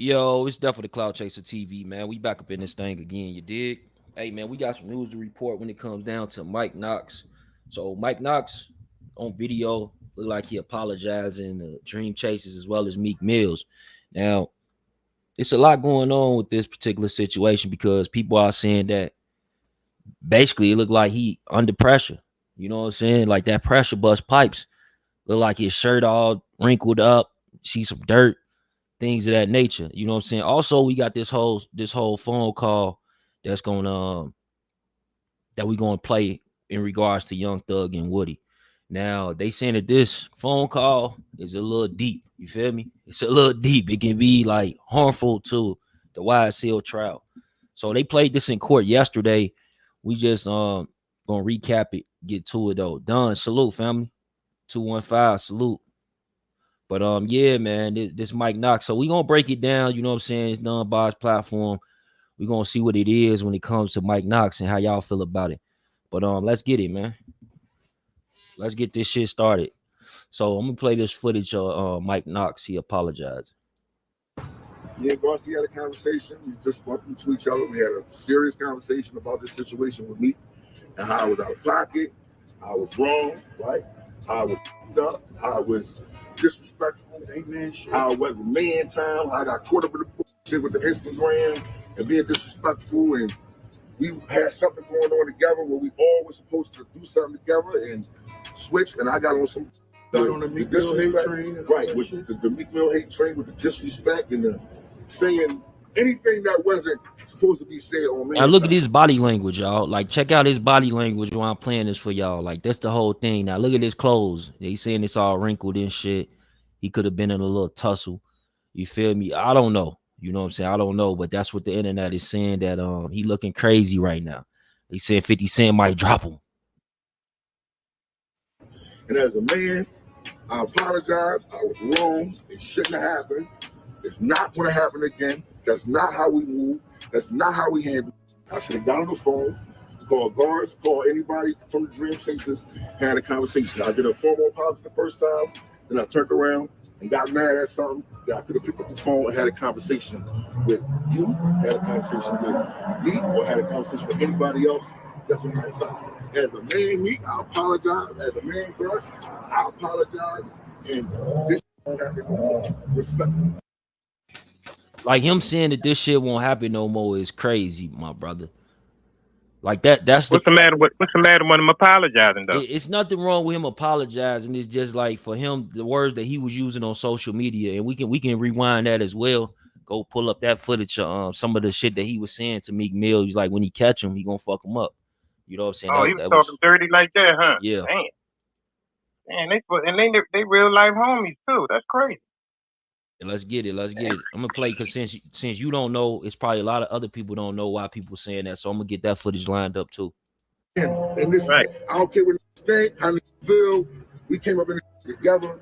Yo, it's definitely Cloud Chaser TV, man. We back up in this thing again, you dig? Hey, man, we got some news to report when it comes down to Mike Knox. So, Mike Knox on video looked like he apologizing to Dream Chasers as well as Meek Mills. Now, it's a lot going on with this particular situation because people are saying that basically it looked like he under pressure. You know what I'm saying? Like that pressure bust pipes. Look like his shirt all wrinkled up, see some dirt, things of that nature. You know what I'm saying? Also, we got this whole phone call that's gonna that we gonna play in regards to Young Thug and Woody. Now they saying that this phone call is a little deep. You feel me? It's a little deep. It can be like harmful to the YSL trial. So they played this in court yesterday. We just gonna recap it, get to it though. Done. Salute, family. 215, salute. But yeah, man, this Mike Knox. So we gonna break it down. You know what I'm saying? It's done by his platform. We gonna see what it is when it comes to Mike Knox and how y'all feel about it. But let's get it, man. Let's get this shit started. So I'm gonna play this footage of Mike Knox. He apologized. Me and Garcia had a conversation. We just bumped into each other. We had a serious conversation about this situation with me and how I was out of pocket, how I was wrong, right? How I was up, how I was disrespectful, amen. How I wasn't man time, how I got caught up in the bullshit with the Instagram and being disrespectful, and we had something going on together where we all were supposed to do something together and switch, and I got on some on the Meek Mill hate train, right? With the Meek Mill hate train, with the disrespect and the saying anything that wasn't supposed to be said on me. Now look at his body language, y'all. Like check out his body language while I'm playing this for y'all. Like that's the whole thing. Now look at his clothes. He's saying it's all wrinkled and shit. He could have been in a little tussle. You feel me? I don't know. You know what I'm saying? I don't know, but that's what the internet is saying, that he looking crazy right now. They said 50 Cent might drop him. And as a man, I apologize. I was wrong. It shouldn't have happened. It's not going to happen again. That's not how we move. That's not how we handle. I should have got on the phone, called guards, called anybody from the Dream Chasers, had a conversation. I did a formal apology the first time, then I turned around and got mad at something. I could have picked up the phone and had a conversation with you, had a conversation with me, or had a conversation with anybody else that's on my side. As a man, me, I apologize. As a man, Gus, I apologize. And this won't happen no more. Respectful. Like him saying that this shit won't happen no more is crazy, my brother. Like that's what's the matter with him apologizing though? It's nothing wrong with him apologizing. It's just like for him, the words that he was using on social media, and we can rewind that as well. Go pull up that footage of some of the shit that he was saying to Meek Mill. He's like, when he catch him, he gonna fuck him up. You know what I'm saying? Oh, he was talking dirty like that, huh? Yeah. Man, they real life homies too. That's crazy. Let's get it. I'm gonna play because since you don't know, it's probably a lot of other people don't know why people saying that. So I'm gonna get that footage lined up too. And this, right. I don't care what you think, how you feel. We came up in this together.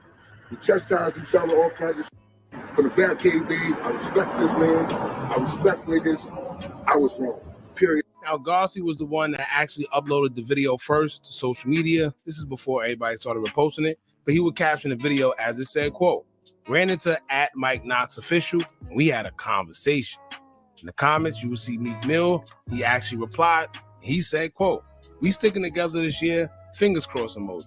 We chastised each other, all kinds of shit. From the Bad Cave days, I respect this man. I respect niggas. I was wrong. Period. Now, Garcia was the one that actually uploaded the video first to social media. This is before everybody started reposting it. But he would caption the video as it said, quote, ran into at Mike Knox official, and we had a conversation. In the comments, you will see Meek Mill. He actually replied. He said, quote, we sticking together this year, fingers crossed emoji.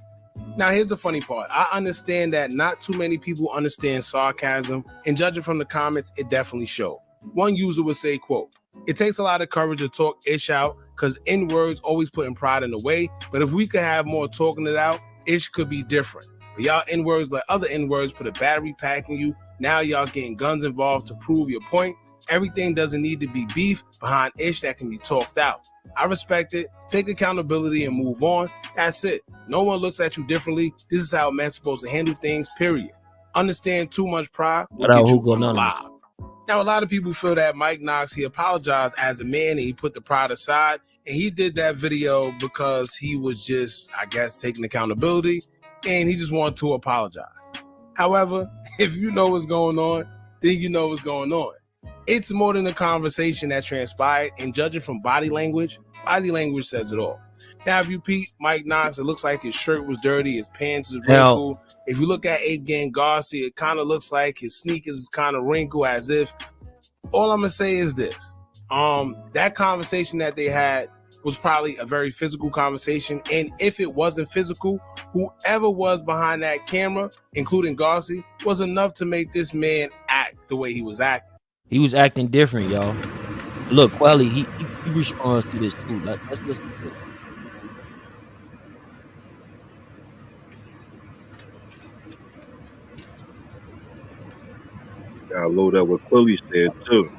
Now, here's the funny part. I understand that not too many people understand sarcasm, and judging from the comments, it definitely showed. One user would say, quote, it takes a lot of courage to talk ish out because N-words always putting pride in the way, but if we could have more talking it out, ish could be different. But y'all N-words like other N-words put a battery pack in you. Now y'all getting guns involved to prove your point. Everything doesn't need to be beef behind ish that can be talked out. I respect it. Take accountability and move on. That's it. No one looks at you differently. This is how men's supposed to handle things, period. Understand too much pride will get you unalive. Now, a lot of people feel that Mike Knox, he apologized as a man and he put the pride aside. And he did that video because he was just, I guess, taking accountability. And he just wanted to apologize. However, if you know what's going on, then you know what's going on. It's more than a conversation that transpired, and judging from body language says it all. Now, if you peep Mike Knox, it looks like his shirt was dirty, his pants is wrinkled. If you look at Ape Gang Garcia, it kind of looks like his sneakers is kind of wrinkled, as if All I'm gonna say is this. That conversation that they had was probably a very physical conversation. And if it wasn't physical, whoever was behind that camera, including Garcia, was enough to make this man act the way he was acting. He was acting different, y'all. Look, Quelly, he responds to this too. Let's listen to it. Gotta load up what Foolie said too.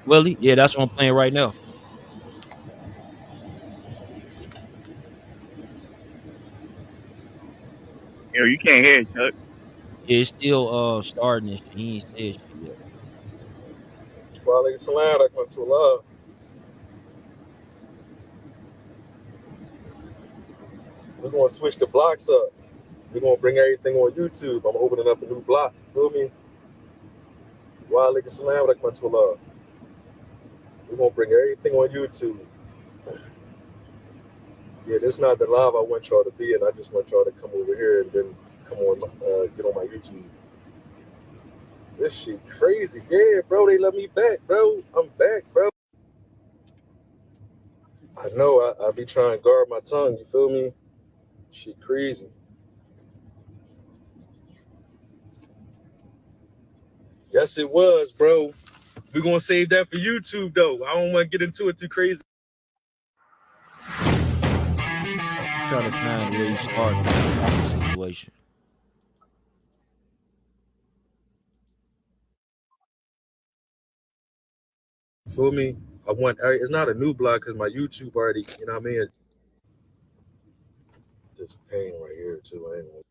Willie, yeah, that's what I'm playing right now. You know, you can't hear it, Chuck. Yeah, it's still starting and shit. He ain't said shit yet. Walaikum salam rahmatullah. We're gonna switch the blocks up. We're gonna bring everything on YouTube. I'm opening up a new block. Feel me? Walaikum salam rahmatullah. We're gonna bring everything on YouTube. Yeah, this is not the live I want y'all to be in. I just want y'all to come over here and then come on, get on my YouTube. This shit crazy. Yeah, bro, they let me back, bro. I'm back, bro. I know, I be trying to guard my tongue, you feel me? Shit crazy. Yes, it was, bro. We're gonna save that for YouTube, though. I don't want to get into it too crazy. Trying to find where he started the situation. Feel me? I want, it's not a new blog because my YouTube already, you know what I mean? This pain right here, too. I ain't gonna...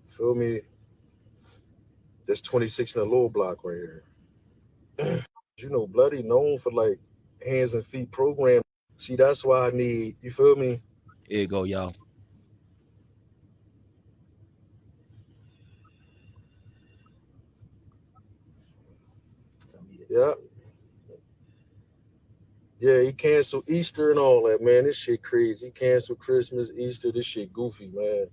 Feel me? This 26 in a little block right here. You know, Bloody known for like hands and feet program. See, that's why I need, you feel me? Here you go, y'all. Yeah. Yeah, he canceled Easter and all that, man. This shit crazy. He canceled Christmas, Easter. This shit goofy, man.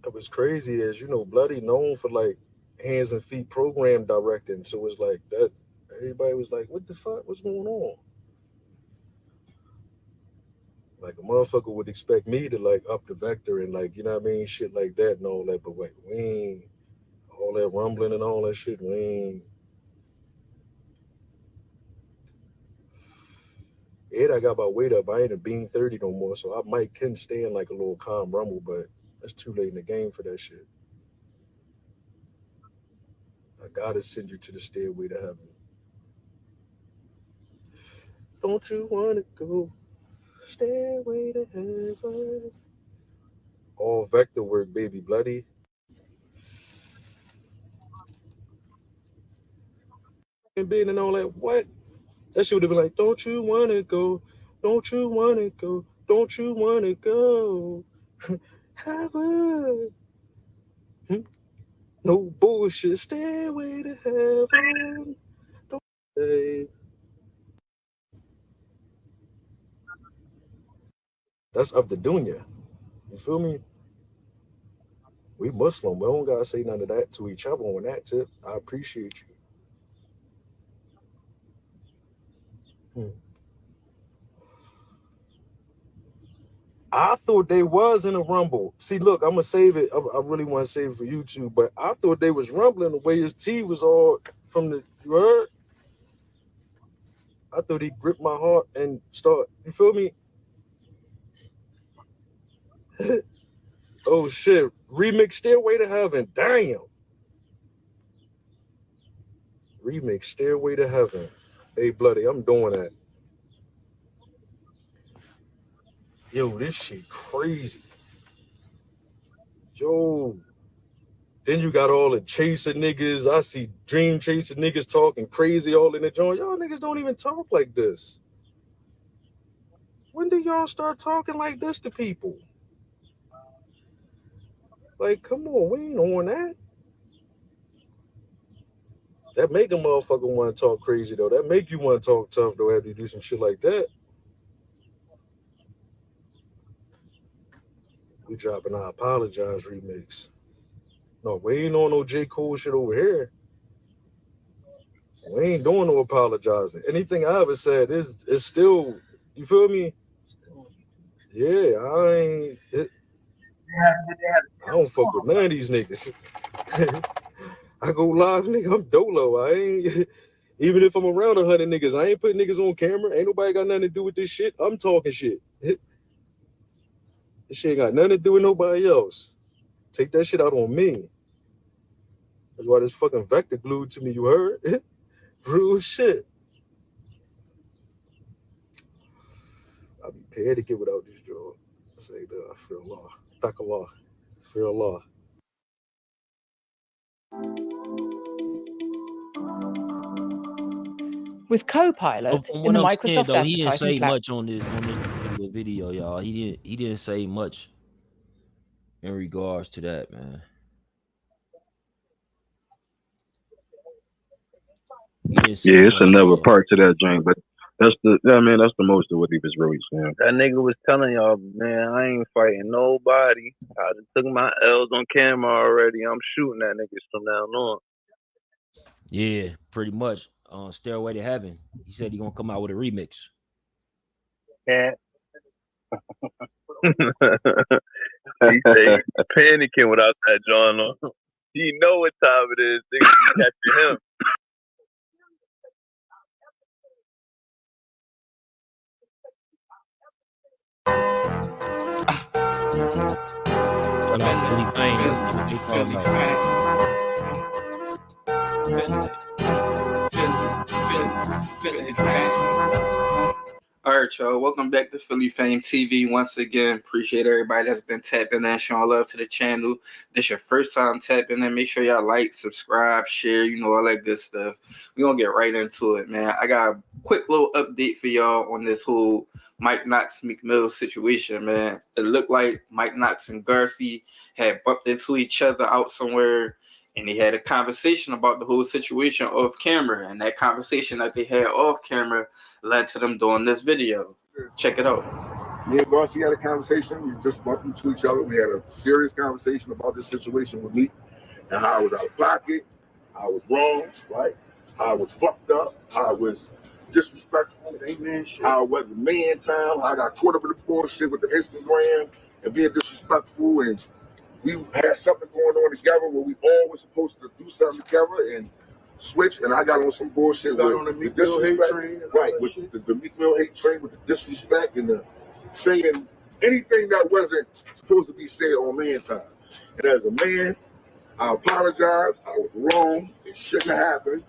It was crazy as, you know, Bloody known for like hands and feet program directing. So it's like that. Everybody was like, what the fuck? What's going on? Like a motherfucker would expect me to like up the vector and like, you know what I mean? Shit like that and all that. But like, we ain't, all that rumbling and all that shit, we ain't. And I got my weight up. I ain't a bean 30 no more. So I might can stand like a little calm rumble, but it's too late in the game for that shit. I gotta send you to the stairway to heaven. Don't you wanna go stairway to heaven? All vector work, baby, Bloody. And being and all that, what? That shit would have been like, don't you wanna go? Don't you wanna go? Don't you wanna go? Heaven. No bullshit, stairway to heaven. Don't say. That's of the dunya. You feel me? We Muslim. We don't gotta say none of that to each other on that tip. I appreciate you. I thought they was in a rumble. See, look, I'm gonna save it. I really want to save it for YouTube, but I thought they was rumbling the way his tea was all from the. You heard? I thought he gripped my heart and start. You feel me? Oh shit! Remix Stairway to Heaven. Damn. Remix Stairway to Heaven. Hey, Bloody, I'm doing that. Yo, this shit crazy. Yo. Then you got all the chaser niggas. I see dream chaser niggas talking crazy all in the joint. Y'all niggas don't even talk like this. When did y'all start talking like this to people? Like, come on, we ain't on that. That make a motherfucker want to talk crazy, though. That make you want to talk tough, though, after you do some shit like that. We dropping our Apologize remix. No, we ain't on no J. Cole shit over here. We ain't doing no apologizing. Anything I ever said is still, you feel me? Yeah, I don't fuck with none of these niggas. I go live, nigga, I'm dolo. I ain't, even if I'm around 100 niggas, I ain't putting niggas on camera. Ain't nobody got nothing to do with this shit. I'm talking shit. This shit ain't got nothing to do with nobody else. Take that shit out on me. That's why this fucking vector glued to me, you heard? Real shit. I'll be paid to get without this job. I say, I feel law. Takallah. Feel law. With Copilot From in what the I'm saying, Microsoft though, he didn't advertising say platform. much on this particular video, y'all. He didn't say much in regards to that, man. He didn't say Yeah, it's much at another all. part to that joint, but that's the most of what he was really saying. That nigga was telling y'all, man, I ain't fighting nobody. I done took my L's on camera already. I'm shooting at niggas from now on. Yeah, pretty much. Stairway to Heaven. He said he gonna come out with a remix. Yeah. He said he's panicking without that John on. He know what time it is. Niggas be catching him. All right, y'all. Welcome back to Philly Fame TV once again. Appreciate everybody that's been tapping in, showing love to the channel. This your first time tapping in. Make sure y'all like, subscribe, share, all that good stuff. We're going to get right into it, man. I got a quick little update for y'all on this whole Mike Knox Meek Mill situation, man. It looked like Mike Knox and Garcia had bumped into each other out somewhere, and they had a conversation about the whole situation off camera. And that conversation that they had off camera led to them doing this video. Check it out. Me and Garcia had a conversation. We just bumped into each other. We had a serious conversation about this situation with me and how I was out of pocket, how I was wrong, right? How I was fucked up, how I was disrespectful, how I wasn't man time, how I got caught up in the bullshit with the Instagram and being disrespectful, and we had something going on together where we all were supposed to do something together and switch, and I got on some bullshit with on the Meek Mill hate train, right? With the Meek Mill hate train, with the disrespect and the saying anything that wasn't supposed to be said on man time. And as a man, I apologize. I was wrong. It shouldn't have happened.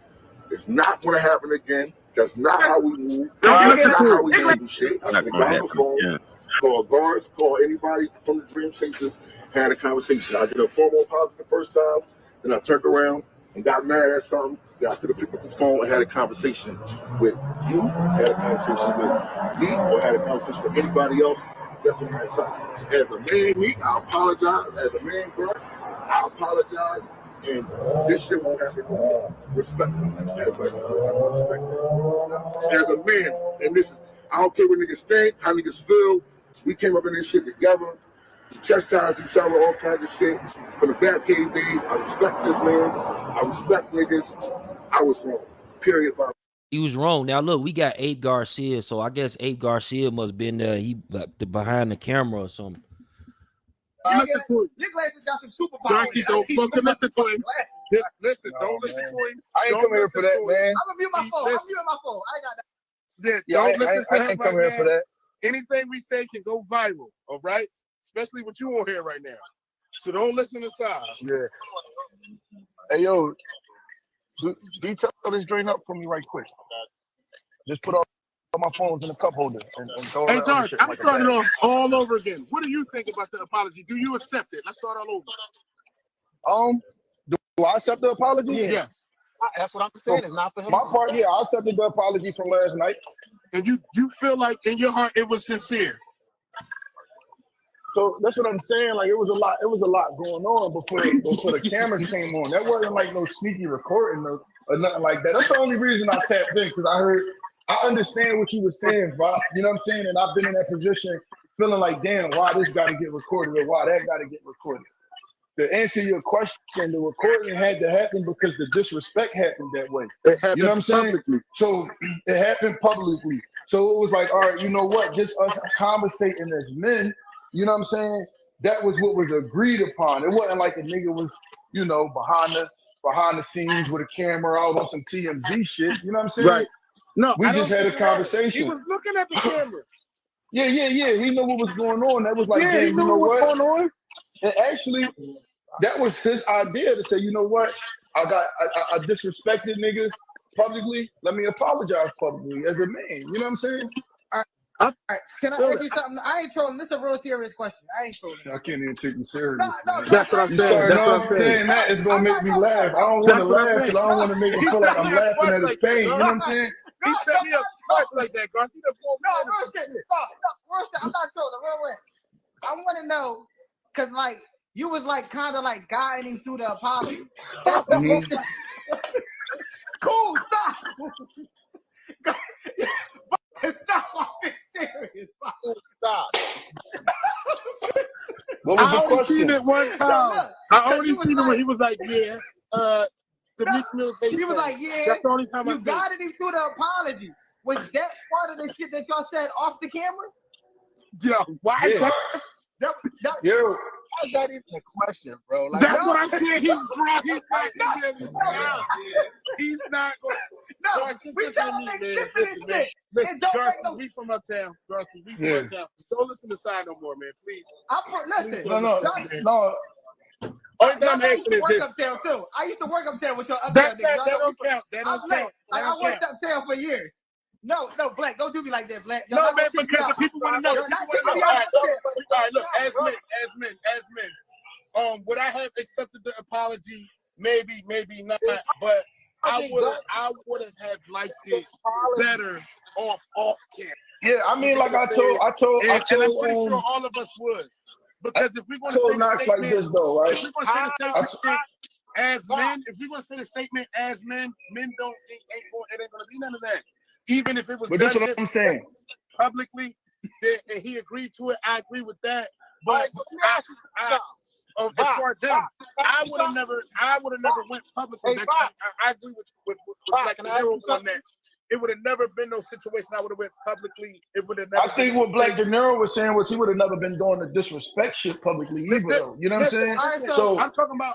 It's not going to happen again. That's not how we move. That's not how we handle shit. I should have got on the phone, call guards, call anybody from the Dream Chasers, had a conversation. I did a formal apology the first time, then I turned around and got mad at something. Then I could have picked up the phone and had a conversation with you, had a conversation with me, or had a conversation with anybody else. That's what I said. As a man, me, I apologize. As a man, Garth, I apologize. And this shit won't happen again. Respectfully. Everybody respect. As a man, and this is, I don't care what niggas think, how niggas feel. We came up in this shit together. Chastised each other, all kinds of shit. From the Batcave days, I respect this man. I respect niggas. I was wrong. Period. He was wrong. Now look, we got Abe Garcia, so I guess Abe Garcia must have been there. He behind the camera or something. Your glasses got some superpowers. Don't fucking listen to him. Listen, don't listen to him. I ain't come here for that, man. I'm gonna mute my phone. I'm muting my phone. I ain't got that. Yeah, don't listen to him. I ain't come here for that. Anything we say can go viral, all right? Especially with you on here right now. So don't listen to sides. Yeah. Hey, yo, detail this drain up for me right quick. Just put all my phones in the cup holder and throw hey, George, I'm starting off all over again. What do you think about the apology? Do you accept it? Let's start all over. Do I accept the apology? Yes. That's what I'm saying. It's not for him. My part, yeah, I accepted the apology from last night. And you feel like in your heart it was sincere. So that's what I'm saying. Like it was a lot going on before the cameras came on. That wasn't like no sneaky recording or nothing like that. That's the only reason I tapped in, because I understand what you were saying, Bob. You know what I'm saying? And I've been in that position feeling like, damn, why this got to get recorded or why that got to get recorded. to answer your question, the recording had to happen because the disrespect happened that way. It happened You know what I'm saying? publicly. So it happened publicly. So it was like, all right, you know what? Just us conversating as men, you know what I'm saying? That was what was agreed upon. It wasn't like a nigga was, you know, behind the scenes with a camera out on some TMZ shit. You know what I'm saying? Right. No, We I just don't had a think it happened. He conversation. was looking at the camera. Yeah. He knew what was going on. That was like, Yeah, damn, he you knew know what was what? going on. And actually, that was his idea to say, you know what? I disrespected niggas publicly. Let me apologize publicly as a man. You know what I'm saying? All right, can I ask you something? I ain't trolling. This is a real serious question. I ain't trolling. I can't even take you serious. No, That's what I'm You saying. starting That's what I'm off saying. saying that, it's gonna make me laugh. I don't want to That's what I'm laugh saying. because I don't want to make him feel like I'm laughing at his pain. You know what I'm saying? He set me up twice like that, Garcia. No, real shit. No, real shit. I'm not trolling. Real rap. I want to know, cause like you was like kind of like guiding him through the apology. Cool, stop. Stop. I'm serious. Stop. What was I the only question? seen it one time. look, I only was seen it like- when he was like, yeah, the miscommunication. He was like, yeah. That's the only time I You seen it. guided him through the apology. Was that part of the shit that y'all said off the camera? Yo, why? Yeah. That, Yo, How's that even a question, bro? Like, That's that's what what I'm saying. He's not. no, Garcia, we listen trying to to me, make man. sense of Listen, this man. shit. Listen, It don't Garcia, make no. we from uptown. Garcia, we from Yeah. uptown. Don't listen to side no more, man. Please. Listen. no. Only time I'm I used asking to is work this. uptown too. I used to work uptown with your uptown That niggas. don't count. That don't count. I worked uptown for years. No, Black, don't do me like that, Black. Y'all No, not man, gonna kick me because the out. people want to know. You're People not want to know. kicking me All out right, of uptown. look, as men, would I have accepted the apology? Maybe not. But I would have liked it better off camera. Yeah, I mean, like I told, and I'm pretty sure all of us would. Because if we're going to say Knox like this though, right? if we're going to say the statement as men, if we're going to say the statement as men ain't going to be none of that. Even if it was But that's what I'm saying. Publicly, and he agreed to it, I agree with that. But as far as him, I would have never went publicly. I agree with Black De Niro on that. It would have never been no situation I would have went publicly. It would have never. I think what Black De Niro was saying was he would have never been doing the disrespect shit publicly either, though. You know what I'm saying? So I'm talking about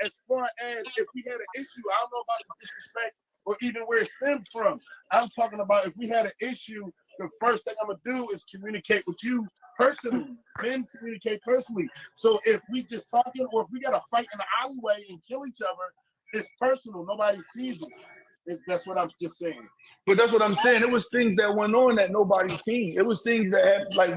as far as if we had an issue. I don't know about the disrespect or even where it stemmed from. I'm talking about if we had an issue, the first thing I'm gonna do is communicate with you personally. Men communicate personally. So if we just talking, or if we got a fight in the alleyway and kill each other, it's personal. Nobody sees it. That's what I'm just saying. But that's what I'm saying. It was things that went on that nobody seen. It was things that happened, like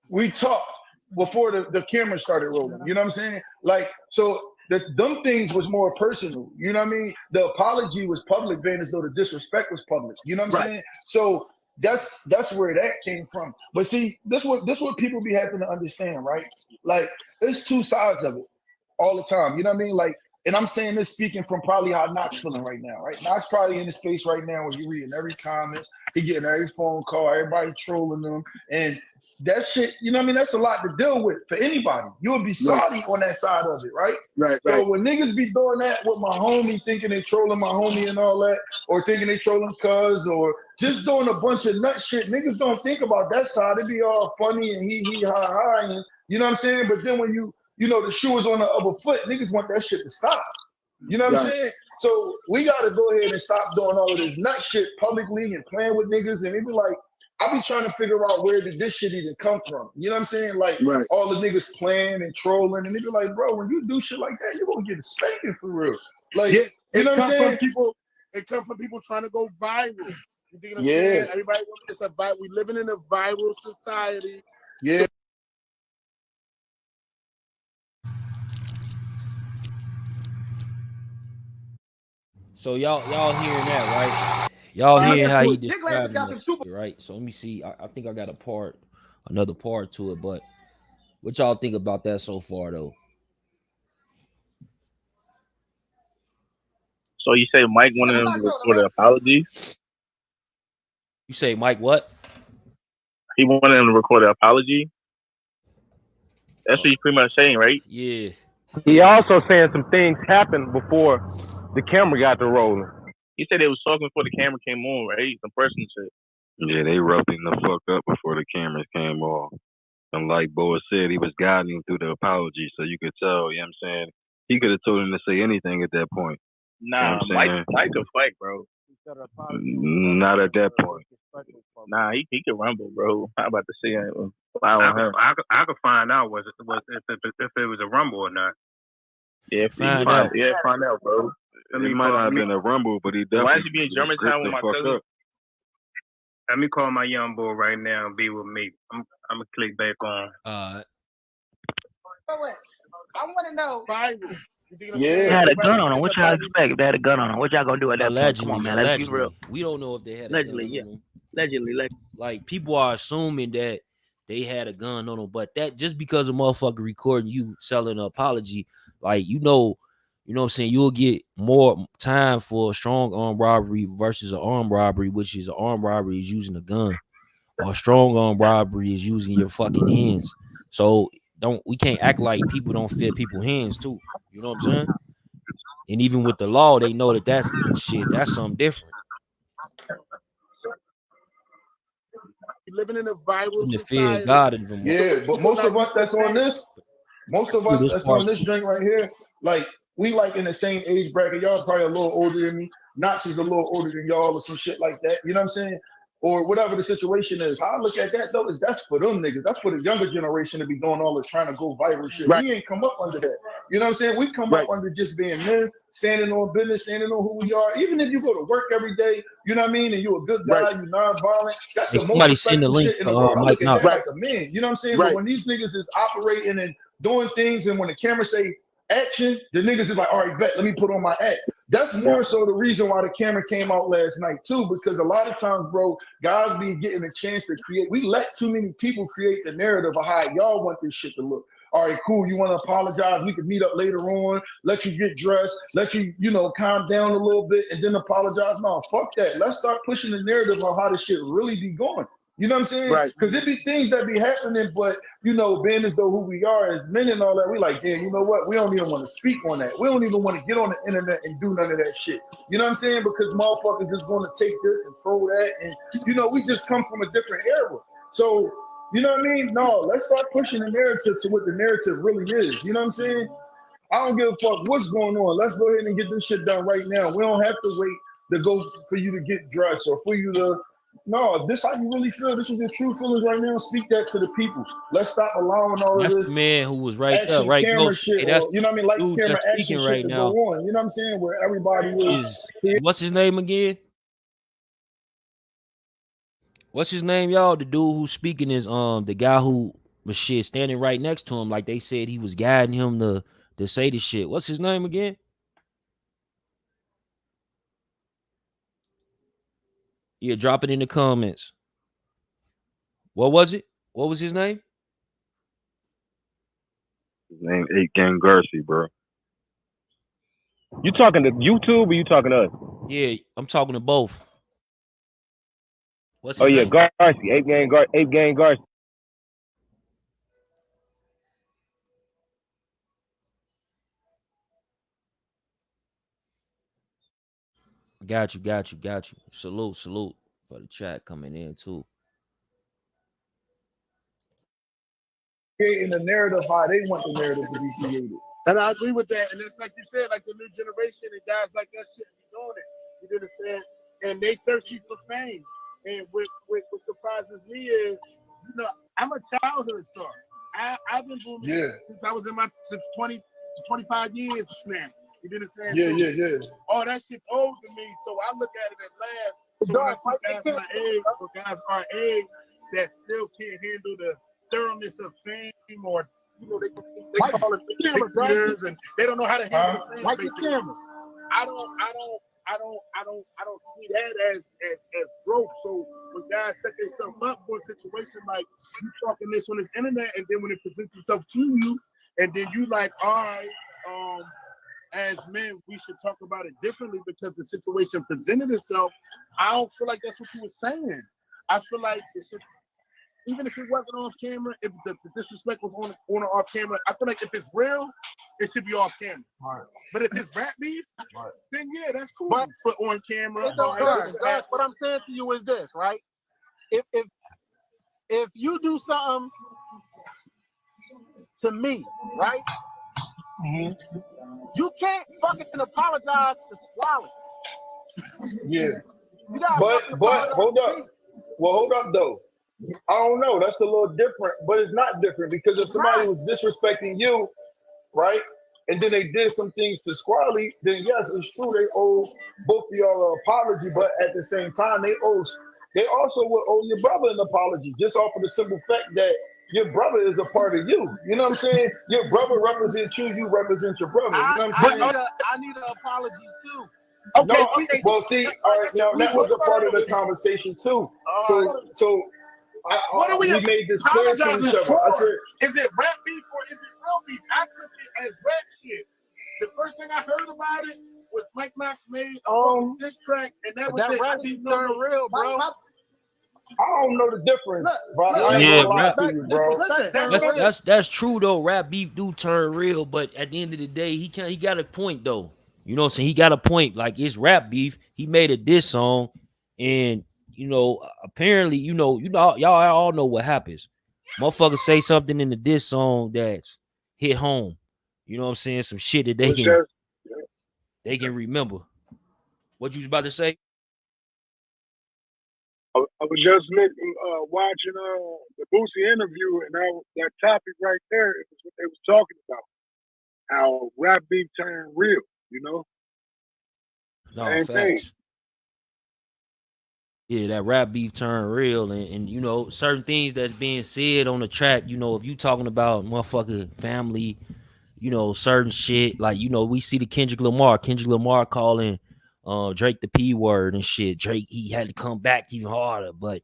we talked before the camera started rolling. You know what I'm saying? Like, so them things was more personal. You know what I mean? The apology was public, being as though the disrespect was public. You know what I'm saying? So that's where that came from. But see, this what people be having to understand, right? Like, there's two sides of it all the time. You know what I mean? Like, and I'm saying this speaking from probably how Knox feeling right now, right? Knox probably in the space right now where he reading every comments, he getting every phone call, everybody trolling him, and that shit, you know what I mean? That's a lot to deal with for anybody. You would be sorry on that side of it, right? Right. So when niggas be doing that with my homie, thinking they trolling my homie and all that, or thinking they trolling cuz, or just doing a bunch of nut shit, niggas don't think about that side. It be all funny and he ha, and you know what I'm saying? But then when you know the shoe is on the other foot, niggas want that shit to stop. You know what I'm saying? So we gotta go ahead and stop doing all of this nut shit publicly and playing with niggas, and it be like, I be trying to figure out where did this shit even come from. You know what I'm saying? Like, all the niggas playing and trolling, and they be like, bro, when you do shit like that, you're gonna get a spanking for real. Like, you know what I'm saying? It comes from people trying to go viral. You think what I'm saying? Everybody wants to viral. We living in a viral society. Yeah. So y'all hearing that, right? Y'all hearing how he described it, right? So let me see. I think I got another part to it, but what y'all think about that so far, though? So you say Mike wanted him to record an apology? You say Mike what? He wanted him to record an apology? That's what he's pretty much saying, right? Yeah. He also saying some things happened before the camera got to rolling. He said they was talking before the camera came on, right? Some personal shit. Yeah, they roughed him the fuck up before the cameras came on. And like Boa said, he was guiding him through the apology, so you could tell, you know what I'm saying? He could have told him to say anything at that point. Nah, you know Mike could fight, bro. Not at that point. Nah, he could rumble, bro. I'm about to say I could find out if it was a rumble or not. Yeah, Find out. Yeah, find out, bro. It might not have been a rumble, but he definitely. Why is he being Germantown with my cousin? Let me call my young boy right now and be with me. I'm gonna click back on. I want to know. They had a gun on him. What y'all expect if they had a gun on him? What y'all gonna do at that point? Come on, man. Let's be real. We don't know if they had allegedly, a gun on them. Allegedly. Like people are assuming that they had a gun on them, but that just because a motherfucker recording you selling an apology, like you know what I'm saying, you'll get more time for a strong armed robbery versus an armed robbery, which is an armed robbery is using a gun, or a strong armed robbery is using your fucking hands. So we can't act like people don't feel people's hands too. You know what I'm saying? And even with the law, they know that's something different. Living in a viral The fear of God in them. Yeah, but most of us that's on this drink right here, like we like in the same age bracket. Y'all probably a little older than me. Knox is a little older than y'all or some shit like that. You know what I'm saying? Or whatever the situation is. How I look at that though is that's for them niggas. That's for the younger generation to be doing all this trying to go viral shit. Right. We ain't come up under that. You know what I'm saying? We come up under just being men, standing on business, standing on who we are. Even if you go to work every day, you know what I mean, and you're a good guy, you're non-violent. That's the most respectful shit in the world. I look at that like a man. You know what I'm saying? But when these niggas is operating and doing things, and when the camera say action, the niggas is like, all right, bet, let me put on my act. That's more so the reason why the camera came out last night too, because a lot of times, bro, guys be getting a chance to create. We let too many people create the narrative of how y'all want this shit to look. All right, cool. You want to apologize? We can meet up later on. Let you get dressed. Let you, calm down a little bit, and then apologize. No, fuck that. Let's start pushing the narrative on how this shit really be going. You know what I'm saying? Right. Because it be things that be happening, but being as though who we are as men and all that, we like, damn, you know what? We don't even want to speak on that. We don't even want to get on the internet and do none of that shit. You know what I'm saying? Because motherfuckers is going to take this and throw that, and we just come from a different era. So, you know what I mean? No, let's start pushing the narrative to what the narrative really is. You know what I'm saying? I don't give a fuck what's going on. Let's go ahead and get this shit done right now. We don't have to wait to go for you to get dressed or for you to. No, if this how you really feel, this is your true feelings right now, speak that to the people. Let's stop allowing all that's of this. The man who was right there, right? Camera shit, that's or, you know what I mean? Lights, camera, action right shit now. to go on. You know what I'm saying? Where everybody is. What's his name again? What's his name, y'all? The dude who's speaking is the guy who was standing right next to him, like they said he was guiding him to say the shit. What's his name again? Yeah, drop it in the comments. What was it? What was his name? His name 8 Gang Garcia, bro. You talking to YouTube or you talking to us? Yeah, I'm talking to both. What's his name? Garcia, 8 Gang Garcia. Got you. Salute for the chat coming in too. Creating the narrative how they want the narrative to be created. And I agree with that. And it's like you said, like the new generation and guys like that shit be doing it. You know what I'm saying? And they thirsty for fame. And what surprises me is, I'm a childhood star. I've been booming since I was since 25 years now. You know what I'm saying? Yeah. All that shit's old to me, so I look at it and laugh. So when I see guys my age or guys our age that still can't handle the thoroughness of fame, or they call it years and they don't know how to handle the fame. I don't see that as growth. So when guys set themselves up for a situation like you talking this on this internet, and then when it presents itself to you, and then you like, all right, as men, we should talk about it differently because the situation presented itself. I don't feel like that's what you were saying. I feel like even if it wasn't off camera, if the disrespect was on or off camera, I feel like if it's real, it should be off camera. Right. But if it's rap beef, then yeah, that's cool. But put on camera. Guys, what I'm saying to you is this, right? If you do something to me, right? Mm-hmm. You can't fucking apologize to Squally. Yeah. You gotta but hold up. Well, hold up though. I don't know. That's a little different, but it's not different because if somebody was disrespecting you, right, and then they did some things to Squally, then yes, it's true they owe both of y'all an apology, but at the same time, they also would owe your brother an apology, just off of the simple fact that your brother is a part of you. You know what I'm saying? Your brother represents you, you represent your brother. You know what I'm saying? I need an apology too. Okay. Well, see, all right, now that was a part of the conversation too. So what are we made this clear to each other. For? I said, is it rap beef or is it real beef? I took it as rap shit. The first thing I heard about it was Mike Knox made this track, and that was it. Rap beef turned real, bro. I don't know the difference, bro. That's true though. Rap beef do turn real, but at the end of the day, he got a point though. You know what I'm saying? He got a point. Like, it's rap beef. He made a diss song, and apparently, y'all all know what happens. Motherfuckers say something in the diss song that's hit home. You know what I'm saying? Some shit that they can remember. What you was about to say? I was just watching the Boosie interview, and that topic right there is what they was talking about. How rap beef turned real, No, Same facts. thing. Yeah, that rap beef turned real, and certain things that's being said on the track. If you talking about motherfucking family, certain shit like we see the Kendrick Lamar calling Drake the P word and shit. Drake, he had to come back even harder, but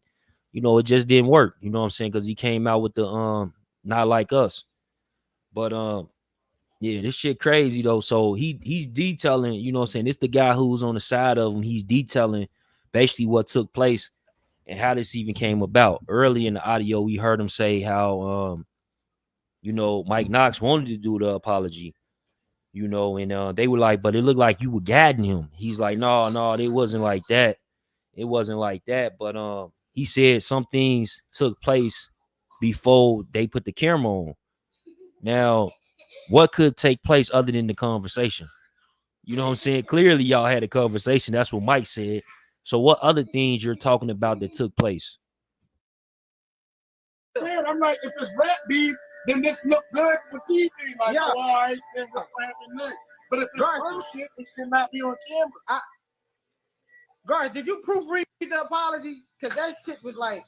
it just didn't work. You know what I'm saying? Because he came out with the Not Like Us, but yeah, this shit crazy though. So he's detailing, you know what I'm saying? It's the guy who's on the side of him. He's detailing basically what took place and how this even came about. Early in the audio, we heard him say how Mike Knox wanted to do the apology, and they were like, but it looked like you were guiding him. He's like, no, it wasn't like that. It wasn't like that. But he said some things took place before they put the camera on. Now, what could take place other than the conversation? You know what I'm saying? Clearly, y'all had a conversation. That's what Mike said. So what other things you're talking about that took place? I'm like, if it's rap beef, then this look good for TV. Like, all right, then what's happening next? But if it's real shit, it should not be on camera. Guys, did you proofread the apology? Because that shit was like,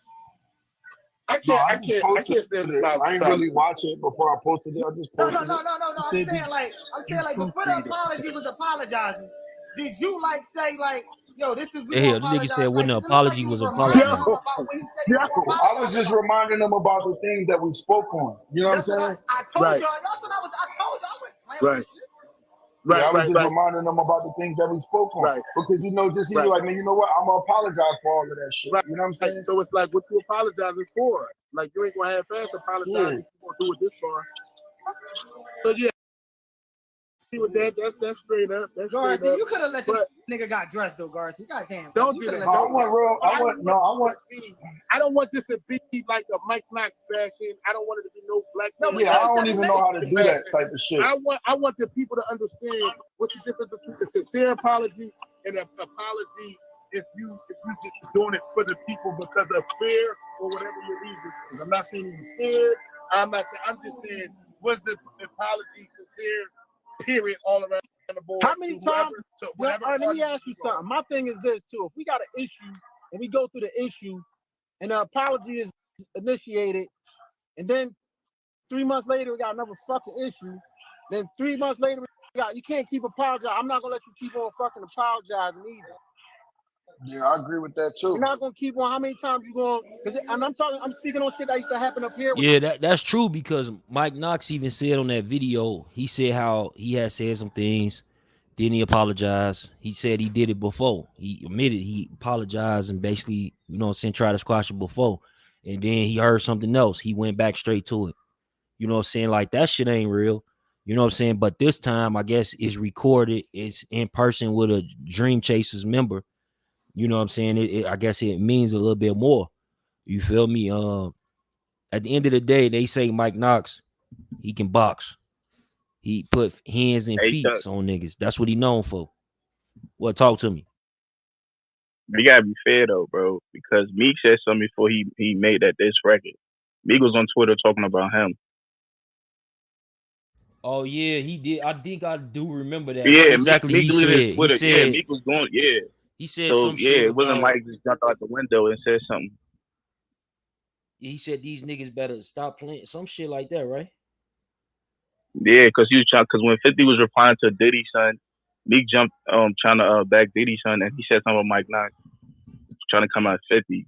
I can't stand it. I ain't really watch it before I posted it. I just posted it. No. I'm saying like before the apology was apologizing, did you say yo, this is this nigga said when the apology was apologizing. I was just reminding them about the things that we spoke on. You know what I'm saying? I told y'all thought I told y'all I went right. I was just reminding them about the things that we spoke on. Right. Because just like, man, you know what? I'm gonna apologize for all of that shit. Right. You know what I'm saying? So it's like, what you apologizing for? Like, you ain't gonna have fast apologizing. You gonna do it this far. So yeah. With that, that's straight up. That's Garth, straight up. You could have let the nigga got dressed though, Garth. You goddamn. Don't do that. I don't want this to be like a Mike Knox fashion. I don't want it to be no black. I don't even know how to do that type of shit. I want the people to understand what's the difference between a sincere apology and an apology if you just doing it for the people because of fear or whatever your reason is. I'm not saying you're scared. I'm just saying, was the apology sincere? Period. All around the board. How many times? Let me ask you something. My thing is this too: if we got an issue and we go through the issue, and the apology is initiated, and then 3 months later we got another fucking issue, then 3 months later you can't keep apologizing. I'm not gonna let you keep on fucking apologizing either. Yeah, I agree with that too. You're not gonna keep on. How many times you going? And I'm speaking on shit that used to happen up here. Yeah, that's true because Mike Knox even said on that video, he said how he had said some things, then he apologized. He said he did it before. He admitted he apologized and basically, tried to squash it before. and then he heard something else. He went back straight to it. You know what I'm saying? Like that shit ain't real. You know what I'm saying? But this time, I guess it's recorded. It's in person with a Dream Chasers member. You know what I'm saying? I guess it means a little bit more. You feel me? At the end of the day, they say Mike Knox, he can box. He put hands and Hey, feet Chuck, on niggas. That's what he known for. What? Talk to me. you gotta be fair though, bro, because Meek said something before he made that diss record. Meek was on Twitter talking about him. Oh yeah, he did. I think I do remember that. What Yeah, exactly Meek he deleted his said? He Twitter. Yeah, said Meek was going. Yeah, he said so some yeah, shit it wasn't about. Mike just jumped out the window and said something. He said these niggas better stop playing some shit like that, right? Yeah, because he was trying. Because when 50 was replying to Diddy's son, Meek jumped trying to back Diddy's son, and he said something about Mike Knox trying to come out 50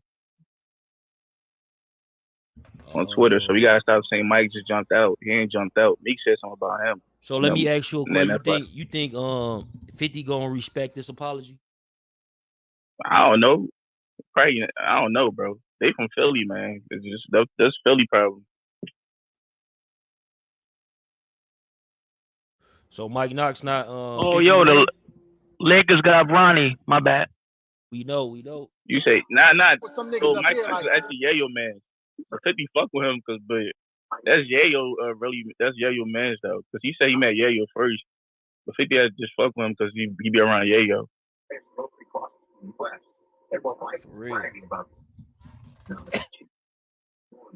on Twitter. So we gotta stop saying Mike just jumped out. He ain't jumped out. Meek said something about him. So let me ask you a And then question. You think 50 gonna respect this apology? I don't know. Probably, I don't know, bro. They from Philly, man. It's just that's Philly problem. So Mike Knox not Oh, yo, the Lakers got Bronny. My bad. We know. You say nah. Some So niggas up Mike here Knox like is actually Yayo man. 50 fuck with him, but that's Yayo. That's Yayo man though, because he said he met Yayo first, but 50 had just fuck with him because he be around Yayo. For real.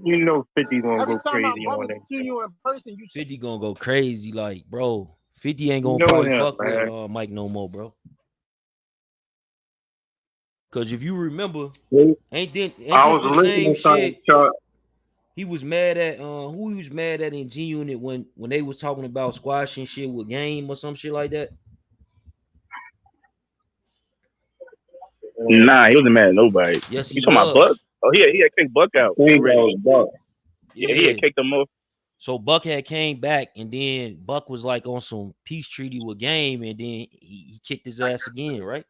You know 50 gonna every go time I crazy bump on that. into you in person, you 50 gonna go crazy, like, bro. 50 ain't You gonna know probably him, fuck man. with Mike no more, bro. Cause if you remember, ain't this the same shit? He was mad at who he was mad at in G Unit when they was talking about squashing shit with Game or some shit like that. Nah, he wasn't mad at nobody. Yes, he You talking about Buck? was. Oh, he had kicked Buck out. Yeah, Yeah, he had kicked him off. So Buck had came back, and then Buck was like on some peace treaty with Game, and then he kicked his ass again, right?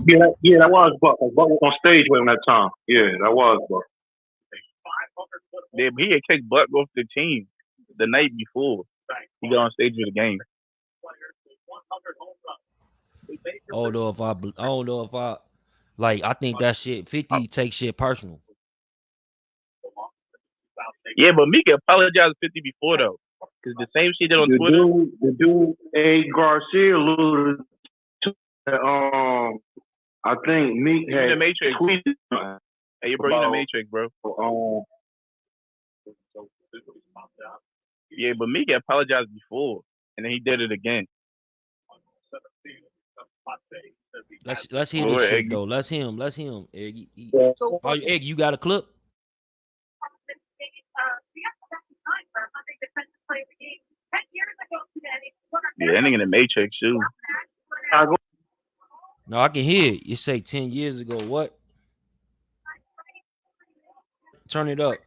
Yeah, that was Buck. Buck was on stage with him that time. Yeah, that was Buck. Yeah, but he had kicked Buck off the team the night before. He got on stage with the game. I don't know if I like. I think that shit 50 take shit personal. Yeah, but Meek apologized to 50 before though, because the same shit did on Twitter. The dude, A. Garcia alluded to. I think Meek had in the Matrix. tweeted. Hey, bro, you in the Matrix, bro. Yeah, but Meek apologized before, and then he did it again. Let's hear this shit though. Let's hear him. Egg, Egg, you got a clip? Yeah, that nigga in the Matrix too. No, I can hear it. You say 10 years ago. What? Turn it up.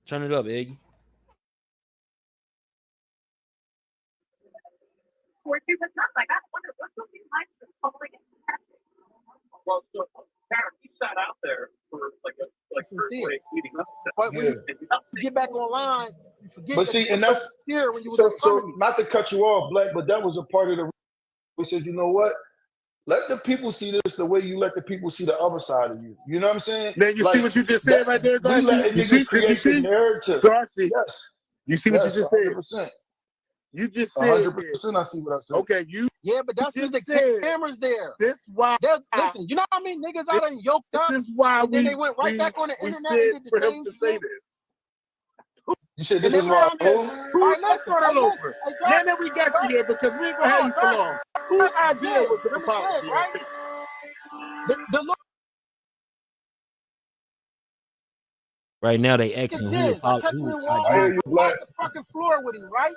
Turn it up, Egg. he sat out there for like a sincere. But when you get back online, you forget. But see, and that's here when you was so not to cut you off, Black, but that was a part of the. We said, you know what? Let the people see this the way you let the people see the other side of you. You know what I'm saying? Man, you see what you just said right there, Darcy? We letting niggas create the narrative. Darcy, yes. You see what you just said? 100%. You just said 100%. I see what I said. Okay, Yeah, but that's because the cameras there. This why. Listen, you know how many niggas out and yoked up? This is why and then they went right back on the internet said and did the for him same to say shit. this. You said this is why. Let's start all over. Now that we got you here, because we ain't gonna have you for long. Whose idea was the apology? Right? Right now they asking who Touch me on the fucking floor with him, right?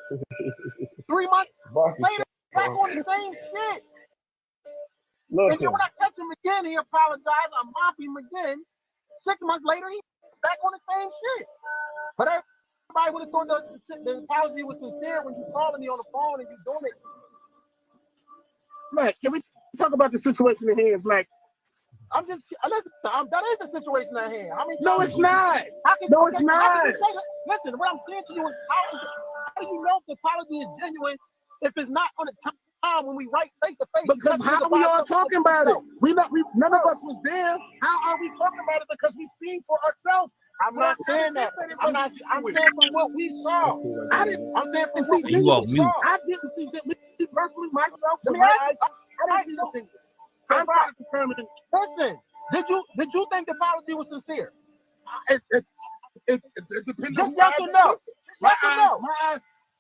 3 months later, back on the same shit. And then when I catch him again, he apologized. I mop him again. 6 months later, he back on the same shit. But everybody would have thought the apology was sincere when you calling me on the phone and you doing it. Black, can we talk about the situation in hand, Black? listen. That is the situation at hand. How many No, times it's not. No, it's not. Listen, what I'm saying to you is, how do you know if the apology is genuine if it's not on the time when we write face to face? Because how are we all talking about it? None of us was there. How are we talking about it? Because we seen for ourselves. I'm not saying that. I'm saying from what we saw. I'm saying from what You off mute. I didn't see that. Me personally, myself, Let me I ask didn't see you. nothing. I'm trying to determine. Listen, did you think the apology was sincere? It depends Just on yes or no. Yes or no.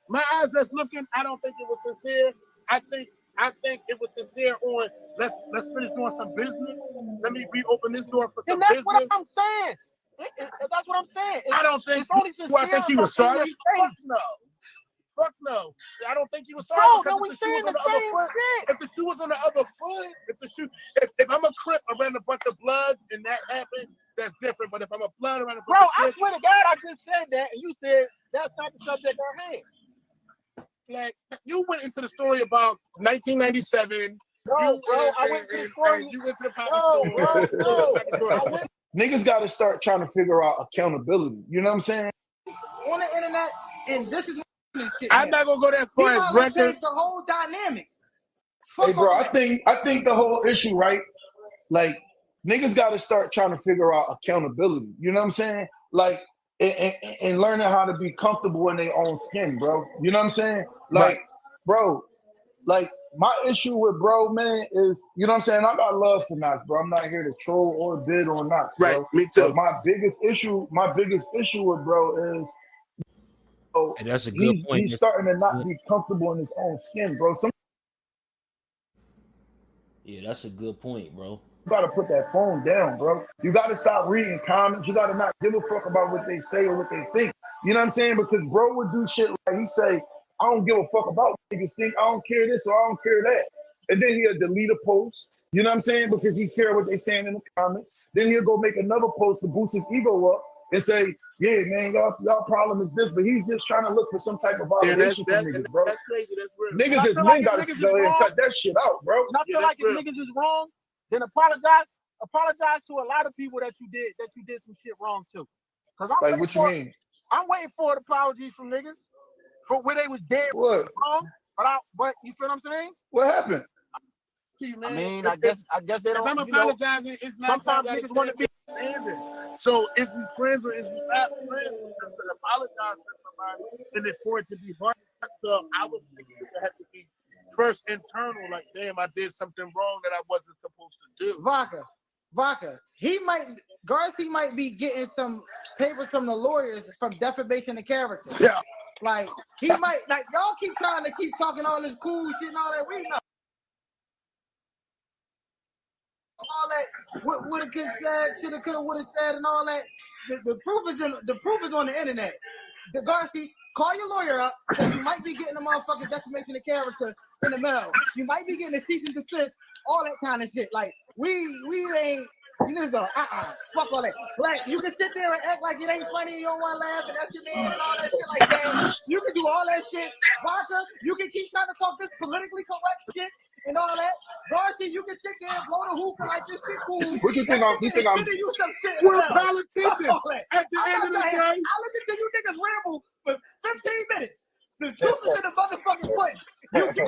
My eyes that's looking, I don't think it was sincere. I think it was sincere on let's finish doing some business. Let me reopen this door for some business. What I'm saying. That's what I'm saying. I don't think it's only sincere. I think he was sorry. Fuck no. I don't think he was sorry. Bro, because then we saying the same shit. If the shoe was on the other foot, if I'm a Crip around a bunch of Bloods and that happened, that's different. But if I'm a Blood around a bunch of I swear to God, I just said that, and you said that's not the subject at hand. Like, you went into the story about 1997. No, bro, I went to the story. You went to the power No. Niggas got to start trying to figure out accountability. You know what I'm saying? On the internet, and this is I'm not gonna go that far as records. The whole dynamic. Hey, bro, I think the whole issue, right? Like, niggas got to start trying to figure out accountability. You know what I'm saying? Like, and learning how to be comfortable in their own skin, bro. You know what I'm saying? Like, bro, like, my issue with bro, man, is, you know what I'm saying? I got love for Knox, bro. I'm not here to troll or bid on Knox, bro. Right, me too. But my biggest issue with bro is, and that's a good point. He's starting to not be comfortable in his own skin, bro. Yeah, that's a good point, bro. You gotta put that phone down, bro. You gotta stop reading comments. You gotta not give a fuck about what they say or what they think. You know what I'm saying? Because bro would do shit like he say, I don't give a fuck about what niggas think. I don't care this or I don't care that. And then he'll delete a post. You know what I'm saying? Because he care what they saying in the comments. Then he'll go make another post to boost his ego up and say, yeah, man, y'all problem is this, but he's just trying to look for some type of validation from niggas, bro. That's crazy. That's real. Niggas is men gotta go ahead and cut that shit out, bro. And I feel like if niggas is wrong, then apologize to a lot of people that you did some shit wrong to. Cause I'm like, what you mean? I'm waiting for an apology from niggas for where they was dead wrong. But you feel what I'm saying? What happened? I mean, I guess they don't. If I'm apologizing, it's not sometimes niggas want to be. So if we friends or if we not friends, to apologize to somebody and then for it to be hard, so I would think it would have to be first internal, like, damn, I did something wrong that I wasn't supposed to do. Vodka. Garcia might be getting some papers from the lawyers from defamation of character. Yeah. Like, he might, like, y'all keep trying to keep talking all this cool shit and all that. We know. All that, what it could said, shoulda, coulda, woulda said, and all that. The proof is on the internet. The Garcia, call your lawyer up, because you might be getting a motherfucking defamation of character in the mail. You might be getting a cease and desist, all that kind of shit. Like, we ain't. You just go, fuck all that. Like, you can sit there and act like it ain't funny, you don't want to laugh, and that's your man, and all that shit like that. You can do all that shit. Vodka, you can keep trying to talk this politically correct shit and all that. Garcia, you can sit there and blow the hookah like this shit cool. What you think I'm? You some shit. We're politicians. At the end of the day, I listen to you niggas ramble for 15 minutes. The truth is in the motherfucking foot.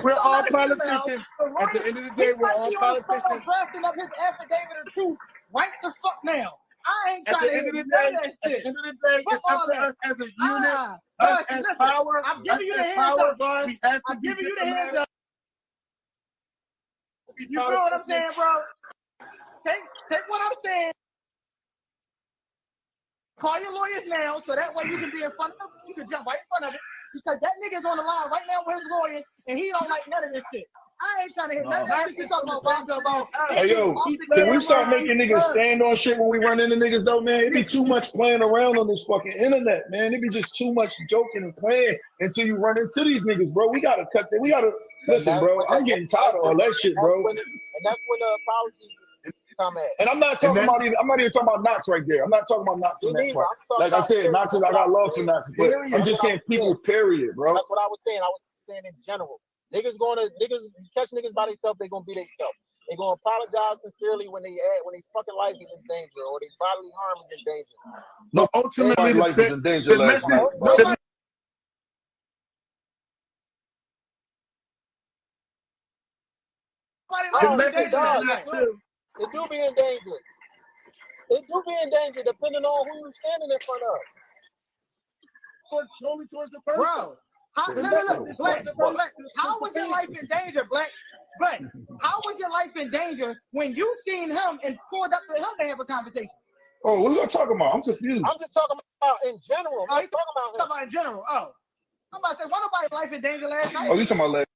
We're all politicians. At the end of the day, we're all politicians. Drafting up his affidavit of truth right the fuck now. I ain't trying to hear none of that shit. At the end of the day, it's up to us as a unit, us as power. I'm giving you the hands up, bro. I'm giving you the hands up. You feel what I'm saying, bro? Take what I'm saying. Call your lawyers now, so that way you can be in front of them. You can jump right in front of it. Because that nigga's on the line right now with his lawyers, and he don't like none of this shit. I ain't trying to hit none of that shit you talking about. Hey, yo, can we start making niggas stand on shit when we run into niggas, though, man? It be too much playing around on this fucking internet, man. It be just too much joking and playing until you run into these niggas, bro. We gotta cut that. We gotta, listen, bro, I'm getting tired of all that shit, bro. And that's when the apologies come at. And I'm not talking about I'm not even talking about Knox right there. I'm not talking about Knox in that part. Like I said, Knox, I got love for Knox, but I'm just saying people, period, bro. That's what I was saying. I was saying in general. Niggas catch niggas by themselves, they gonna be themselves. They gonna apologize sincerely when they fucking life is in danger or they bodily harm is in danger. No, ultimately, life was in danger last night. The message it do be in danger. It do be in danger depending on who you're standing in front of. Only towards the person. Bro, Black, how was your life in danger, Black? Black, how was your life in danger when you seen him and pulled up to him to have a conversation? Oh, what are you talking about? I'm confused. I'm just talking about in general. Oh, you talking about in general? Oh, I'm about to say, what nobody's life in danger last night? Oh, you talking about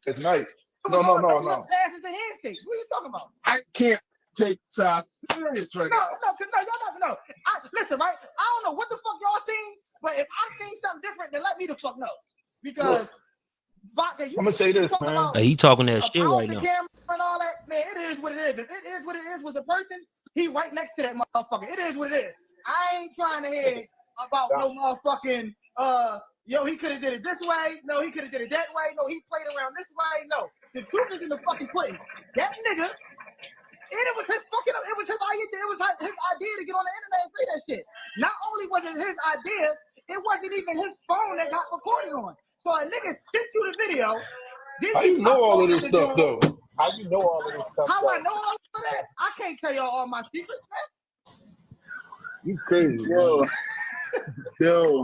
last night? No. Passes the handshake. What are you talking about? I can't take Sauce serious right now. No. Listen, right? I don't know what the fuck y'all seen, but if I seen something different, then let me the fuck know. Because I'm gonna say this, man. Hey, he talking that shit right now. Camera and all that, man, it is what it is. If it is what it is with the person, he right next to that motherfucker. It is what it is. I ain't trying to hear about no motherfucking yo, he could have did it this way. No, he could have did it that way. No, he played around this way. No, the truth is in the fucking pudding. That nigga, and it was his fucking, it was his idea to get on the internet and say that shit. Not only was it his idea, it wasn't even his phone that got recorded on. So a nigga sent you the video. How you know all of this stuff, though? How you know all of this stuff? How I know all of that? I can't tell y'all all my secrets, man. You crazy, yo.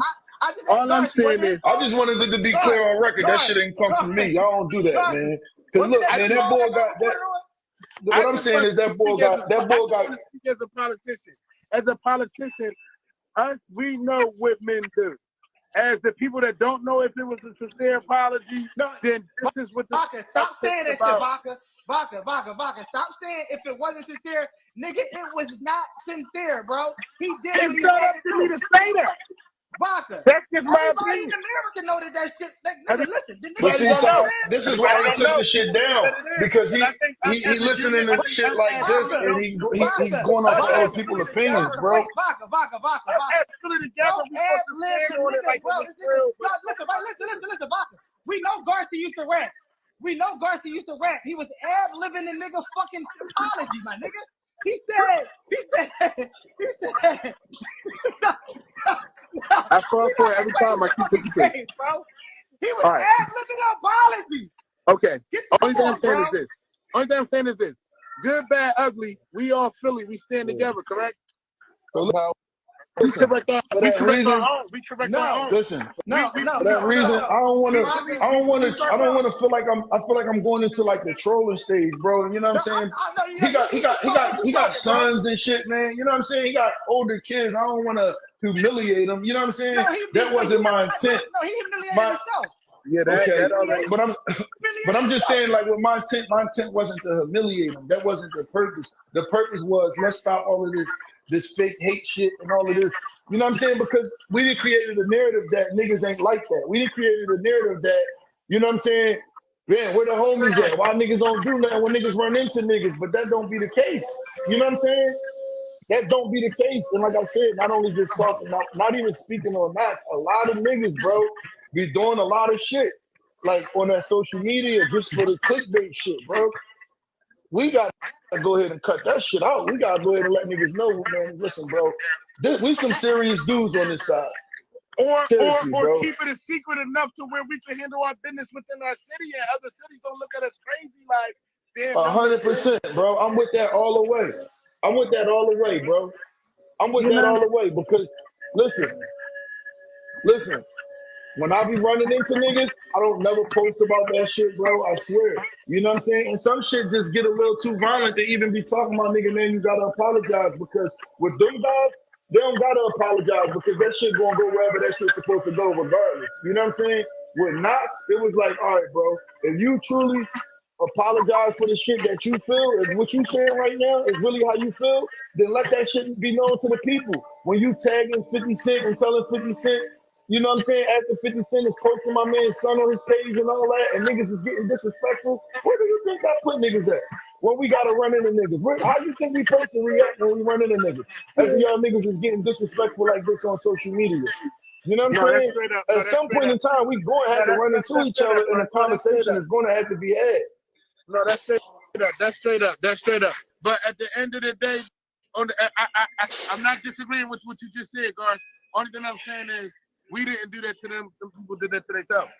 All I'm saying is, I just wanted it to be clear on record. That shit ain't come from me. Y'all don't do that, man. Because look, man, that boy got that. What I'm saying is that boy got. As a politician, we know what men do. As the people that don't know if it was a sincere apology, then this is what the Vaca, stop saying that shit, Vaca. Stop saying if it wasn't sincere, nigga, it was not sincere, bro. He did what he had to do. Me to say that. Vaca. That's just my Everybody opinion. in America know that shit. Nigga, listen. But see, so this is why he took the shit down, because he listening to shit like this and he's going off other people's opinions, bro. Vaca. Listen, Vaca. We know Garcia used to rap. He was ad-libbing the nigga fucking apology, my nigga. He said. I fall for it every time I keep thinking. Bro. He was ad-libbing apology. Okay. Only thing I'm saying is this. Good, bad, ugly. We all Philly. We stand together, correct? We correct our own. Listen. For that reason, I don't want to feel like I feel like I'm going into like the trolling stage, bro. You know what I'm saying? He got sons and shit, man. You know what I'm saying? He got older kids. I don't want to humiliate him. You know what I'm saying? That wasn't my intent. No, he humiliated himself. Yeah, but I'm just saying, like, with my intent wasn't to humiliate him. That wasn't the purpose. The purpose was, let's stop all of this fake hate shit and all of this. You know what I'm saying? Because we didn't create a narrative that niggas ain't like that. We didn't create a narrative that, you know what I'm saying? Man, where the homies at? Why niggas don't do nothing when niggas run into niggas? But that don't be the case. You know what I'm saying? That don't be the case. And like I said, not only just talking, not even speaking on that, a lot of niggas, bro, be doing a lot of shit, like on that social media, just for the clickbait shit, bro. We got to go ahead and cut that shit out. We got to go ahead and let niggas know, man, listen, bro, we some serious dudes on this side. Or bro. Keep it a secret enough to where we can handle our business within our city and other cities don't look at us crazy like, damn. 100%, bro. I'm with that all the way. I'm with that all the way, bro. I'm with that all the way because, listen. When I be running into niggas, I don't never post about that shit, bro. I swear. You know what I'm saying? And some shit just get a little too violent to even be talking about, nigga, man, you gotta apologize. Because with them guys, they don't gotta apologize because that shit gonna go wherever that shit's supposed to go regardless. You know what I'm saying? With Knox, it was like, all right, bro, if you truly apologize for the shit that you feel, if what you saying right now is really how you feel, then let that shit be known to the people. When you tagging 50 Cent and telling 50 Cent, you know what I'm saying? After 50 Cent is posting my man's son on his page and all that, and niggas is getting disrespectful, where do you think that put niggas at? When we gotta run into niggas. How do you think we supposed to react when we run into niggas? As y'all niggas is getting disrespectful like this on social media. You know what I'm saying? At some point in time, we going to have to run into each other and the conversation is going to have to be had. No, that's it. That's straight up. That's straight up. But at the end of the day, I'm not disagreeing with what you just said, Garth. Only thing I'm saying is we didn't do that to them. Some people did that to themselves.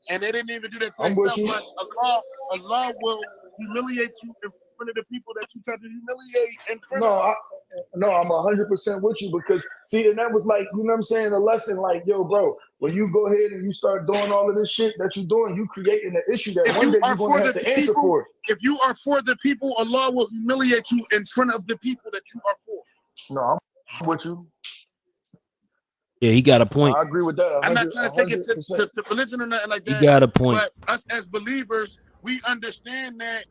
And they didn't even do that to themselves. But Allah will humiliate you in front of the people that you try to humiliate in front of. No, I'm 100% with you because see, and that was like, you know what I'm saying, a lesson like, yo, bro, when you go ahead and you start doing all of this shit that you're doing, you creating an issue that one day you're going to have to answer for it. If you are for the people, Allah will humiliate you in front of the people that you are for. No, I'm with you. Yeah, he got a point. I agree with that. I'm not trying to take it to religion or nothing like that. He got a point. But us as believers, we understand that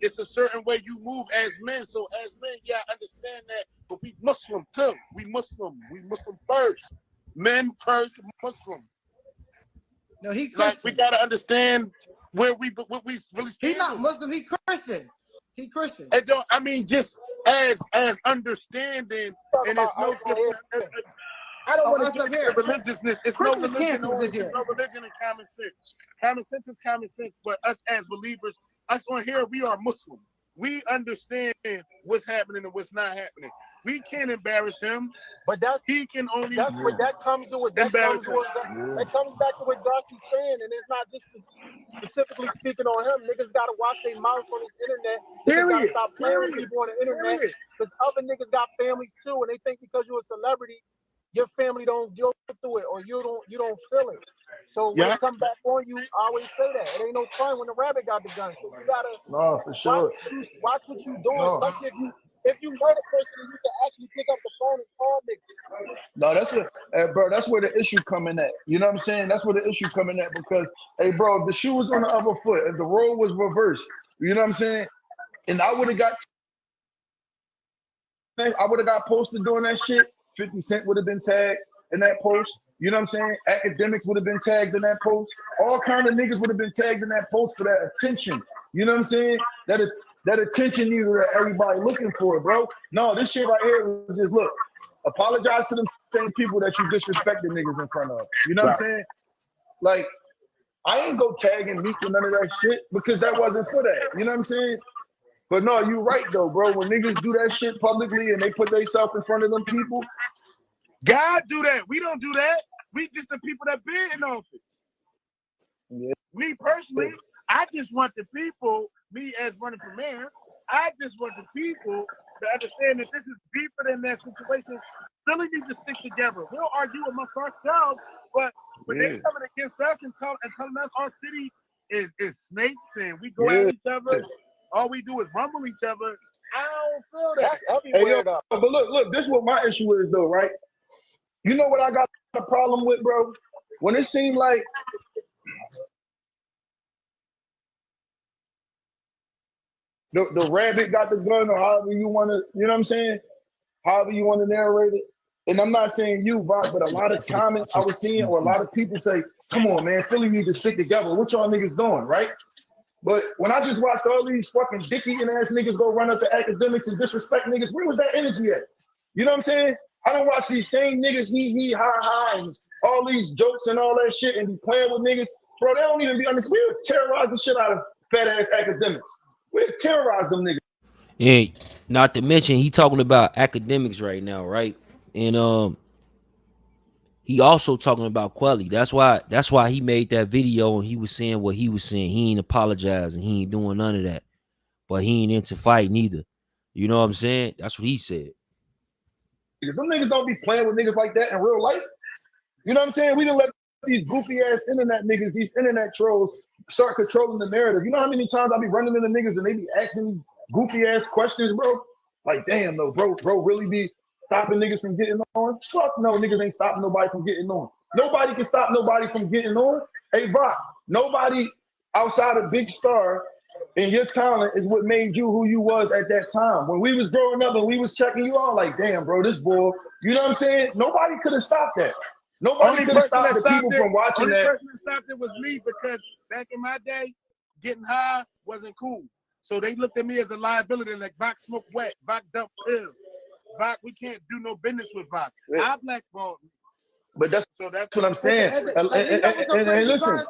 it's a certain way you move as men. So as men, yeah, I understand that. But we Muslim too. We Muslim first. Men first, Muslim. No, he Christian. Like we gotta understand what we really stand. He not Muslim. He Christian. He Christian. And don't, I mean, just as understanding, and it's no different. I don't want to get into religiousness. It's no religion. There's no religion and common sense. Common sense is common sense. But us as believers, us on here, we are Muslim. We understand what's happening and what's not happening. We can't embarrass him, but he can only. That comes back to what Darcy's saying, and it's not just specifically speaking on him. Niggas gotta watch their mouth on this internet. Niggas gotta stop playing with people on the internet because other niggas got families too, and they think because you're a celebrity, your family don't go through it or you don't feel it. So when it comes back on you, I always say that it ain't no fun when the rabbit got the gun. So you gotta for sure. Watch what you doing, especially if you know the person and you can actually pick up the phone and call niggas. No, that's where the issue coming at. You know what I'm saying? That's where the issue coming at because, hey, bro, if the shoe was on the other foot, if the role was reversed, you know what I'm saying? And I would have got posted doing that shit. 50 Cent would have been tagged in that post. You know what I'm saying? Academics would have been tagged in that post. All kind of niggas would have been tagged in that post for that attention. You know what I'm saying? That attention needed that everybody looking for, bro. No, this shit right here was just, look, apologize to them same people that you disrespected niggas in front of. You know what I'm saying? Like, I ain't go tagging Meek or none of that shit because that wasn't for that. You know what I'm saying? But no, you right though, bro. When niggas do that shit publicly and they put themselves in front of them people, God do that. We don't do that. We just the people that been in office. Yeah. Me personally, I just want the people, me as running for mayor, I just want the people to understand that this is deeper than that situation. Really need to stick together. We'll argue amongst ourselves, but when they coming against us and telling us our city is snakes and we go at each other, all we do is rumble each other. I don't feel that. That's everywhere though. But look, this is what my issue is though, right? You know what I got a problem with, bro? When it seemed like the rabbit got the gun, or however you want to, you know what I'm saying? However you want to narrate it. And I'm not saying you, Rock, but a lot of comments I was seeing, or a lot of people say, come on, man, Philly need to stick together. What y'all niggas doing, right? But when I just watched all these fucking dick-eating ass niggas go run up to academics and disrespect niggas, where was that energy at? You know what I'm saying? I don't watch these same niggas he, ha, and all these jokes and all that shit and be playing with niggas. Bro, they don't even be honest. We would terrorize the shit out of fat-ass academics. We would terrorize them niggas. Yeah, not to mention he talking about academics right now, right? And he also talking about Quelly. That's why he made that video and he was saying what he was saying. He ain't apologizing. He ain't doing none of that. But he ain't into fighting either. You know what I'm saying? That's what he said. Them niggas don't be playing with niggas like that in real life. You know what I'm saying? We didn't let these goofy ass internet niggas, these internet trolls, start controlling the narrative. You know how many times I be running into niggas and they be asking me goofy ass questions, bro? Like, damn, though, bro really be stopping niggas from getting on? Fuck no, niggas ain't stopping nobody from getting on. Nobody can stop nobody from getting on. Hey, Brock, nobody outside of Big Star and your talent is what made you who you was at that time. When we was growing up and we was checking you out, like, damn, bro, this boy, you know what I'm saying? Nobody could have stopped that. Nobody could have stopped the people from watching that. The only person that stopped it was me because back in my day, getting high wasn't cool. So they looked at me as a liability, like Wack smoked wet, Wack dumped pills. Wack, we can't do no business with Wack. I blackballed. But that's what I'm saying. And listen,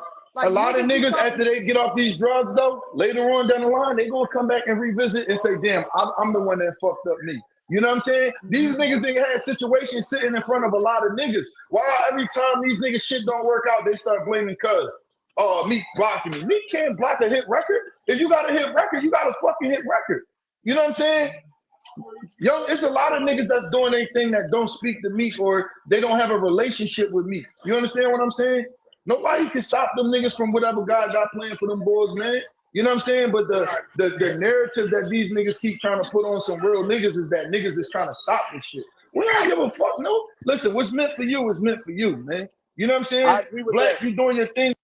a lot of niggas, after they get off these drugs, though, later on down the line, they gonna come back and revisit and say, damn, I'm the one that fucked up me. You know what I'm saying? These niggas didn't have situations sitting in front of a lot of niggas. Why every time these niggas shit don't work out, they start blaming cuz. Oh, Meek blocking me. Meek can't block a hit record. If you got a hit record, you got a fucking hit record. You know what I'm saying? Yo, it's a lot of niggas that's doing their thing that don't speak to Meek or they don't have a relationship with Meek. You understand what I'm saying? Nobody can stop them niggas from whatever God got planned for them boys, man. You know what I'm saying? But the narrative that these niggas keep trying to put on some real niggas is that niggas is trying to stop this shit. We don't give a fuck, no. Listen, what's meant for you is meant for you, man. You know what I'm saying? I agree with Black, that. you doing your thing.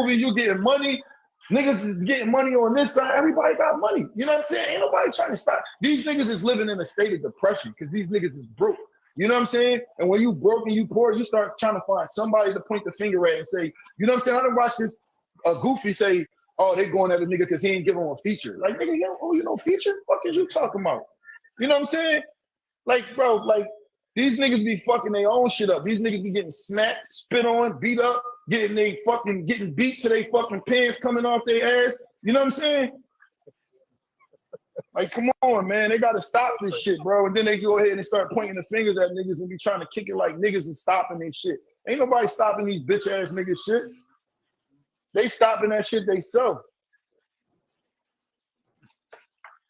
You getting money. Niggas is getting money on this side. Everybody got money. You know what I'm saying? Ain't nobody trying to stop. These niggas is living in a state of depression because these niggas is broke. You know what I'm saying? And when you broke and you poor, you start trying to find somebody to point the finger at and say, you know what I'm saying? I done watched this Goofy say, oh, they going at a nigga because he ain't giving him a feature. Like, nigga, you know feature? What is you talking about? You know what I'm saying? Like, bro, like, these niggas be fucking their own shit up. These niggas be getting smacked, spit on, beat up, getting beat to their fucking pants coming off their ass. You know what I'm saying? Like, come on, man. They got to stop this shit, bro. And then they go ahead and start pointing the fingers at niggas and be trying to kick it like niggas is stopping their shit. Ain't nobody stopping these bitch-ass niggas shit. They stopping that shit they self.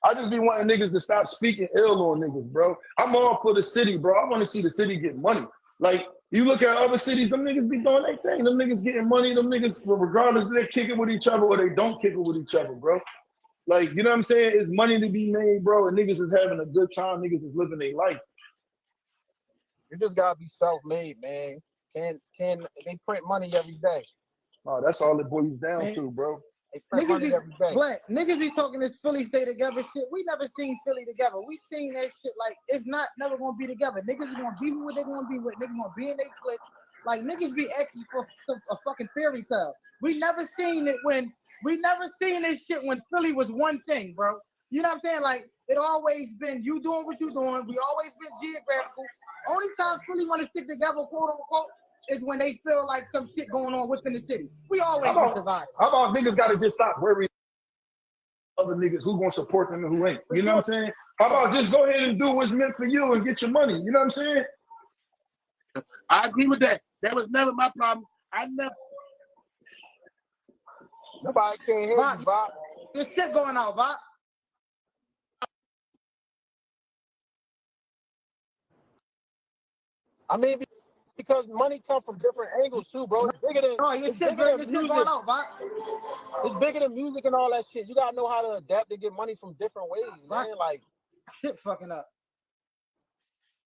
I just be wanting niggas to stop speaking ill on niggas, bro. I'm all for the city, bro. I want to see the city get money. Like, you look at other cities, them niggas be doing their thing. Them niggas getting money. Them niggas, regardless if they kick it with each other or they don't kick it with each other, bro. Like, you know what I'm saying? It's money to be made, bro, and niggas is having a good time. Niggas is living their life. You just gotta be self-made, man. Can they print money every day? Oh, that's all it boils down to, bro. They print money every day. Black niggas be talking this Philly stay together shit. We never seen Philly together. We seen that shit like it's not never gonna be together. Niggas is gonna be who they gonna be with. Niggas gonna be in their cliques. Like niggas be asking for a fucking fairy tale. We never seen this shit when Philly was one thing, bro. You know what I'm saying? Like it always been you doing what you doing. We always been geographical. Only time Philly want to stick together, quote unquote, is when they feel like some shit going on within the city. We always survive. How about niggas gotta just stop worrying other niggas who gonna support them and who ain't? You know what I'm saying? How about just go ahead and do what's meant for you and get your money? You know what I'm saying? I agree with that. That was never my problem. I never. Nobody can't hear you, Bob. There's shit going on, Bob. I mean, because money comes from different angles too, bro. It's bigger than, it's bigger than music. It's bigger than music and all that shit. You gotta know how to adapt to get money from different ways, man. Like shit fucking up.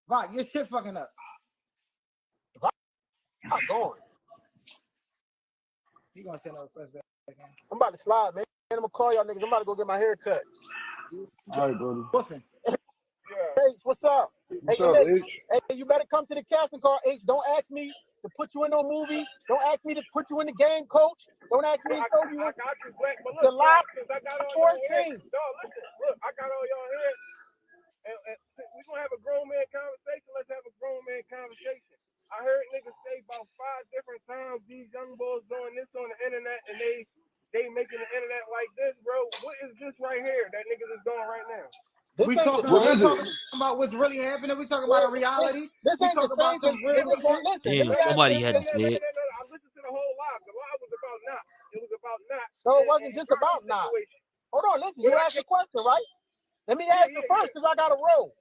Rock, your shit fucking up. I'm going. You gonna send a request back again? I'm about to slide, man. I'm gonna call y'all niggas. I'm about to go get my hair cut. All right, brother. Hey, what's up? What's hey, up, H? H? Hey, you better come to the casting call, H. Don't ask me to put you in no movie. Don't ask me to put you in the game, coach. Don't ask me to throw you in July 14th. No, listen, look, I got all y'all here. And we're going to have a grown man conversation. Let's have a grown man conversation. I heard niggas say about 5 different times these young boys doing this on the internet and they making the internet like this, bro. What is this right here that niggas is doing right now? We talking about what's really happening. We talking about a reality. This ain't the same some real Damn, nobody had to say it. I listened to the whole live. The live was about Knox. It was about Knox. No, it wasn't just about Knox. Hold on, listen. You asked the question, right? Let me ask you first, because I got to roll.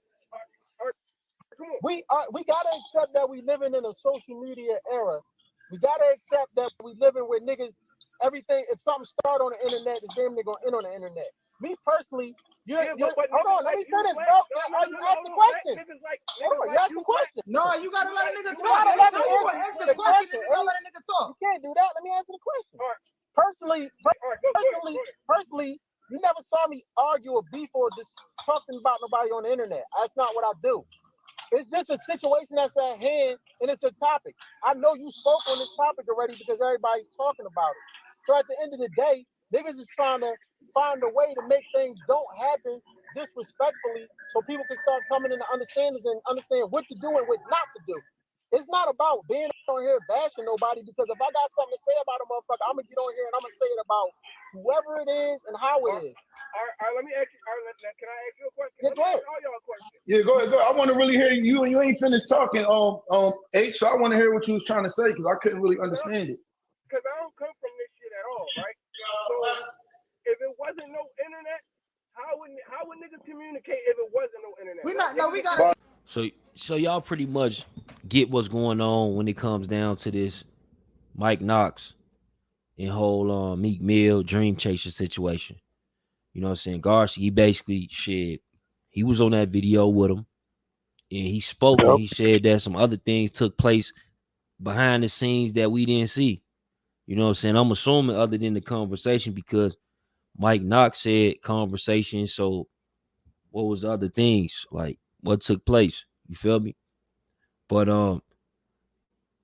We gotta accept that we living in a social media era. We gotta accept that we living with niggas. Everything, if something start on the internet, the damn nigga gonna end on the internet. Me personally, hold on, let me finish, bro. You asked the question. Hold on, you asked the question. No, you gotta let a nigga talk. You gotta let me answer the question. You gotta let a nigga talk. You can't do that. Let me answer the question. Personally, you never saw me argue or beef or just talking about nobody on the internet. That's not what I do. It's just a situation that's at hand, and it's a topic. I know you spoke on this topic already because everybody's talking about it. So at the end of the day, niggas is trying to find a way to make things don't happen disrespectfully, so people can start coming into understandings and understand what to do and what not to do. It's not about being on here bashing nobody, because if I got something to say about a motherfucker, I'm gonna get on here and I'm gonna say it about whoever it is and how it is. All right, let me ask you. Can I ask you a question? Yeah, go ahead. All y'all questions. Yeah, go ahead. I want to really hear you, and you ain't finished talking. H. So I want to hear what you was trying to say because I couldn't really understand it. Because I don't come from this shit at all, right? So if it wasn't no internet, how would niggas communicate if it wasn't no internet? We got. So y'all pretty much get what's going on when it comes down to this Mike Knox and whole Meek Mill Dream Chaser situation. You know what I'm saying? Garcia, he basically he was on that video with him, and he spoke and he said that some other things took place behind the scenes that we didn't see. You know what I'm saying? I'm assuming other than the conversation, because Mike Knox said conversation. So what was the other things? Like what took place? You feel me? But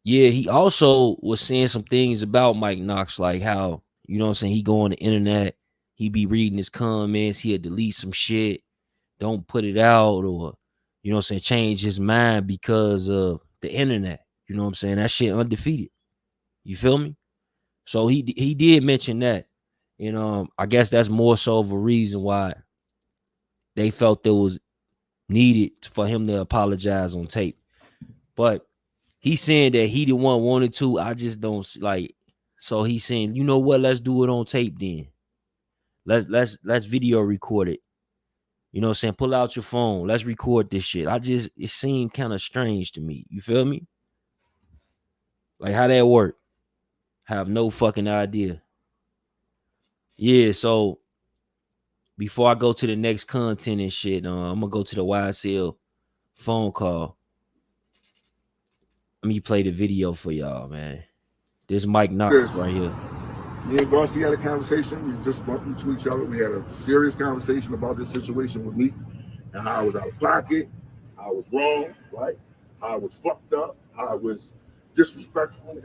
yeah, he also was saying some things about Mike Knox, like how, you know what I'm saying, he go on the internet, he be reading his comments, he'll delete some shit, don't put it out, or, you know what I'm saying, change his mind because of the internet. You know what I'm saying? That shit undefeated. You feel me? So he did mention that. And I guess that's more so of a reason why they felt it was needed for him to apologize on tape. But he's saying that he the one wanted to. I just don't like. So he's saying, you know what? Let's do it on tape then. Let's video record it. You know what I'm saying? Pull out your phone. Let's record this shit. It seemed kind of strange to me. You feel me? Like how that work? Have no fucking idea. Yeah, so before I go to the next content and shit, I'm gonna go to the YSL phone call. Let me play the video for y'all, man. This Mike Knox right here. Me and Garcia had a conversation. We just bumped into each other. We had a serious conversation about this situation with me and how I was out of pocket, how I was wrong, right? How I was fucked up, how I was disrespectful,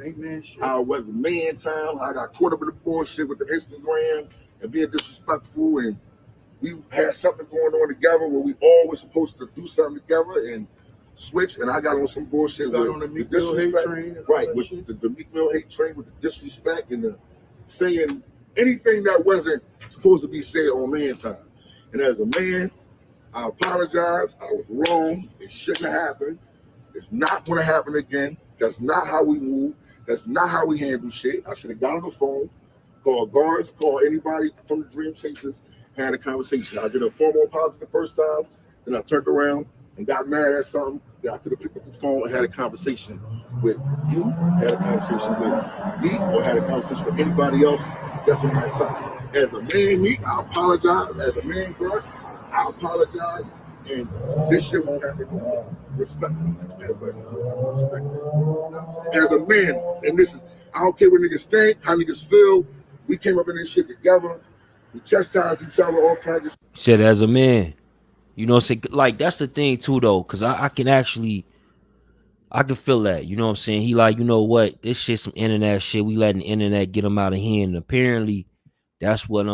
how I wasn't man time, how I got caught up in the bullshit with the Instagram and being disrespectful. And we had something going on together where we all were supposed to do something together and switch, and I got on some bullshit with on the Meek Mill hate train, right? With the Meek Mill hate train, with the disrespect and the saying anything that wasn't supposed to be said on man time. And as a man, I apologize. I was wrong. It shouldn't have happened. It's not going to happen again. That's not how we move. That's not how we handle shit. I should have got on the phone, called guards, called anybody from the Dream Chasers, had a conversation. I did a formal apology the first time, then I turned around and got mad at something. Then I could have picked up the phone and had a conversation with you, had a conversation with me, or had a conversation with anybody else that's on my side. As a man, me, I apologize. As a man, Garth, I apologize. And this shit won't happen no more. Respect. As a man, and this is, I don't care what niggas think, how niggas feel. We came up in this shit together. We chastised each other, all kinds of shit. Said as a man. You know what I'm saying? Like, that's the thing too, though, because I can feel that. You know what I'm saying? He like, you know what? This shit some internet shit. We letting the internet get him out of hand. And apparently, that's what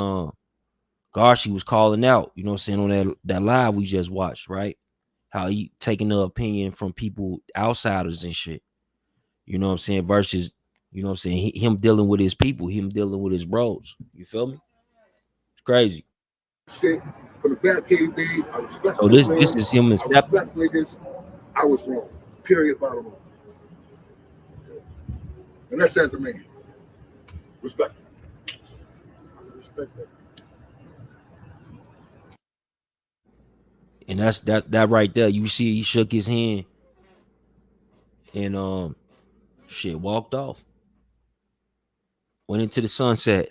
Garcia was calling out. You know what I'm saying? On that live we just watched, right? How he taking the opinion from people, outsiders and shit. You know what I'm saying? Versus, you know what I'm saying, him dealing with his people, him dealing with his bros. You feel me? It's crazy. Shit. From the Batcave days, I respect. So this is him I respect niggas. I was wrong. Period. Bottom line. And that's as a man. Respect. Respect that. And that's that right there. You see, he shook his hand and shit walked off. Went into the sunset.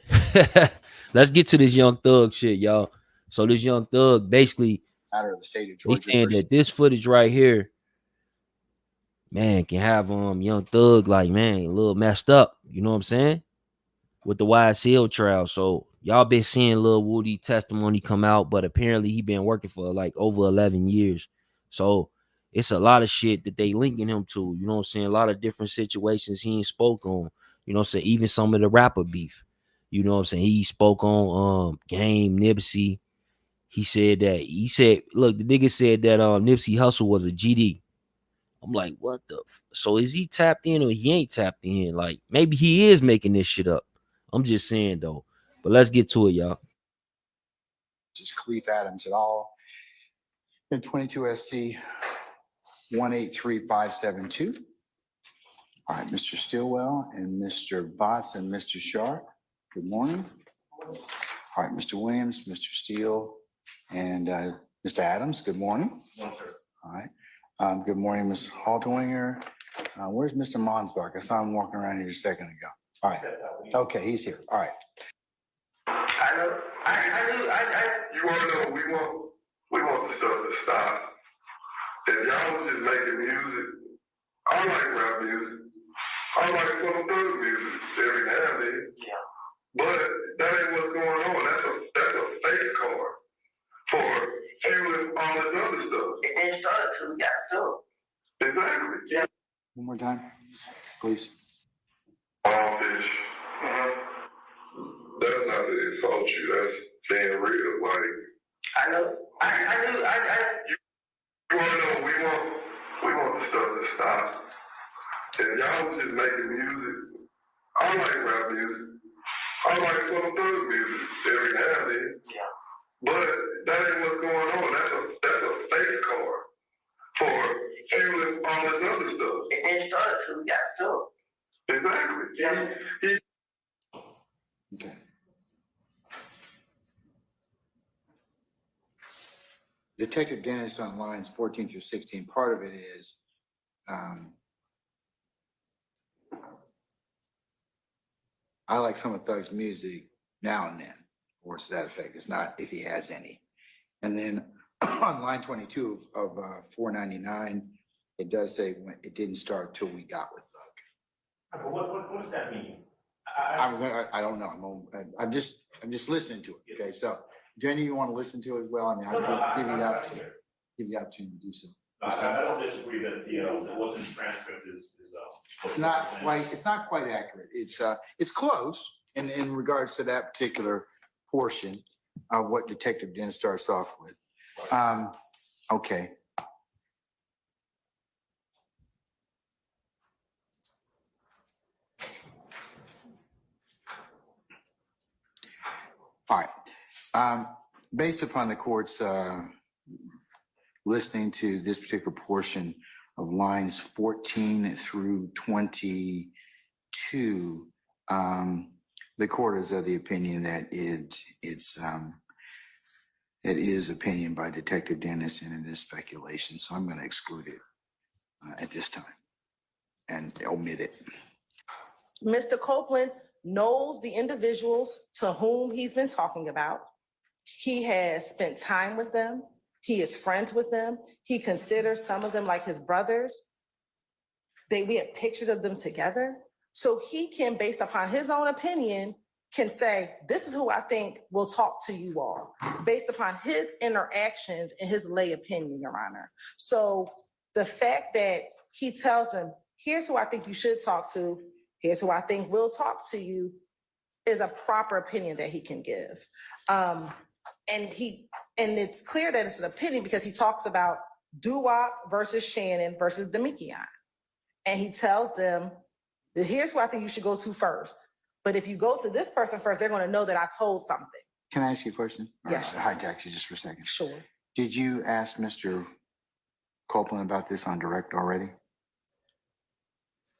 Let's get to this Young Thug shit, y'all. So this Young Thug basically, Matter of the state of they Georgia. saying that this footage right here, man, can have Young Thug like, man, a little messed up. You know what I'm saying? With the YSL trial. So y'all been seeing Lil Woody testimony come out, but apparently he been working for like over 11 years. So it's a lot of shit that they linking him to. You know what I'm saying? A lot of different situations he ain't spoke on. You know what I'm saying? Even some of the rapper beef. You know what I'm saying? He spoke on Game Nipsey. He said, look, the nigga said that Nipsey Hussle was a GD. I'm like, what the? So is he tapped in or he ain't tapped in? Like, maybe he is making this shit up. I'm just saying though. But let's get to it, y'all. Is Keefe Adams et al. In 22 SC 183572. All right, Mr. Stillwell and Mr. Botts and Mr. Sharp, good morning. All right, Mr. Williams, Mr. Steele, and Mr. Adams, good morning. All right. Good morning, Ms. Haltwinger. Where's Mr. Monsbach? I saw him walking around here a second ago. All right. Okay, he's here. All right. You want to know, we want the stuff to stop. If y'all was just making music, I like rap music. I like some thug music every now and then. Yeah. But that ain't what's going on. That's a fake card for fueling all this other stuff. It ain't started till we got to. Exactly. Yeah. One more time, please. All fish. That's not to insult you. That's being real. Like, I know. You want to know, we want the stuff to stop. If y'all was just making music, I like rap music. I like some thug music every now and then. Yeah. But that ain't what's going on. That's a fake card for fueling all this other stuff. It ain't started till we got to. Exactly. Yeah. Okay. Detective Dennis on lines 14 through 16, part of it is I like some of Thug's music now and then, or to that effect. It's not if he has any. And then on line 22 of 499, it does say when it didn't start till we got with Thug. But what does that mean? I don't know. I'm just listening to it. Okay, so Jenny, you want to listen to it as well? I mean, I'll give you the opportunity to do so. I don't disagree that it wasn't transcript is It's not quite accurate. It's close in regards to that particular portion of what Detective Den starts off with. Okay. All right. Based upon the court's listening to this particular portion of lines 14 through 22, the court is of the opinion that it is opinion by Detective Dennis and it is speculation. So I'm going to exclude it at this time and omit it. Mr. Copeland knows the individuals to whom he's been talking about. He has spent time with them. He is friends with them. He considers some of them like his brothers. We have pictures of them together. So he can, based upon his own opinion, can say, this is who I think will talk to you all, based upon his interactions and his lay opinion, Your Honor. So the fact that he tells them, here's who I think you should talk to, here's who I think will talk to you, is a proper opinion that he can give. And it's clear that it's an opinion because he talks about Doo-Wop versus Shannon versus Demikion. And he tells them, here's who I think you should go to first. But if you go to this person first, they're going to know that I told something. Can I ask you a question? Yes. Or hijack you just for a second. Sure. Did you ask Mr. Copeland about this on direct already?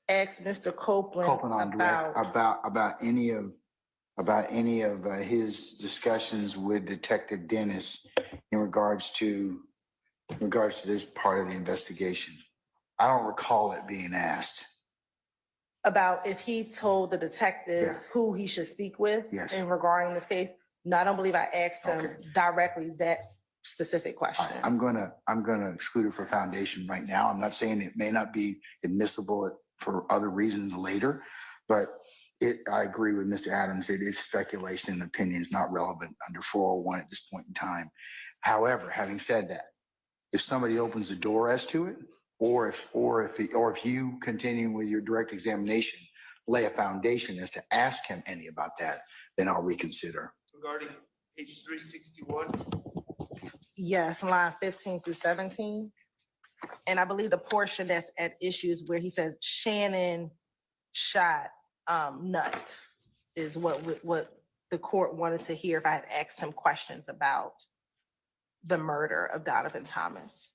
Ask Mr. Copeland on direct about any of his discussions with Detective Dennis in regards to this part of the investigation. I don't recall it being asked. About if he told the detectives who he should speak with in regarding this case. No, I don't believe I asked him directly that specific question. Right, I'm gonna exclude it for foundation right now. I'm not saying it may not be admissible for other reasons later, but I agree with Mr. Adams. It is speculation and opinion is not relevant under 401 at this point in time. However, having said that, if somebody opens the door as to it, or if you continue with your direct examination lay a foundation as to ask him any about that, then I'll reconsider. Regarding page 361. Yes, line 15 through 17. And I believe the portion that's at issue is where he says Shannon shot Nut is what the court wanted to hear if I had asked him questions about the murder of Donovan Thomas.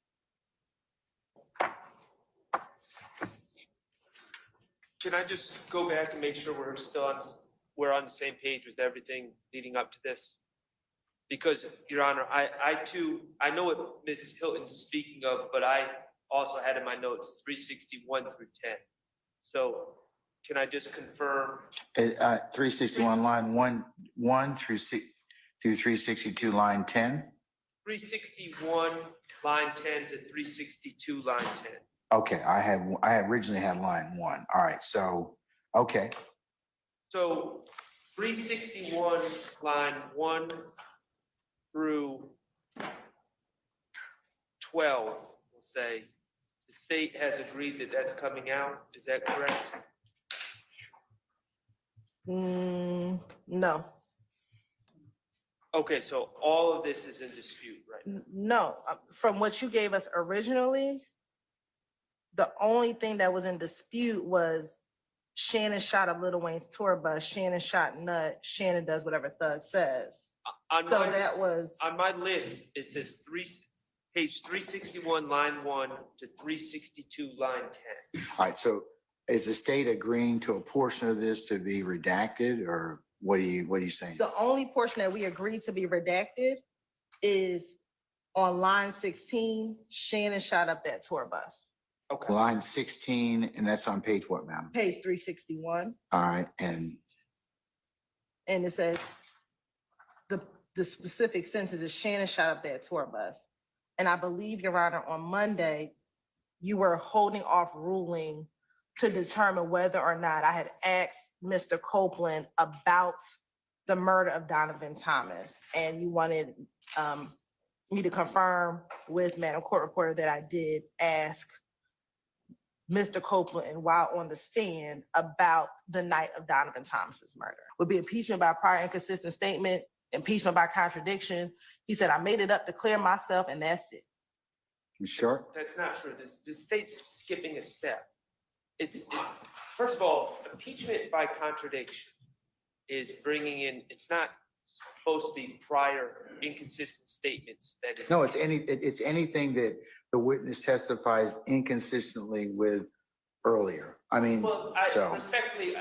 Can I just go back and make sure we're on the same page with everything leading up to this? Because, Your Honor, I too know what Ms. Hilton's speaking of, but I also had in my notes 361 through 10. So can I just confirm? 361 line 1 through 362 line 10. 361 line 10 to 362 line 10. Okay, I originally had line 1. All right, so okay. So 361 line 1 through 12, we'll say, the state has agreed that that's coming out. Is that correct? No. Okay, so all of this is in dispute, right? No, from what you gave us originally, the only thing that was in dispute was Shannon shot up Lil Wayne's tour bus, Shannon shot Nut, Shannon does whatever Thug says. On my list, it says page 361, line 1 to 362, line 10. All right, so is the state agreeing to a portion of this to be redacted, or what are you saying? The only portion that we agreed to be redacted is on line 16, Shannon shot up that tour bus. Okay. Line 16, and that's on page what, ma'am? Page 361. All right, and it says the specific sentence is Shannon shot up that tour bus. And I believe, Your Honor, on Monday, you were holding off ruling to determine whether or not I had asked Mr. Copeland about the murder of Donovan Thomas. And you wanted me to confirm with Madam Court Reporter that I did ask Mr. Copeland while on the stand about the night of Donovan Thomas's murder. Would be impeachment by prior inconsistent statement, impeachment by contradiction. He said, I made it up to clear myself, and that's it. You sure? That's not true. The state's skipping a step. First of all, impeachment by contradiction is bringing in, it's not supposed to be prior inconsistent statements. That is no, it's anything that the witness testifies inconsistently with earlier. I mean, respectfully,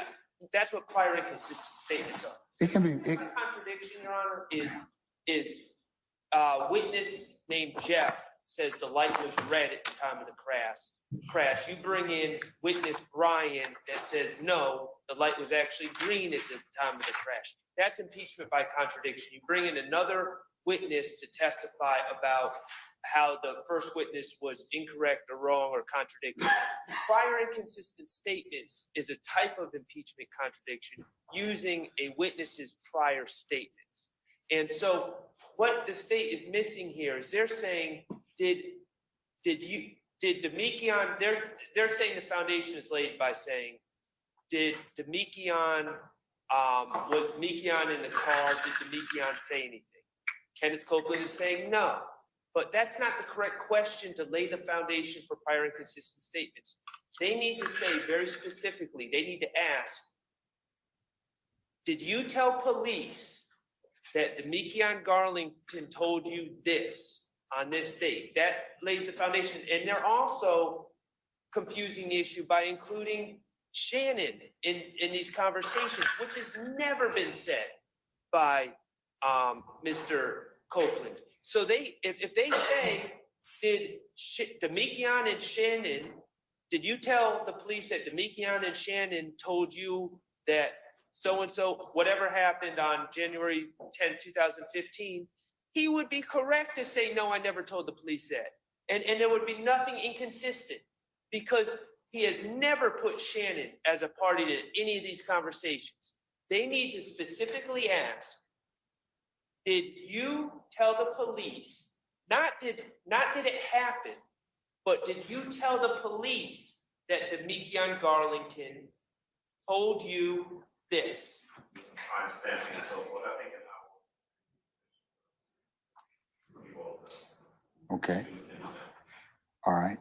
that's what prior inconsistent statements are. It can be. Contradiction, Your Honor, is witness named Jeff says the light was red at the time of the crash. You bring in witness Brian that says no, the light was actually green at the time of the crash. That's impeachment by contradiction. You bring in another witness to testify about how the first witness was incorrect or wrong or contradictory. Prior inconsistent statements is a type of impeachment contradiction using a witness's prior statements. And so what the state is missing here is they're saying, did Demekion, they're saying the foundation is laid by saying, did Demekion, was Demekion in the car? Did Demekion say anything? Kenneth Copeland is saying no. But that's not the correct question to lay the foundation for prior inconsistent statements. They need to say very specifically, they need to ask, did you tell police that Demekion Garlington told you this on this date? That lays the foundation. And they're also confusing the issue by including Shannon in these conversations, which has never been said by Mr. Copeland. So if they say, did Demekion and Shannon, did you tell the police that Demekion and Shannon told you that so-and-so, whatever happened on January 10, 2015, he would be correct to say, no, I never told the police that. And there would be nothing inconsistent because he has never put Shannon as a party to any of these conversations. They need to specifically ask, did you tell the police, not did it happen, but did you tell the police that Demekion Garlington told you this. Timestamping and so forth. I think Okay. All right.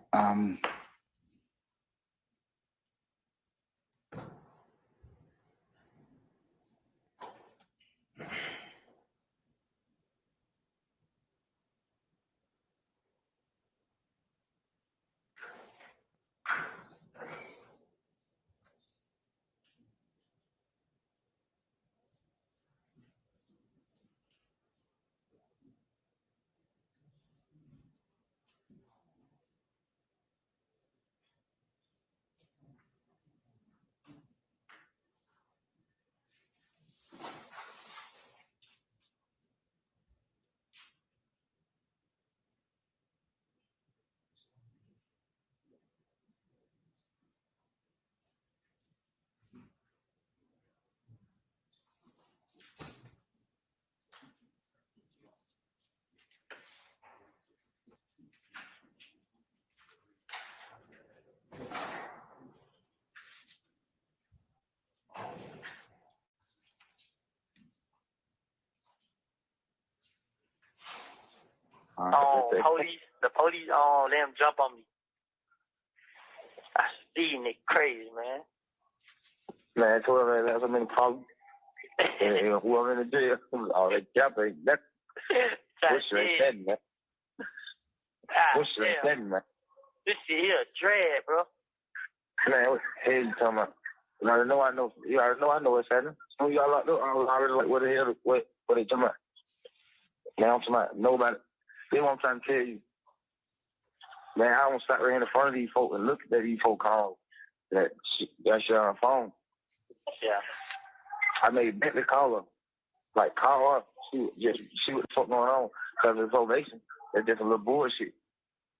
The police, let them jump on me. I see Nick crazy, man. Man, whoever has so many problems, whoever in the jail, all that jumping, that's what should have said, man. What should have said, man. This shit here dread, bro. Man, what the hell you talking about? You already know I know. You already know I know what's happening. So y'all locked up, I was already like, what the hell, what they talking about? Now I'm talking about nobody. That's what I'm trying to tell you. Man, I don't stop right in front of these folks and look at these folks calls that shit on the phone. Yeah. I made Bentley call her. Like, call her. See what the fuck going on. Because it's probation. It's just a little bullshit.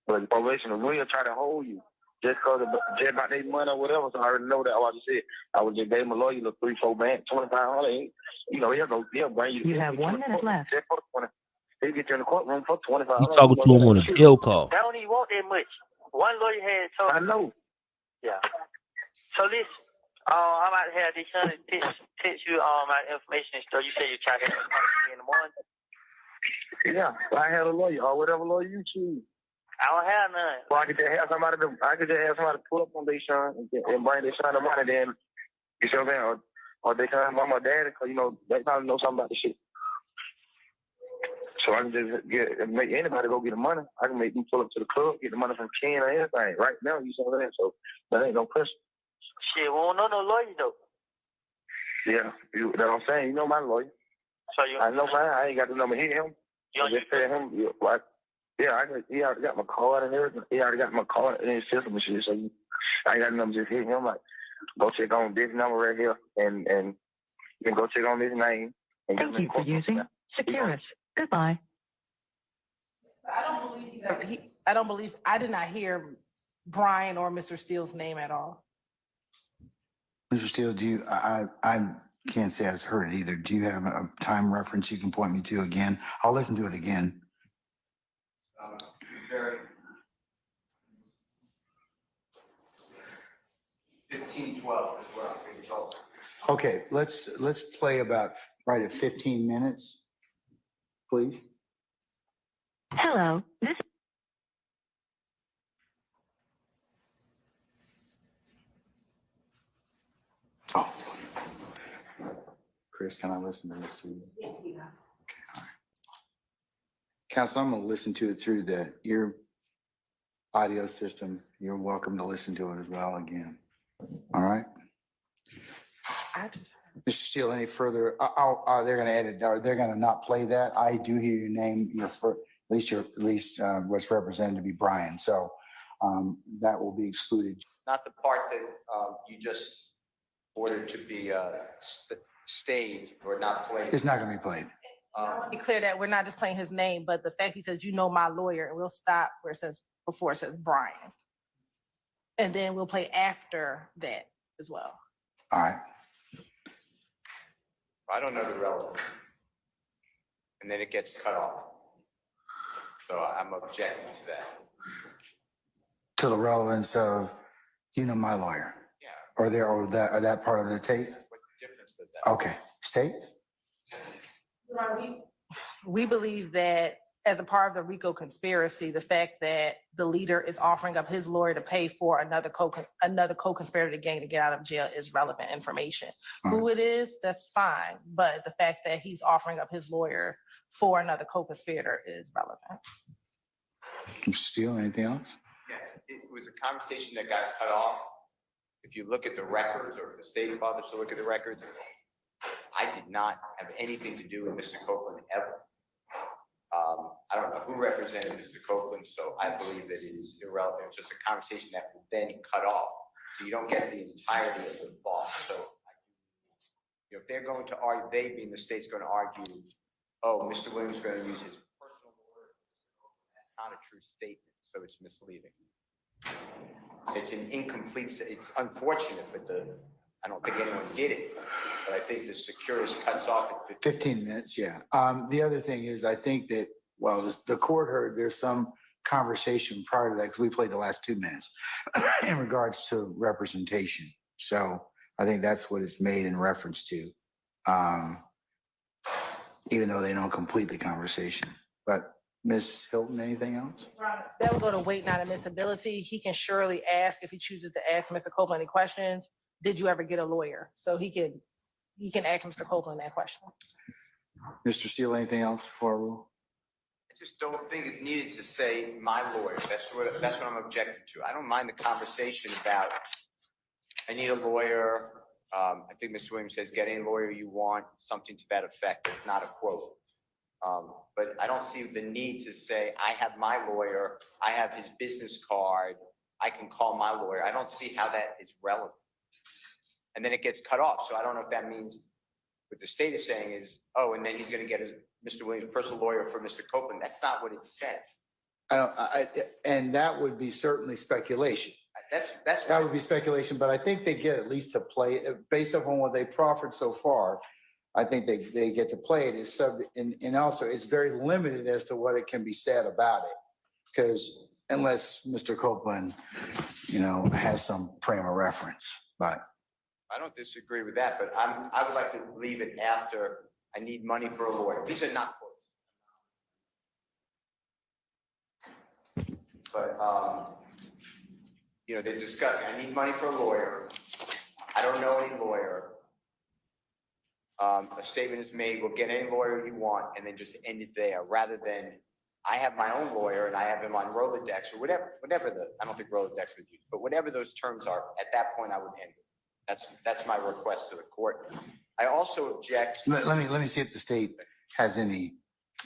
But the probation will try to hold you. Just because about their money or whatever. So I already know that. Like I said, I would just gave him a lawyer, look 3-4 bank, $2,500. You know, he'll bring you. You have 1 minute left. He'll get you in the courtrum for $2,500. He's talking to him on a jail call. I don't even want that much. One lawyer had told me. I know. Yeah. So listen, I might have this son text you my information. So you say you try to get in the morning. Yeah, I had a lawyer or whatever lawyer you choose. I don't have none. Well, I could just have somebody pull up on their son and bring their son the money. Then you see what I'm saying, or they can have mama or daddy, because you know they probably know something about the shit. So I can just make anybody go get the money. I can make them pull up to the club, get the money from Ken or anything. Right now, you see what I'm saying? So that ain't no pressure. Shit, we don't know no lawyer though. Yeah, that's what I'm saying. You know my lawyer. So I know mine. I ain't got the number. Hit him. You just tell him. He already got my card and everything. He already got my card and his system and shit. So I ain't got the number. Just hit him. Like, go check on this number right here, and you can go check on this name. And Thank you for using Securus. Goodbye. I did not hear Brian or Mr. Steele's name at all. Mr. Steele, I can't say I've heard it either. Do you have a time reference you can point me to again? I'll listen to it again. Very 15-12 is what I'm being told. Okay, let's play about right at 15 minutes, please. Hello. Chris, can I listen to this? Okay, all right. Council, I'm going to listen to it through your audio system. You're welcome to listen to it as well again. All right. Mr. Steele, any further? They're going to edit. They're going to not play that. I do hear your name. At least what's represented to be Brian. So that will be excluded. Not the part that you just ordered to be staged or not played. It's not going to be played. Be clear that we're not just playing his name, but the fact he says, you know, my lawyer, and we'll stop where it says, before it says Brian. And then we'll play after that as well. All right. I don't know the relevance. And then it gets cut off. So I'm objecting to that. To the relevance of, you know, my lawyer. Yeah, Or that part of the tape? What difference does that make? Okay, state? We believe that as a part of the RICO conspiracy, the fact that the leader is offering up his lawyer to pay for another co-conspirator to gang to get out of jail is relevant information. Who it is, that's fine. But the fact that he's offering up his lawyer for another co-conspirator is relevant. Mr. Steele, anything else? Yes, it was a conversation that got cut off. If you look at the records, or if the state bothers to look at the records, I did not have anything to do with Mr. Copeland ever. I don't know who represented Mr. Copeland, so I believe that it is irrelevant. It's just a conversation that was then cut off. So you don't get the entirety of the thought. So if they're going to argue, they being the state's going to argue, oh, Mr. Williams is going to use his personal word. That's not a true statement, so it's misleading. It's an incomplete, it's unfortunate, but I don't think anyone did it. But I think the securist cuts off at 15 minutes, yeah. The other thing is, I think that, well, the court heard there's some conversation prior to that, because we played the last 2 minutes, in regards to representation. So I think that's what it's made in reference to, even though they don't complete the conversation. But Ms. Hilton, anything else? That would go to weight, not admissibility. He can surely ask, if he chooses to ask Mr. Copeland any questions, did you ever get a lawyer? So he can ask Mr. Copeland that question. Mr. Steele, anything else before I rule? I just don't think it's needed to say my lawyer. That's what I'm objecting to. I don't mind the conversation about, I need a lawyer. I think Mr. Williams says, get any lawyer you want, something to that effect. It's not a quote. But I don't see the need to say, I have my lawyer, I have his business card, I can call my lawyer. I don't see how that is relevant. And then it gets cut off. So I don't know if that means what the state is saying is, oh, and then he's going to get Mr. Williams' personal lawyer for Mr. Copeland. That's not what it says. And that would be certainly speculation. That would be speculation, but I think they get at least to play, based upon what they proffered so far. I think they get to play it as subject, and also it's very limited as to what it can be said about it, because unless Mr. Copeland, has some frame of reference, but. I don't disagree with that, but I would like to leave it after I need money for a lawyer. These are not quotes. But, they're discussing, I need money for a lawyer. I don't know any lawyer. A statement is made, we'll get any lawyer you want, and then just end it there, rather than I have my own lawyer and I have him on Rolodex or whatever I don't think Rolodex would use, but whatever those terms are, at that point I would end it. That's my request to the court. I also object. Let me see if the state has any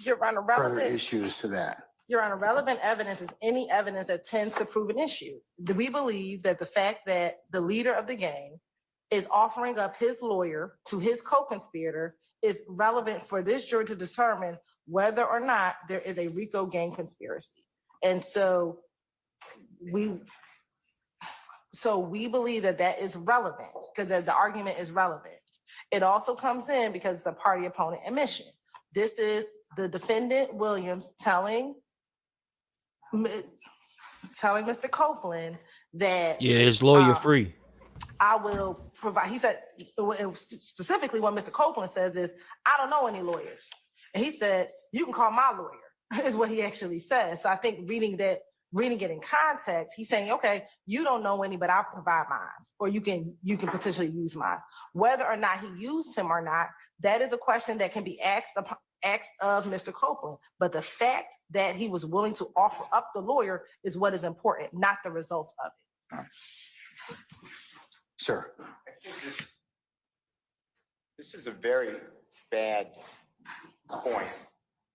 further issues to that. Your Honor, relevant evidence is any evidence that tends to prove an issue. We believe that the fact that the leader of the gang is offering up his lawyer to his co-conspirator is relevant for this jury to determine whether or not there is a RICO gang conspiracy. And so we believe that is relevant, because the argument is relevant. It also comes in because it's a party opponent admission. This is the defendant Williams telling Mr. Copeland that his lawyer free. I will provide. He said specifically what Mr. Copeland says is, I don't know any lawyers, and he said you can call my lawyer is what he actually says. So I think reading it in context, he's saying, okay, you don't know any, but I'll provide mine, or you can potentially use mine. Whether or not he used him or not, that is a question that can be asked of Mr. Copeland. But the fact that he was willing to offer up the lawyer is what is important, not the result of it. Right. Sir. I think this is a very bad point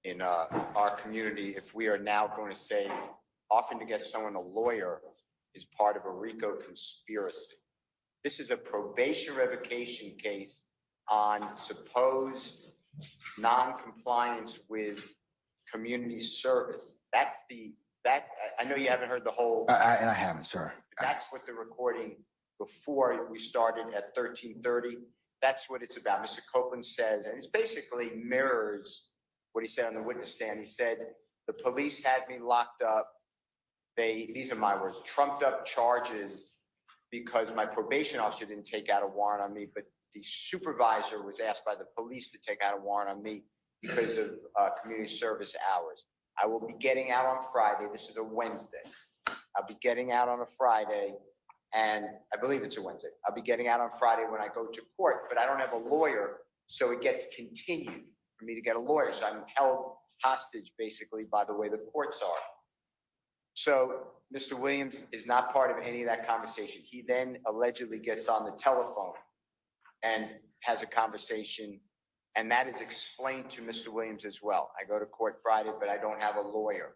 in our community if we are now going to say often to get someone a lawyer is part of a RICO conspiracy. This is a probation revocation case on supposed non-compliance with community service. I know you haven't heard the whole. I haven't, sir. That's what the recording before we started at 13:30. That's what it's about. Mr. Copeland says, and it basically mirrors what he said on the witness stand. He said, the police had me locked up. These are my words, trumped up charges because my probation officer didn't take out a warrant on me, but the supervisor was asked by the police to take out a warrant on me because of community service hours. I will be getting out on Friday. This is a Wednesday. I'll be getting out on a Friday, and I believe it's a Wednesday. I'll be getting out on Friday when I go to court, but I don't have a lawyer, so it gets continued for me to get a lawyer. So I'm held hostage basically by the way the courts are. So Mr. Williams is not part of any of that conversation. He then allegedly gets on the telephone and has a conversation, and that is explained to Mr. Williams as well. I go to court Friday, but I don't have a lawyer.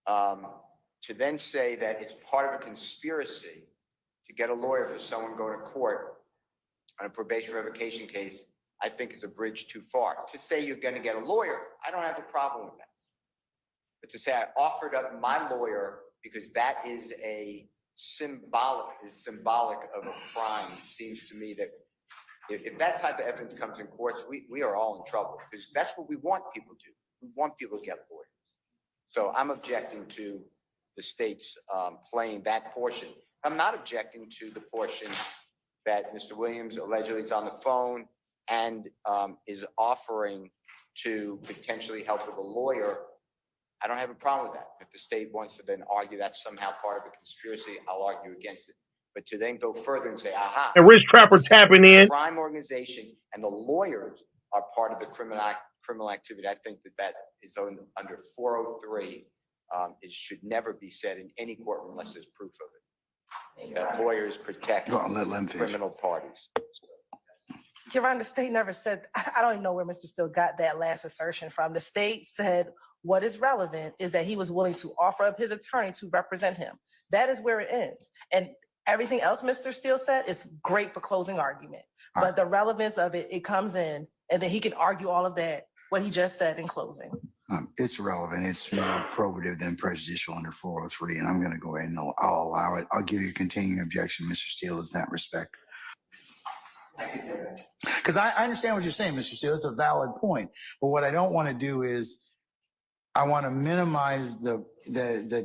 To then say that it's part of a conspiracy to get a lawyer for someone going to court on a probation revocation case, I think is a bridge too far. To say you're going to get a lawyer, I don't have a problem with that. But to say I offered up my lawyer because that is symbolic of a crime, seems to me that if that type of evidence comes in courts, we are all in trouble, because that's what we want people to do. We want people to get lawyers. So I'm objecting to the state's playing that portion. I'm not objecting to the portion that Mr. Williams allegedly is on the phone and is offering to potentially help with a lawyer. I don't have a problem with that. If the state wants to then argue that's somehow part of a conspiracy, I'll argue against it. But to then go further and say, aha. And Rich Trapper tapping in. Crime organization and the lawyers are part of the criminal activity. I think that is under 403. It should never be said in any courtroom unless there's proof of it. That lawyers protect criminal parties. Your Honor, the state never said, I don't even know where Mr. Steele got that last assertion from. The state said what is relevant is that he was willing to offer up his attorney to represent him. That is where it ends. And everything else Mr. Steele said is great for closing argument. But the relevance of it, it comes in, and then he can argue all of that, what he just said in closing. It's relevant. It's more probative than prejudicial under 403, and I'm going to go ahead and I'll allow it. I'll give you a continuing objection, Mr. Steele, in that respect. Because I understand what you're saying, Mr. Steele. It's a valid point. But what I don't want to do is I want to minimize the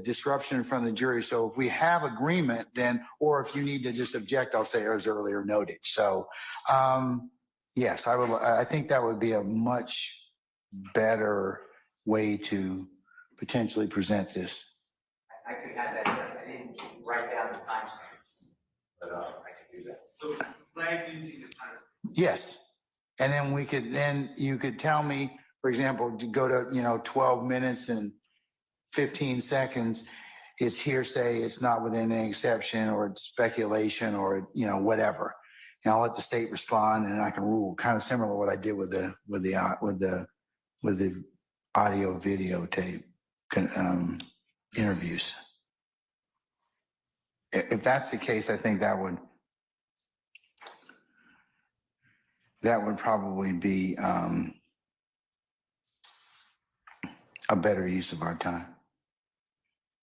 disruption in front of the jury. So if we have agreement, then, or if you need to just object, I'll say as earlier noted. So yes, I think that would be a much better way to potentially present this. I could have that. I didn't write down the timestamps, but I could do that. So flag using the timestamp. Yes. And then you could tell me, for example, to go to, 12 minutes and 15 seconds, it's hearsay, it's not within any exception, or it's speculation, or, whatever. And I'll let the state respond, and I can rule, kind of similar to what I did with the audio videotape interviews. If that's the case, I think that would probably be a better use of our time.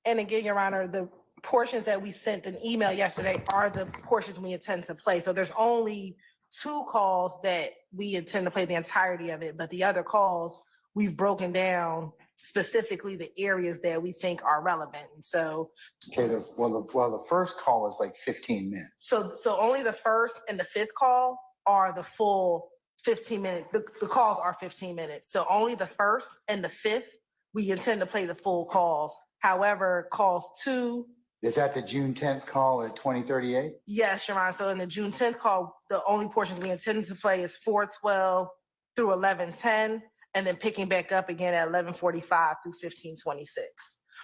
And again, Your Honor, the portions that we sent an email yesterday are the portions we intend to play. So there's only 2 calls that we intend to play the entirety of it, but the other calls we've broken down specifically the areas that we think are relevant. And so, okay, the first call is like 15 minutes. So only the first and the 5th call are the full 15 minutes. The calls are 15 minutes. So only the first and the 5th, we intend to play the full calls. However, calls 2. Is that the June 10th call at 2038? Yes, Your Honor. So in the June 10th call, the only portions we intended to play is 4:12 through 11:10, and then picking back up again at 11:45 through 15:26.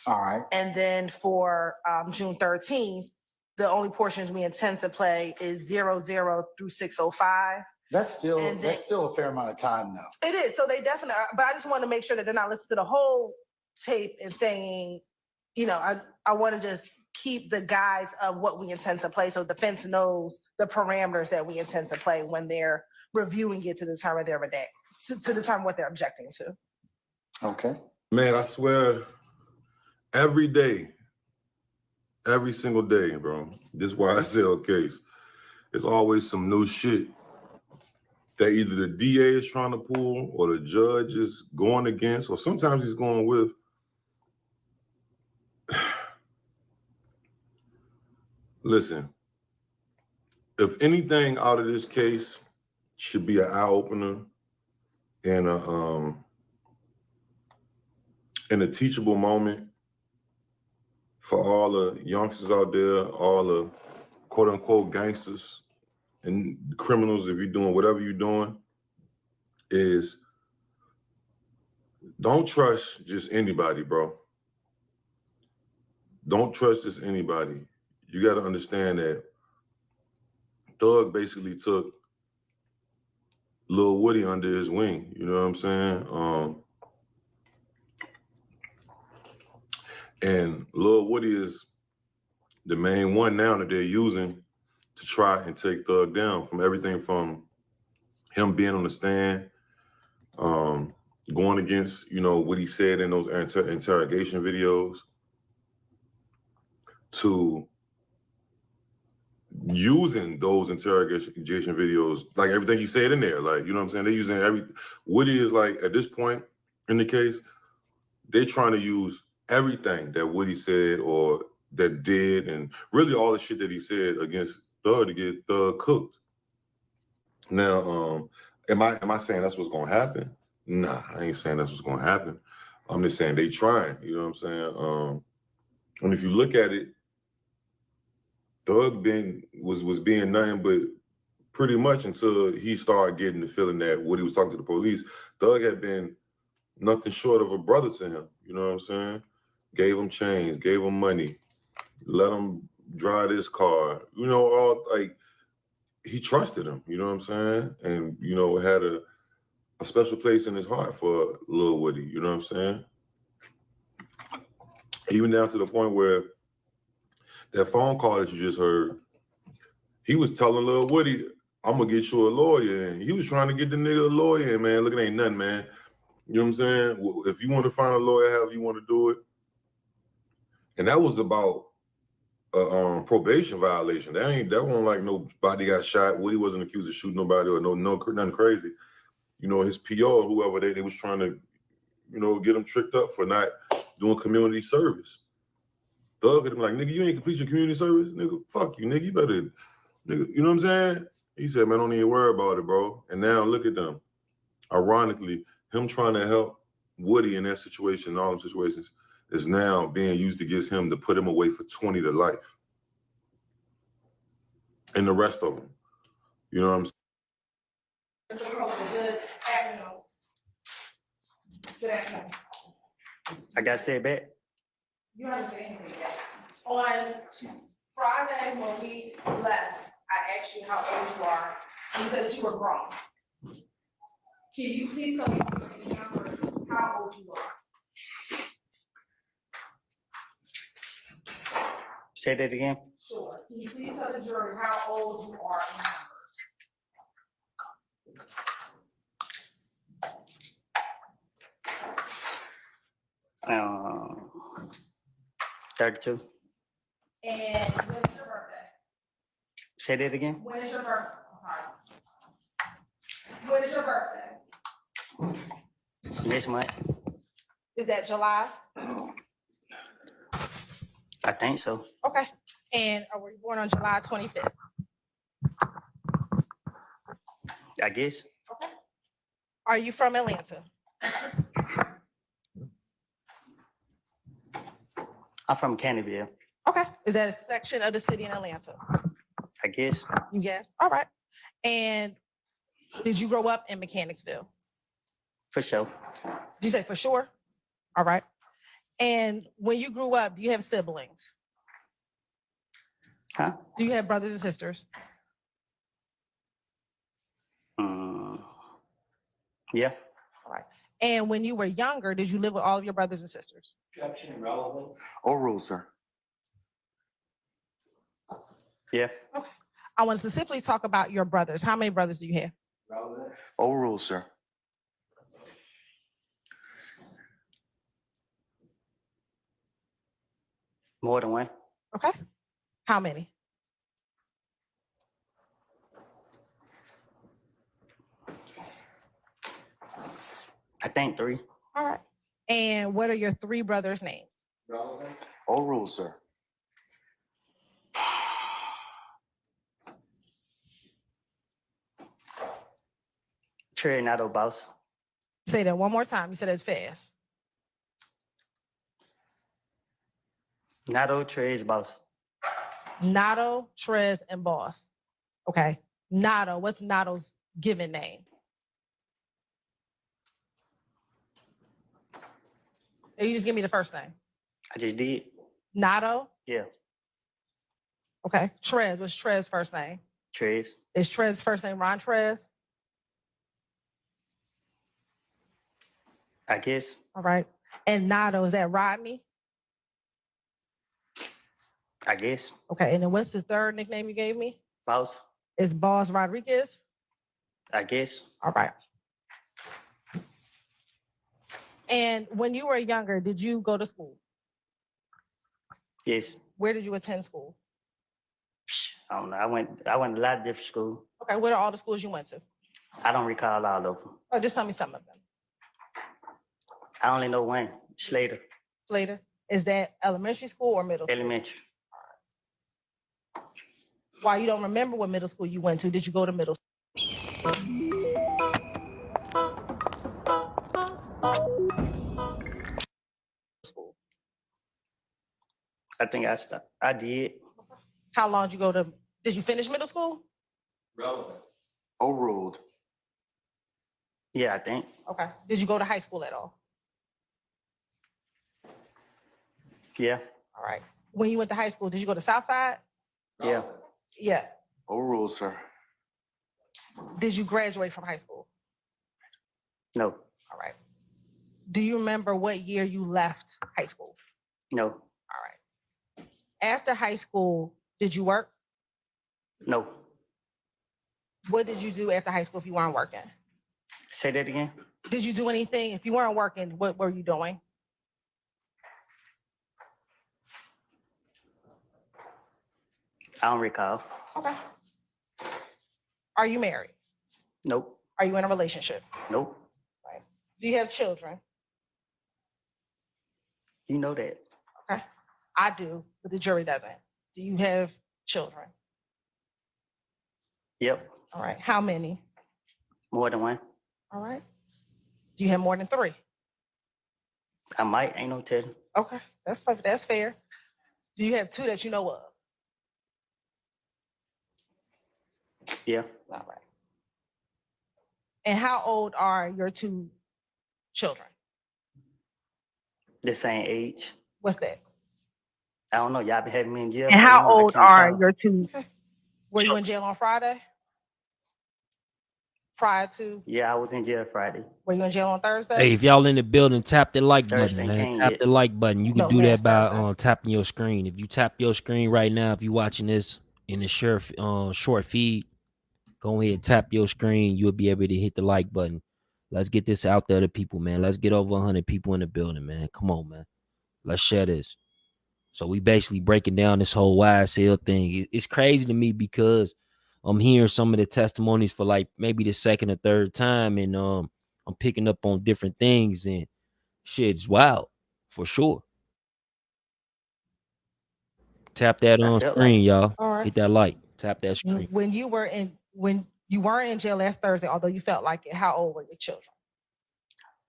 All right. And then for June 13th, the only portions we intend to play is 00 through 6:05. That's still a fair amount of time, though. It is. So they definitely are, but I just want to make sure that they're not listening to the whole tape and saying, I want to just keep the guides of what we intend to play, so defense knows the parameters that we intend to play when they're reviewing it to determine to determine what they're objecting to. Okay. Man, I swear, every day, every single day, bro, this YSL case, it's always some new shit that either the DA is trying to pull or the judge is going against, or sometimes he's going with. Listen, if anything out of this case should be an eye opener and a teachable moment for all the youngsters out there, all the quote unquote gangsters and criminals, if you're doing whatever you're doing, is don't trust just anybody, bro. Don't trust just anybody. You got to understand that Thug basically took Lil Woody under his wing. You know what I'm saying? And Lil Woody is the main one now that they're using to try and take Thug down, from everything from him being on the stand, going against, what he said in those interrogation videos, to using those interrogation videos, like everything he said in there, like, you know what I'm saying? They're using Woody is like, at this point in the case, they're trying to use everything that Woody said or that did, and really all the shit that he said against Thug to get Thug cooked. Now, am I saying that's what's gonna happen? Nah, I ain't saying that's what's gonna happen. I'm just saying they trying, you know what I'm saying? And if you look at it, Thug was being nothing but pretty much until he started getting the feeling that Woody was talking to the police. Thug had been nothing short of a brother to him, you know what I'm saying? Gave him chains, gave him money, let him drive this car, all like, he trusted him, you know what I'm saying? And, had a special place in his heart for Lil Woody, you know what I'm saying? Even down to the point where that phone call that you just heard, he was telling Lil Woody, I'm gonna get you a lawyer. And he was trying to get the nigga a lawyer, and man, look, it ain't nothing, man. You know what I'm saying? Well, if you want to find a lawyer, however you want to do it. And that was about a probation violation. That wasn't like nobody got shot. Woody wasn't accused of shooting nobody or nothing crazy. His PO or whoever they was trying to, get him tricked up for not doing community service. Thug at him like, nigga, you ain't complete your community service? Nigga, fuck you, nigga. You better, nigga, you know what I'm saying? He said, man, don't even worry about it, bro. And now look at them. Ironically, him trying to help Woody in that situation, all them situations, is now being used against him to put him away for 20 to life. And the rest of them. You know what I'm saying? Good afternoon. Good afternoon. I got to say it back. You haven't said anything yet. On Friday, when we left, I asked you how old you are. You said that you were grown. Can you please tell me how old you are? Say that again. Sure. Can you please tell the jury how old you are in numbers? 32. And when is your birthday? Say that again. When is your birthday? I'm sorry. When is your birthday? Next month. Is that July? I think so. Okay. And were you born on July 25th? I guess. Okay. Are you from Atlanta? I'm from Canterville. Okay. Is that a section of the city in Atlanta? I guess. You guess? All right. And did you grow up in Mechanicsville? For sure. Did you say for sure? All right. And when you grew up, do you have siblings? Huh? Do you have brothers and sisters? Yeah. All right. And when you were younger, did you live with all of your brothers and sisters? Oral, sir. Yeah. Okay. I want to specifically talk about your brothers. How many brothers do you have? Oral, sir. More than one. Okay. How many? I think 3. All right. And what are your 3 brothers' names? Oral, sir. Trey, not a boss. Say that one more time. You said it's fast. Nato, Trey's boss. Nato, Trez, and Boss. Okay. Nato, what's Nato's given name? Or you just give me the first name. I just did. Nato? Yeah. Okay. Trez, what's Trez's first name? Trey's. Is Trez's first name Ron Trez? I guess. All right. And Nato, is that Rodney? I guess. Okay. And then what's the third nickname you gave me? Boss. Is Boss Rodriguez? I guess. All right. And when you were younger, did you go to school? Yes. Where did you attend school? I don't know. I went to a lot of different schools. Okay. What are all the schools you went to? I don't recall all of them. Oh, just tell me some of them. I only know one. Slater. Slater. Is that elementary school or middle school? Elementary. Why you don't remember what middle school you went to? Did you go to middle school? I think I stopped. I did. How long did you go to? Did you finish middle school? Relevance. Overruled. Yeah, I think. Okay. Did you go to high school at all? Yeah. All right. When you went to high school, did you go to Southside? Yeah. Yeah. Overruled, sir. Did you graduate from high school? No. All right. Do you remember what year you left high school? No. All right. After high school, did you work? No. What did you do after high school if you weren't working? Say that again. Did you do anything? If you weren't working, what were you doing? I don't recall. Okay. Are you married? Nope. Are you in a relationship? Nope. Right. Do you have children? You know that. Okay. I do, but the jury doesn't. Do you have children? Yep. All right. How many? More than one. All right. Do you have more than 3? I might. Ain't no telling. Okay. That's perfect. That's fair. Do you have 2 that you know of? Yeah. All right. And how old are your 2 children? The same age. What's that? I don't know. Y'all been having me in jail. And so how long, I old can't are recall. your 2? Were you in jail on Friday? Prior to? Yeah, I was in jail Friday. Were you in jail on Thursday? Hey, if y'all in the building, tap the like Thursday button, man. came Tap yet. the like button. You can No, do man, that it's by Thursday. tapping your screen. If you tap your screen right now, if you're watching this in the short feed, go ahead, tap your screen. You'll be able to hit the like button. Let's get this out there to people, man. Let's get over 100 people in the building, man. Come on, man. Let's share this. So we basically breaking down this whole YSL thing. It's crazy to me because I'm hearing some of the testimonies for like maybe the second or third time, and I'm picking up on different things, and shit's wild for sure. Tap that I on felt like screen, it. y'all. All right. Hit that like. Tap that screen. When you weren't in jail last Thursday, although you felt like it, how old were your children?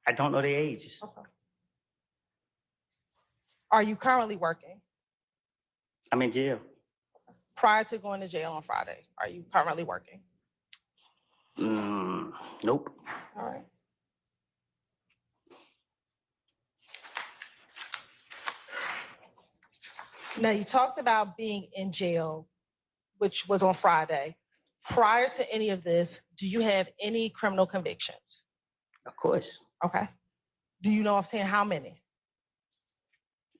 I don't know their ages. Okay. Are you currently working? I'm in jail. Prior to going to jail on Friday, are you currently working? Nope. All right. Now, you talked about being in jail, which was on Friday. Prior to any of this, do you have any criminal convictions? Of course. Okay. Do you know offhand how many?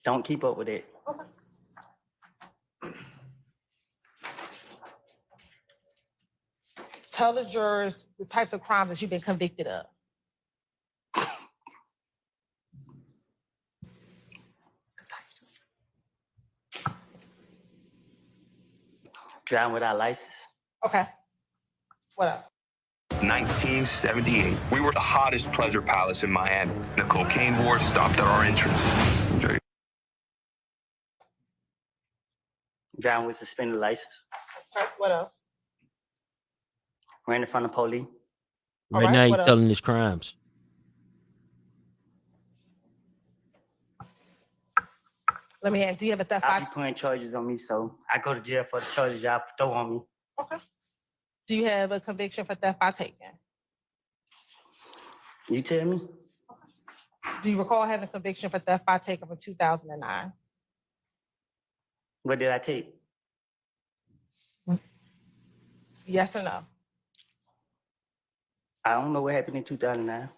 Don't keep up with it. Okay. Tell the jurors the types of crimes that you've been convicted of. Driving without license. Okay. What else? 1978. We were the hottest pleasure palace in Miami. The cocaine war stopped at our entrance. Driving with suspended license. Okay. What else? Ran in front of police. Right now, he's telling his crimes. Let me ask, do you have a theft I by? be putting charges on me, so I go to jail for the charges y'all throw on me. Okay. Do you have a conviction for theft by taking? You tell me. Do you recall having a conviction for theft by taking from 2009? What did I take? Yes or no? I don't know what happened in 2009.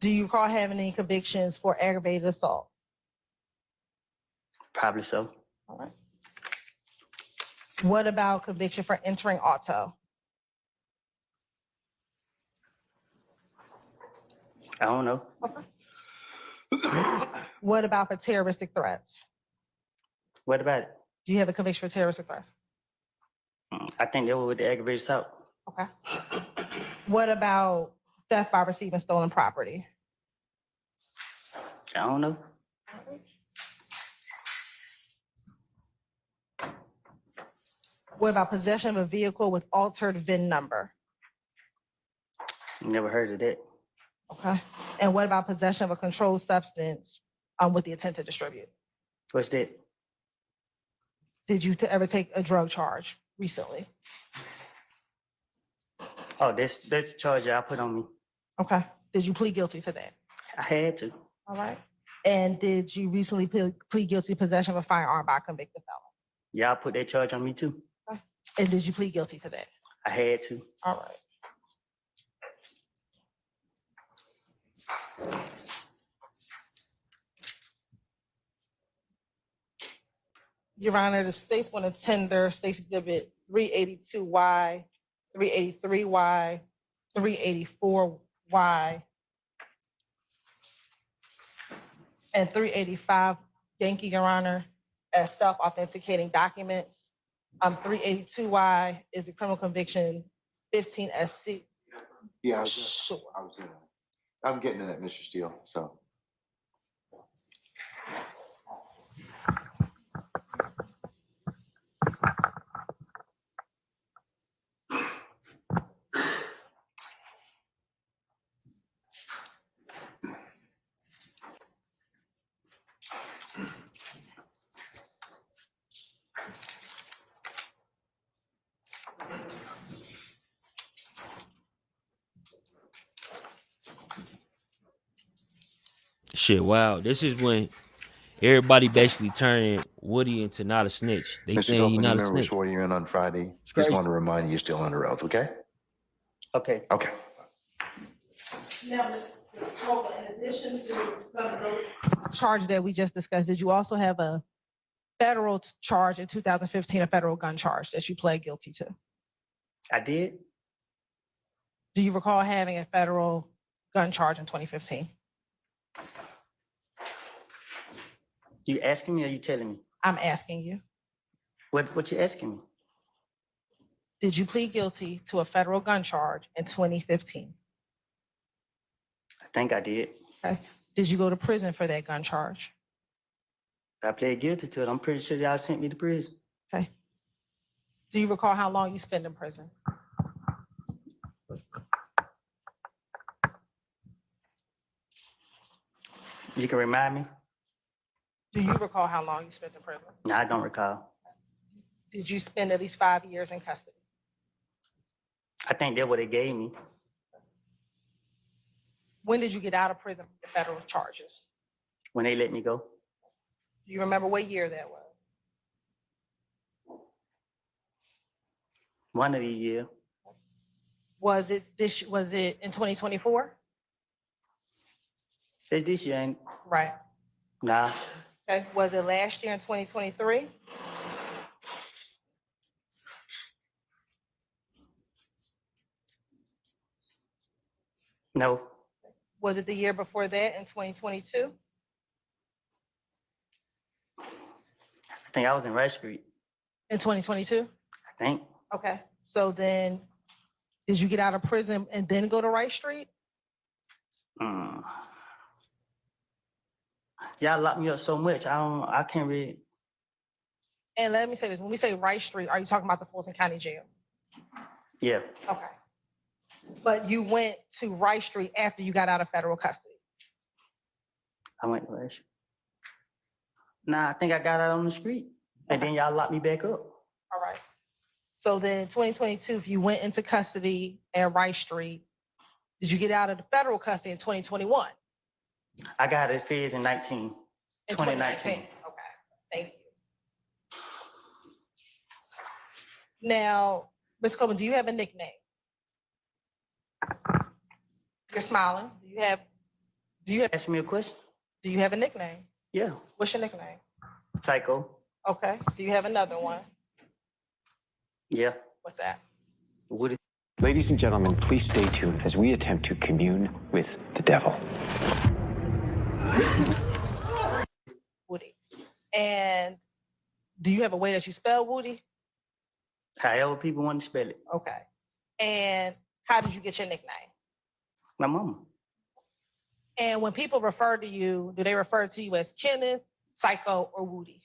Do you recall having any convictions for aggravated assault? Probably so. All right. What about conviction for entering auto? I don't know. What about for terroristic threats? What about it? Do you have a conviction for terroristic threats? I think they were with the aggravated assault. Okay. What about theft by receiving stolen property? I don't know. What about possession of a vehicle with altered VIN number? Never heard of that. Okay. And what about possession of a controlled substance with the intent to distribute? What's that? Did you ever take a drug charge recently? Oh, that's the charge y'all put on me. Okay. Did you plead guilty to that? I had to. All right. And did you recently plead guilty to possession of a firearm by a convicted felon? Y'all put that charge on me too. Okay. And did you plead guilty to that? I had to. All right. Your Honor, the state's going to tender State's Exhibit 382Y, 383Y, 384Y, and 385, thank you, Your Honor, as self-authenticating documents. 382Y is the criminal conviction 15 SC. Yeah, Sure. I'm getting to that, Mr. Steele, so. Shit, wow. This is when everybody basically turning Woody into not a snitch. They Mr. saying Copeland, he's not a remember we snitch. swore you in on Friday. Just Crazy. want to remind you, you're still under oath, okay? Okay. Okay. Now, Ms. Copeland, in addition to some of those charges that we just discussed, did you also have a federal charge in 2015, a federal gun charge that you pled guilty to? I did. Do you recall having a federal gun charge in 2015? You asking me or you telling me? I'm asking you. What you asking me? Did you plead guilty to a federal gun charge in 2015? I think I did. Okay. Did you go to prison for that gun charge? I pled guilty to it. I'm pretty sure y'all sent me to prison. Okay. Do you recall how long you spent in prison? You can remind me? Do you recall how long you spent in prison? No, I don't recall. Did you spend at least 5 years in custody? I think that's what they gave me. When did you get out of prison for the federal charges? When they let me go. Do you remember what year that was? One of the year. Was it in 2024? It's this year, ain't Right. Nah. Okay. Was it last year in 2023? No. Was it the year before that in 2022? I think I was in Rice Street. In 2022? I think. Okay. So then, did you get out of prison and then go to Rice Street? Y'all locked me up so much. I can't read. And let me say this, when we say Rice Street, are you talking about the Fulton County Jail? Yeah, Okay. But you went to Rice Street after you got out of federal custody. I went to Rush. Nah, I think I got out on the street, and then y'all locked me back up. All right. So then 2022, if you went into custody at Rice Street, did you get out of the federal custody in 2021? I got it feds in 2019. In 2019. Okay, thank you. Now, Ms. Coleman, do you have a nickname? You're smiling. Do you have? Ask me a question. Do you have a nickname? Yeah. What's your nickname? Psycho. Okay. Do you have another one? Yeah. What's that? Woody. Ladies and gentlemen, please stay tuned as we attempt to commune with the devil. Woody. And do you have a way that you spell Woody? However people want to spell it. Okay. And how did you get your nickname? My mama. And when people refer to you, do they refer to you as Kenneth, Psycho, or Woody?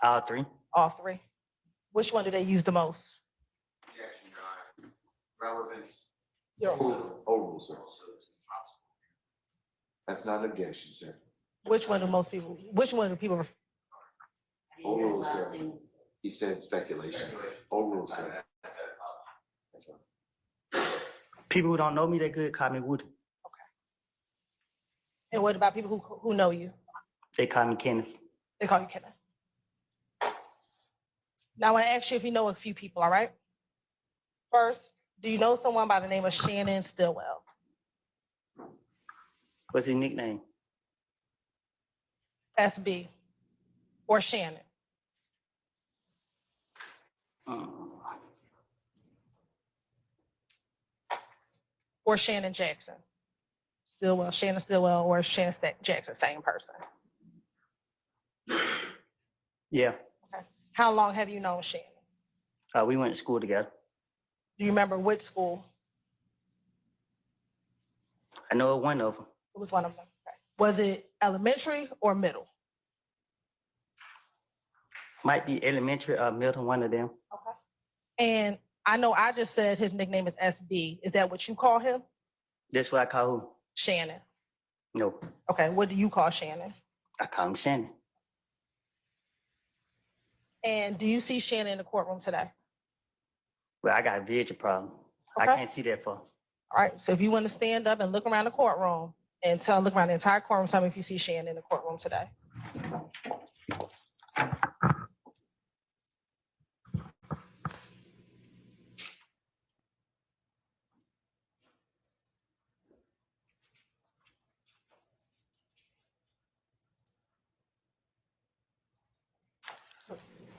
All three. All three. Which one do they use the most? Objection, Your Honor. Relevance. Overrule, sir. That's not an objection, sir. Which one do people refer? Overrule, sir. He said speculation. Overrule, sir. People who don't know me, they could call me Woody. And what about people who know you? They call me Kenneth. They call you Kenneth. Now I want to ask you if you know a few people, all right? First, do you know someone by the name of Shannon Stillwell? What's his nickname? SB or Shannon? Or Shannon Jackson? Stillwell, Shannon Stillwell, or Shannon Jackson, same person? Yeah. Okay. How long have you known Shannon? We went to school together. Do you remember which school? I know it one of them. It was one of them. Okay. Was it elementary or middle? Might be elementary or middle, one of them. Okay. And I know I just said his nickname is SB. Is that what you call him? That's what I call who? Shannon. No, Okay. What do you call Shannon? I call him Shannon. And do you see Shannon in the courtroom today? Well, I got a vision problem. Okay. I can't see that far. All right. So if you want to stand up and look around the courtroom and look around the entire courtroom, tell me if you see Shannon in the courtroom today.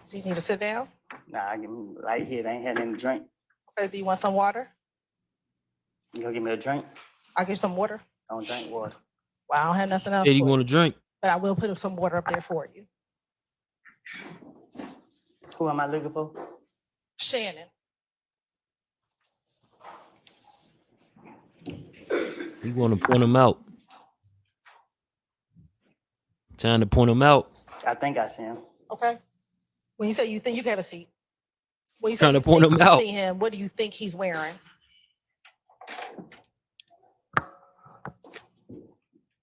Do you need to sit down? Nah, I give me right here. They ain't had nothing to drink. Okay. Do you want some water? You gonna give me a drink? I'll get some water. I don't drink water. Well, I don't have nothing else. Hey, you for want a drink? But I will put some water up there for you. Who am I looking for? Shannon. You want to point him out? Time to point him out. I think I see him. Okay. When you say you think you can have a seat. When you say Trying to you point think him you out. see him, what do you think he's wearing?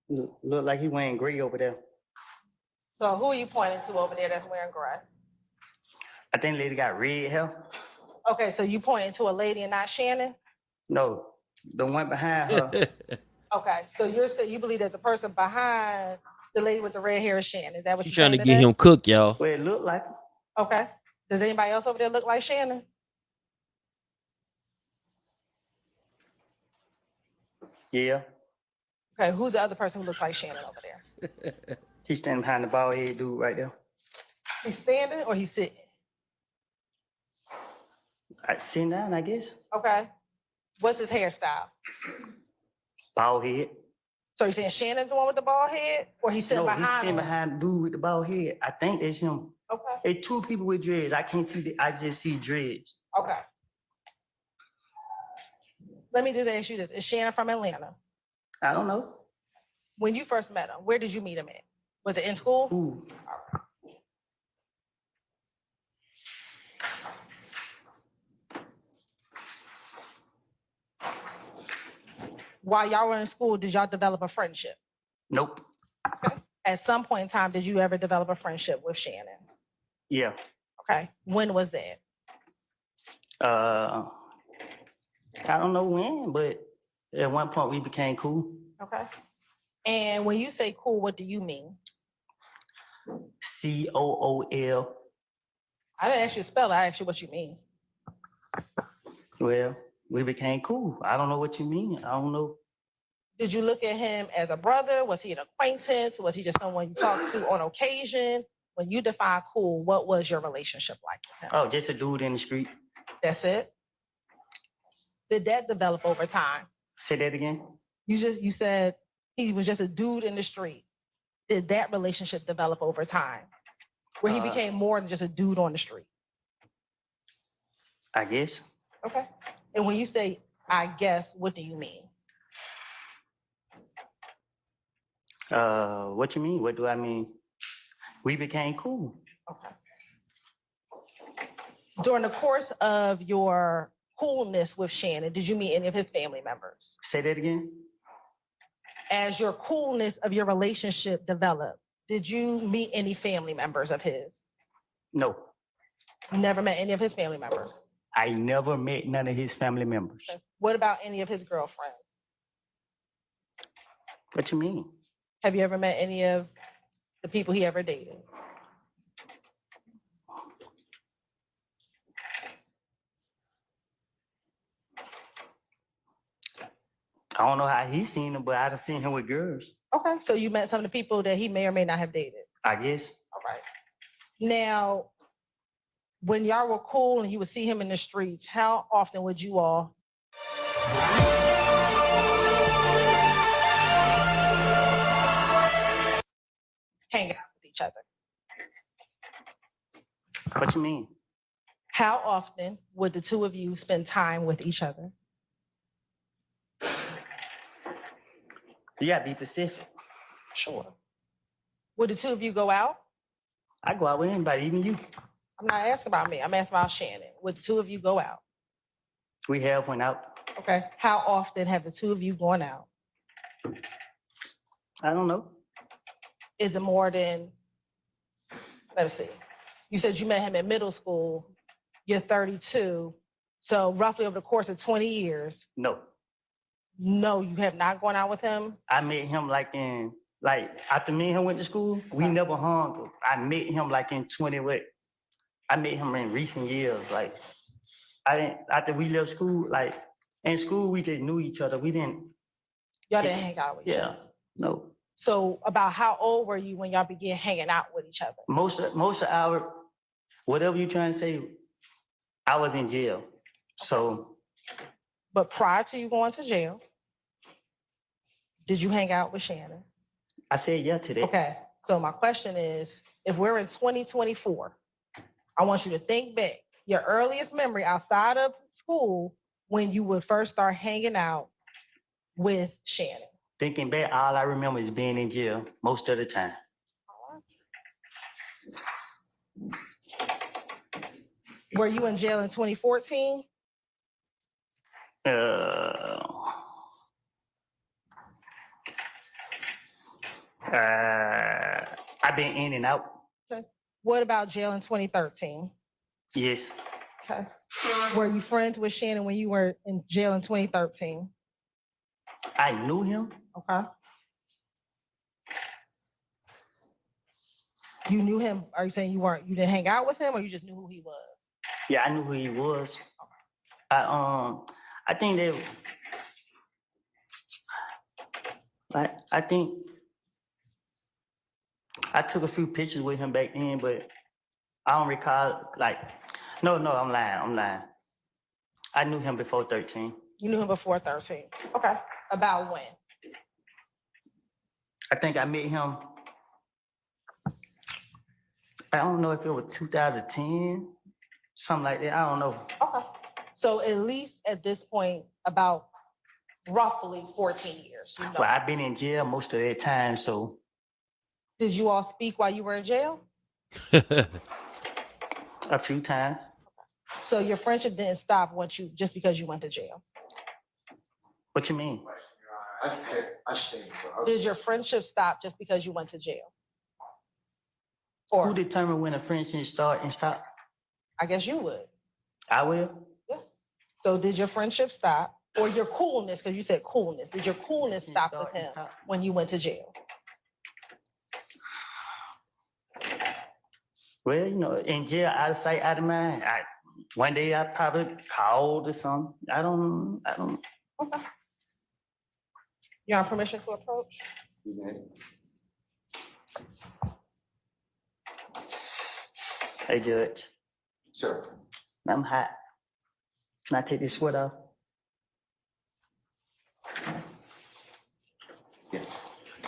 Look like he wearing gray over there. So who are you pointing to over there that's wearing gray? I think the lady got red hair. Okay, so you pointing to a lady and not Shannon? No, the one behind her. Okay, so you believe that the person behind the lady with the red hair is Shannon? Is that what You you're trying to saying get today? him cooked, y'all. Well, it look like him. Okay. Does anybody else over there look like Shannon? Yeah. Okay, who's the other person who looks like Shannon over there? He's standing behind the bald head dude right there. He's standing or he's sitting? Sitting down, I guess. Okay. What's his hairstyle? Bald head. So you're saying Shannon's the one with the bald head, or he's sitting No, behind he's sitting him? behind the dude with the bald head. I think that's him. Okay. It's two people with dreads. I can't see I just see dreads. Okay. Let me just ask you this: is Shannon from Atlanta? I don't know. When you first met him, where did you meet him at? Was it in school? Ooh. While y'all were in school, did y'all develop a friendship? Nope. At some point in time, did you ever develop a friendship with Shannon? Yeah. Okay. When was that? I don't know when, but at one point we became cool. Okay. And when you say cool, what do you mean? COOL. I didn't ask you to spell it. I asked you what you mean. Well, we became cool. I don't know what you mean. I don't know. Did you look at him as a brother? Was he an acquaintance? Was he just someone you talked to on occasion? When you define cool, what was your relationship like with him? Oh, just a dude in the street. That's it? Did that develop over time? Say that again. You said he was just a dude in the street. Did that relationship develop over time? Where he became more than just a dude on the street? I guess. Okay. And when you say, I guess, what do you mean? What you mean? What do I mean? We became cool. Okay. During the course of your coolness with Shannon, did you meet any of his family members? Say that again. As your coolness of your relationship developed, did you meet any family members of his? No. Never met any of his family members? I never met none of his family members. Okay. What about any of his girlfriends? What you mean? Have you ever met any of the people he ever dated? I don't know how he's seen him, but I've seen him with girls. Okay, so you met some of the people that he may or may not have dated. I guess. All right. Now, when y'all were cool and you would see him in the streets, how often would you all hang out with each other? What you mean? How often would the two of you spend time with each other? You gotta be specific. Sure. Would the two of you go out? I go out with anybody, even you. I'm not asking about me. I'm asking about Shannon. Would the two of you go out? We have went out. Okay. How often have the two of you gone out? I don't know. Is it more than, let's see. You said you met him in middle school. You're 32. So roughly over the course of 20 years. No. No, you have not gone out with him? I met him after me and him went to school, we never hung. I met him in 20 what? I met him in recent years. After we left school, in school we just knew each other. We didn't. Y'all didn't hang out with each other? No. So about how old were you when y'all began hanging out with each other? Most of our, whatever you're trying to say, I was in jail. So. But prior to you going to jail, did you hang out with Shannon? I said yeah to that. Okay. So my question is, if we're in 2024, I want you to think back, your earliest memory outside of school when you would first start hanging out with Shannon. Thinking back, all I remember is being in jail most of the time. Were you in jail in 2014? I've been in and out. Okay. What about jail in 2013? Yes. Okay. Were you friends with Shannon when you were in jail in 2013? I knew him. Okay. You knew him? Are you saying you didn't hang out with him, or you just knew who he was? Yeah, I knew who he was. I think that, I think I took a few pictures with him back then, but I don't recall, no, I'm lying. I knew him before 13. You knew him before 13. Okay. About when? I think I met him, I don't know if it was 2010, something like that. I don't know. Okay. So at least at this point, about roughly 14 years. You know. Well, I've been in jail most of that time, so. Did you all speak while you were in jail? A few times. So your friendship didn't stop just because you went to jail? What you mean? I stayed. Did your friendship stop just because you went to jail? Who determined when a friendship start and stop? I guess you would. I will. Yeah. So did your friendship stop or your coolness, because you said coolness, did your coolness stop with him when you went to jail? Well, you know, in jail, out of sight, out of mind. One day I probably called or something. I don't. Okay. You on permission to approach? Hey, Judge. Sir. I'm hot. Can I take this sweat off?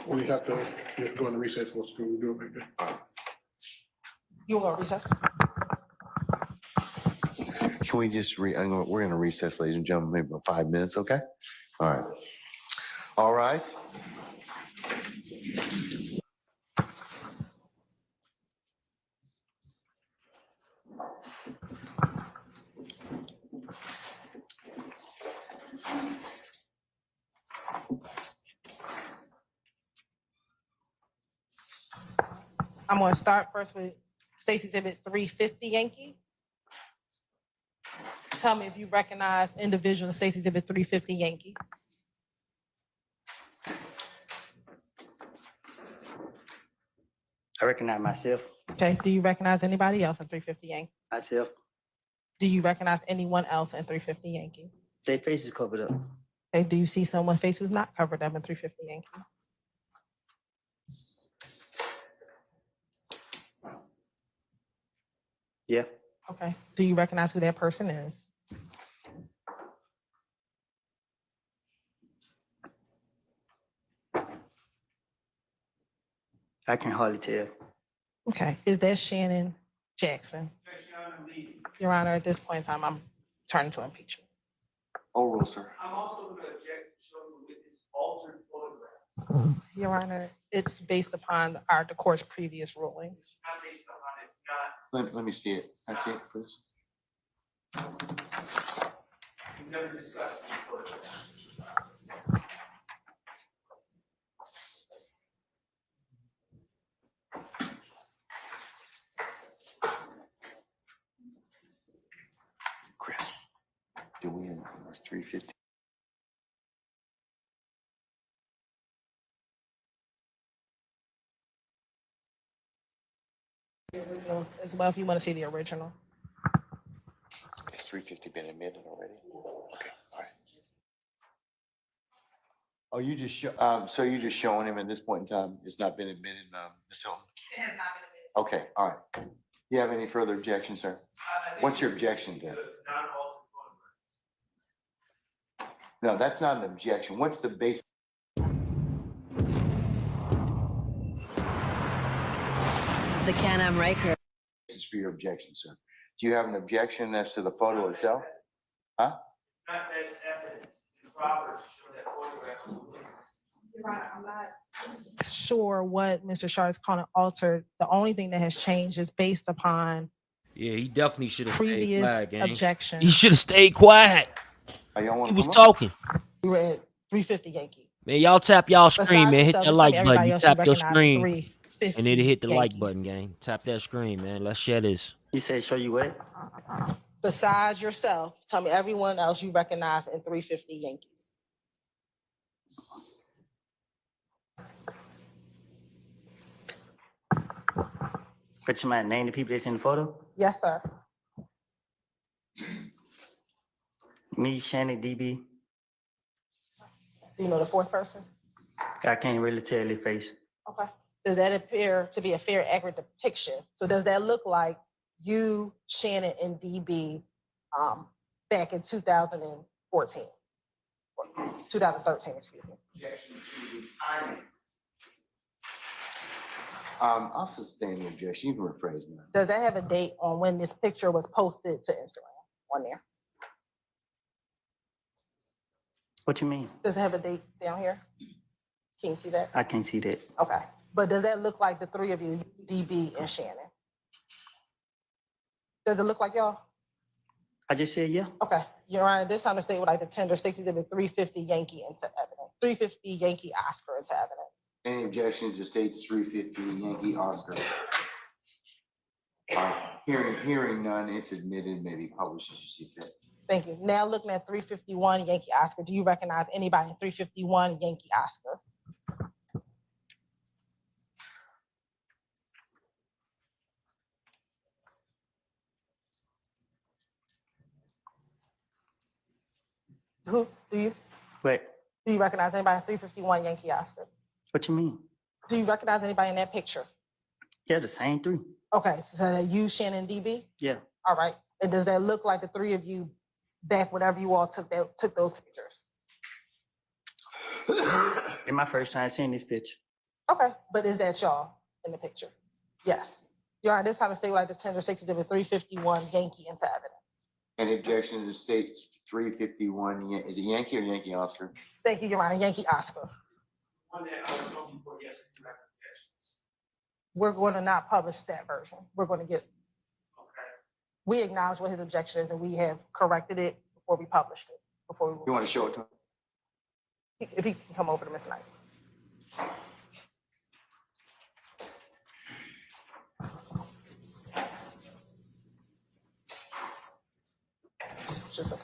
We have to go into recess for school. We'll do it like that. You want recess? Can we just we're going to recess, ladies and gentlemen, maybe about 5 minutes, okay? All right. All rise. I'm gonna start first with Stacey Exhibit 350 Yankee. Tell me if you recognize individual in Stacey Exhibit 350 Yankee. I recognize myself. Okay, do you recognize anybody else in 350 Yankee? Myself. Do you recognize anyone else in 350 Yankee? Their face is covered up. Okay, do you see someone's face who's not covered up in 350 Yankee? Yeah. Okay, do you recognize who that person is? I can hardly tell. Okay, is that Shannon Jackson? Your Honor, at this point in time, I'm turning to impeachment. Oral, sir. I'm also going to object to showing the witness altered photographs. Your Honor, it's based upon the court's previous rulings. Not based on it's not. Let me see it. Can I see it, please? We've never discussed these photographs. Chris, do we in 350? The original as well, if you want to see the original. Has 350 been admitted already? Okay, all right. Oh, you just so you're just showing him at this point in time, it's not been admitted, Ms. Hilton? It has not been admitted. Okay, all right. You have any further objections, sir? What's your objection to? No, that's not an objection. What's the basic? The Can-Am Riker. This is for your objection, sir. Do you have an objection as to the photo itself? Huh? Not as evidence. It's improper to show that photograph of the witness. Your Honor, I'm not sure what Mr. Shard is calling altered. The only thing that has changed is based upon Yeah, he definitely should have stayed previous quiet, gang. objection. He should have stayed quiet. He was talking. We were at 350 Yankee. Man, y'all tap y'all screen, Besides man. Hit yourself, that there's like some button. everybody You else you tap your recognize screen, 350 and then hit the like Yankee. button, gang. Tap that screen, man. Let's share this. You said show you what? Besides yourself, tell me everyone else you recognize in 350 Yankees. But you might name the people that's in the photo? Yes, sir. Me, Shannon, DB. Do you know the fourth person? I can't really tell their face. Okay. Does that appear to be a fair, accurate depiction? So does that look like you, Shannon, and DB back in 2014? 2013, excuse me. I'll sustain the objection. You can rephrase me. Does that have a date on when this picture was posted to Instagram on there? What you mean? Does it have a date down here? Can you see that? I can't see that. Okay. But does that look like the three of you, DB and Shannon? Does it look like y'all? I just said yeah. Okay. Your Honor, this time the state would like to tender Stacey Exhibit 350 Yankee into evidence. 350 Yankee Oscar into evidence. Any objections to states 350 Yankee Oscar? Hearing none, it's admitted, maybe published as you see fit. Thank you. Now looking at 351 Yankee Oscar, do you recognize anybody in 351 Yankee Oscar? Who do you? What? Do you recognize anybody in 351 Yankee Oscar? What you mean? Do you recognize anybody in that picture? Yeah, the same three. Okay, so that you, Shannon, DB? Yeah. All right. And does that look like the three of you back whenever you all took those pictures? It's my first time seeing this picture. Okay, but is that y'all in the picture? Yes. Your Honor, this time of state like the tender 60 with 351 Yankee into evidence. Any objection to state 351, is it Yankee or Yankee Oscar? Thank you, Your Honor. Yankee Oscar. We're going to not publish that version. We're going to get. We acknowledge what his objection is, and we have corrected it before we published it. You want to show it to him? If he can come over to Ms. Knight. Just a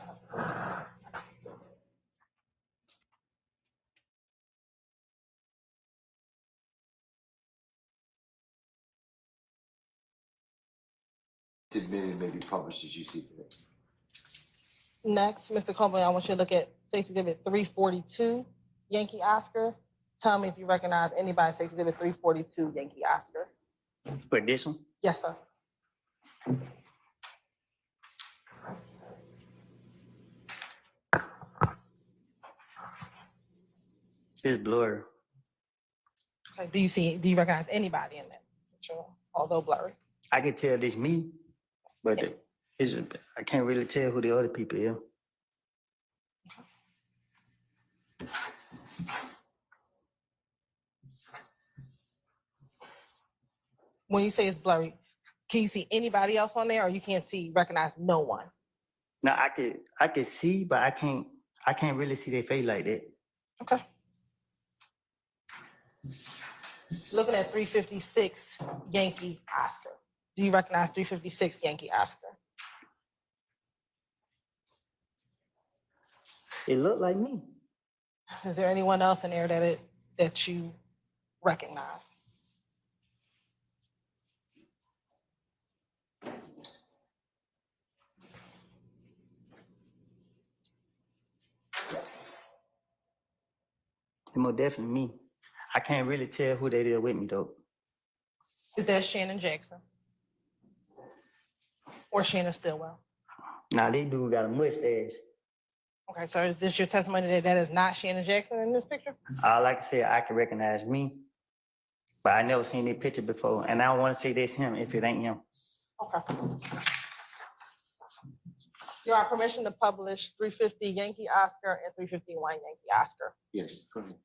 It's admitted, maybe published as you see fit. Next, Mr. Coleman, I want you to look at State's Exhibit 342, Yankee Oscar. Tell me if you recognize anybody in State's Exhibit 342, Yankee Oscar. But this one? Yes, sir. It's blurry. Okay, do you recognize anybody in that picture, although blurry? I can tell this me, but I can't really tell who the other people is. When you say it's blurry, can you see anybody else on there, or you can't recognize no one? Now I can see, but I can't really see their face like that. Okay. Looking at 356 Yankee Oscar. Do you recognize 356 Yankee Oscar? It looked like me. Is there anyone else in there that you recognize? It's most definitely me. I can't really tell who they did with me though. Is that Shannon Jackson? Or Shannon Stillwell? Nah, they dude got a mustache. Okay, so is this your testimony that is not Shannon Jackson in this picture? Like I said, I can recognize me, but I never seen their picture before, and I don't want to say that's him if it ain't him. Okay. You have permission to publish 350 Yankee Oscar and 351 Yankee Oscar. Yes, go ahead.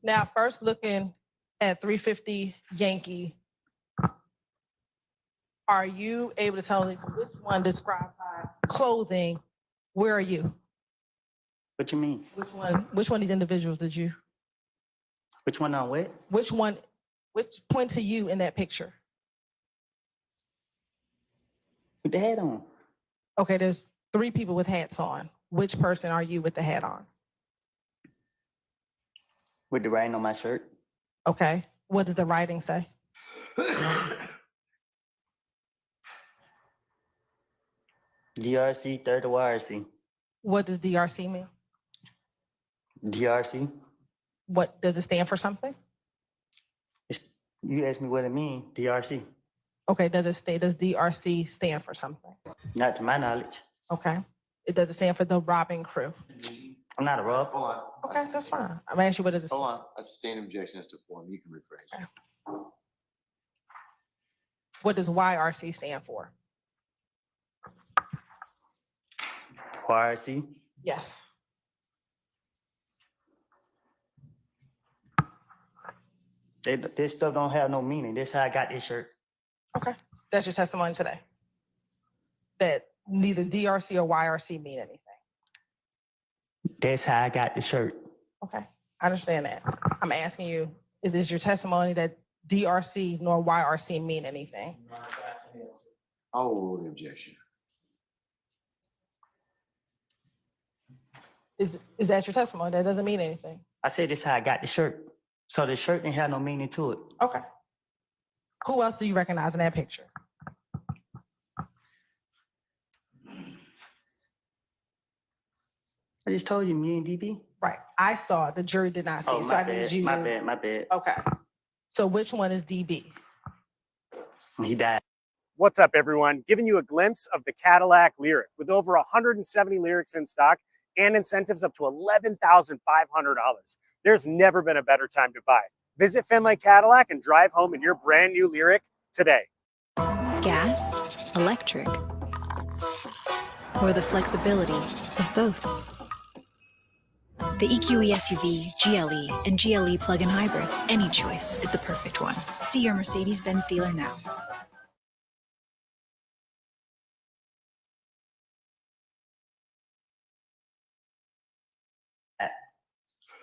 Now, first looking at 350 Yankee, are you able to tell me which one described by clothing? Where are you? What you mean? Which one of these individuals did you? Which one on what? Which point to you in that picture? With the hat on. Okay, there's 3 people with hats on. Which person are you with the hat on? With the writing on my shirt. Okay, what does the writing say? DRC, third YRC. What does DRC mean? DRC. What does it stand for something? You asked me what it means, DRC. Okay, does DRC stand for something? Not to my knowledge. Okay. It doesn't stand for the robbing crew. I'm not a rub. Hold on. Okay, that's fine. I'm asking you what is this? Hold on. A sustained objection is to form. You can rephrase. What does YRC stand for? YRC. Yes. This stuff don't have no meaning. This how I got this shirt. Okay. That's your testimony today. That neither DRC or YRC mean anything. That's how I got the shirt. Okay. I understand that. I'm asking you, is this your testimony that DRC nor YRC mean anything? I'll rule the objection. Is that your testimony? That doesn't mean anything. I said this how I got the shirt. So the shirt didn't have no meaning to it. Okay. Who else do you recognize in that picture? I just told you, me and DB. Right. I saw it. The jury did not see. Oh, it, so my I need bad, you my to- bad, my bad. Okay. So which one is DB? He died. What's up, everyone? Giving you a glimpse of the Cadillac Lyric with over 170 lyrics in stock and incentives up to $11,500. There's never been a better time to buy. Visit Fenley Cadillac and drive home in your brand new Lyric today. Gas, electric, or the flexibility of both. The EQE SUV, GLE, and GLE plug-in hybrid, any choice is the perfect one. See your Mercedes-Benz dealer now.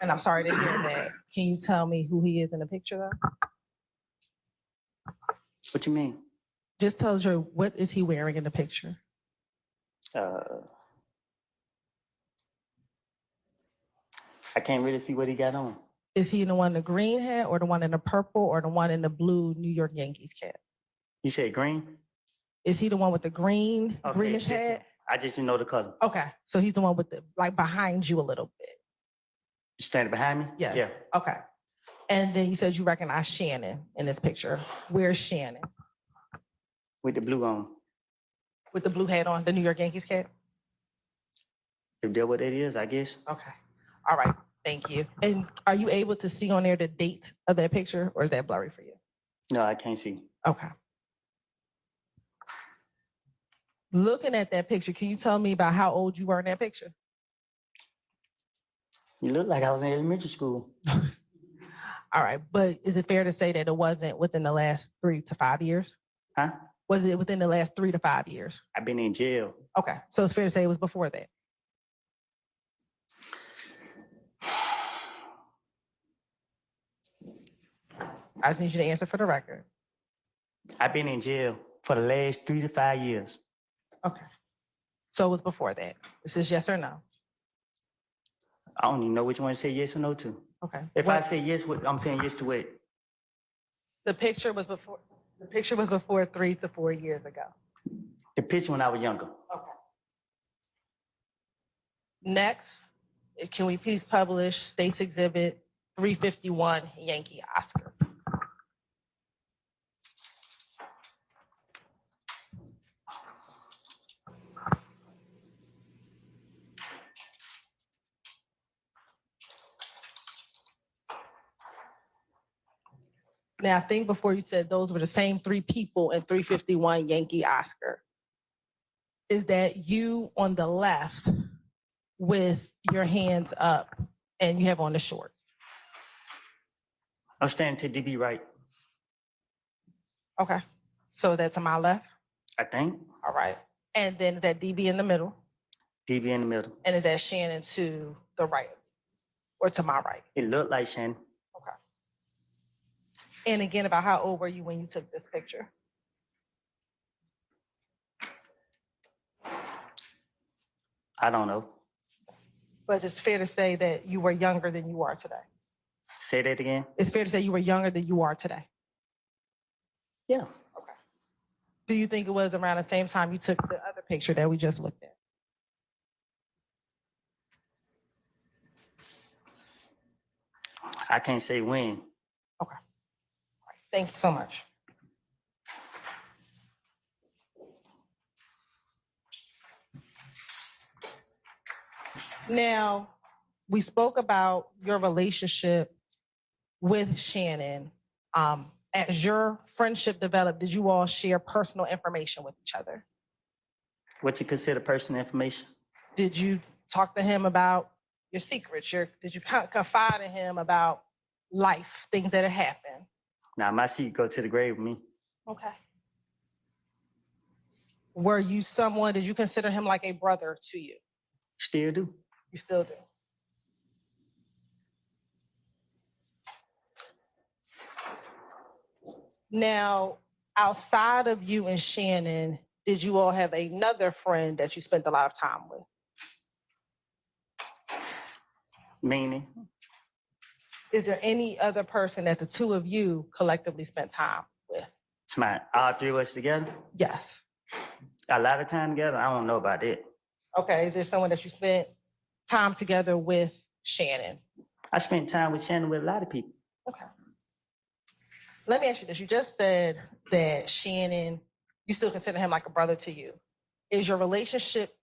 And I'm sorry to hear that. Can you tell me who he is in the picture though? What you mean? Just tell the jury, what is he wearing in the picture? I can't really see what he got on. Is he the one in the green hat or the one in the purple or the one in the blue New York Yankees cap? You said green? Is he the one with the green, Okay, greenish yes, hat? I just didn't know the color. Okay, so he's the one with the, like behind you a little bit. You standing behind me? Yeah. Yeah. Okay. And then you said you recognize Shannon in this picture. Where's Shannon? With the blue on. With the blue hat on, the New York Yankees cap? If that's what it is, I guess. Okay. All right. Thank you. And are you able to see on there the date of that picture or is that blurry for you? No, I can't see. Okay. Looking at that picture, can you tell me about how old you were in that picture? You look like I was in elementary school. All right. But is it fair to say that it wasn't within the last 3 to 5 years? Huh? Was it within the last 3 to 5 years? I've been in jail. Okay. So it's fair to say it was before that. I just need you to answer for the record. I've been in jail for the last 3 to 5 years. Okay. So it was before that. This is yes or no? I don't even know which one to say yes or no to. Okay. If I say yes, I'm saying yes to it. The picture was before 3 to 4 years ago. The picture when I was younger. Okay. Next, can we please publish State's Exhibit 351 Yankee Oscar? Now, I think before you said those were the same 3 people in 351 Yankee Oscar. Is that you on the left with your hands up and you have on the shorts? I'm standing to DB right. Okay. So that's to my left? I think. All right. And then is that DB in the middle? DB in the middle. And is that Shannon to the right or to my right? It looked like Shannon. Okay. And again, about how old were you when you took this picture? I don't know. But it's fair to say that you were younger than you are today. Say that again. It's fair to say you were younger than you are today. Yeah. Okay. Do you think it was around the same time you took the other picture that we just looked at? I can't say when. Okay. Thank you so much. Now, we spoke about your relationship with Shannon. As your friendship developed, did you all share personal information with each other? What you consider personal information? Did you talk to him about your secrets? Did you confide in him about life, things that had happened? Now, my seat go to the grave with me. Okay. Were you someone, did you consider him like a brother to you? Still do. You still do? Now, outside of you and Shannon, did you all have another friend that you spent a lot of time with? Meaning? Is there any other person that the two of you collectively spent time with? It's my all three of us together? Yes. A lot of time together? I don't know about that. Okay, is there someone that you spent time together with Shannon? I spent time with Shannon with a lot of people. Okay. Let me ask you this. You just said that Shannon, you still consider him like a brother to you. Is your relationship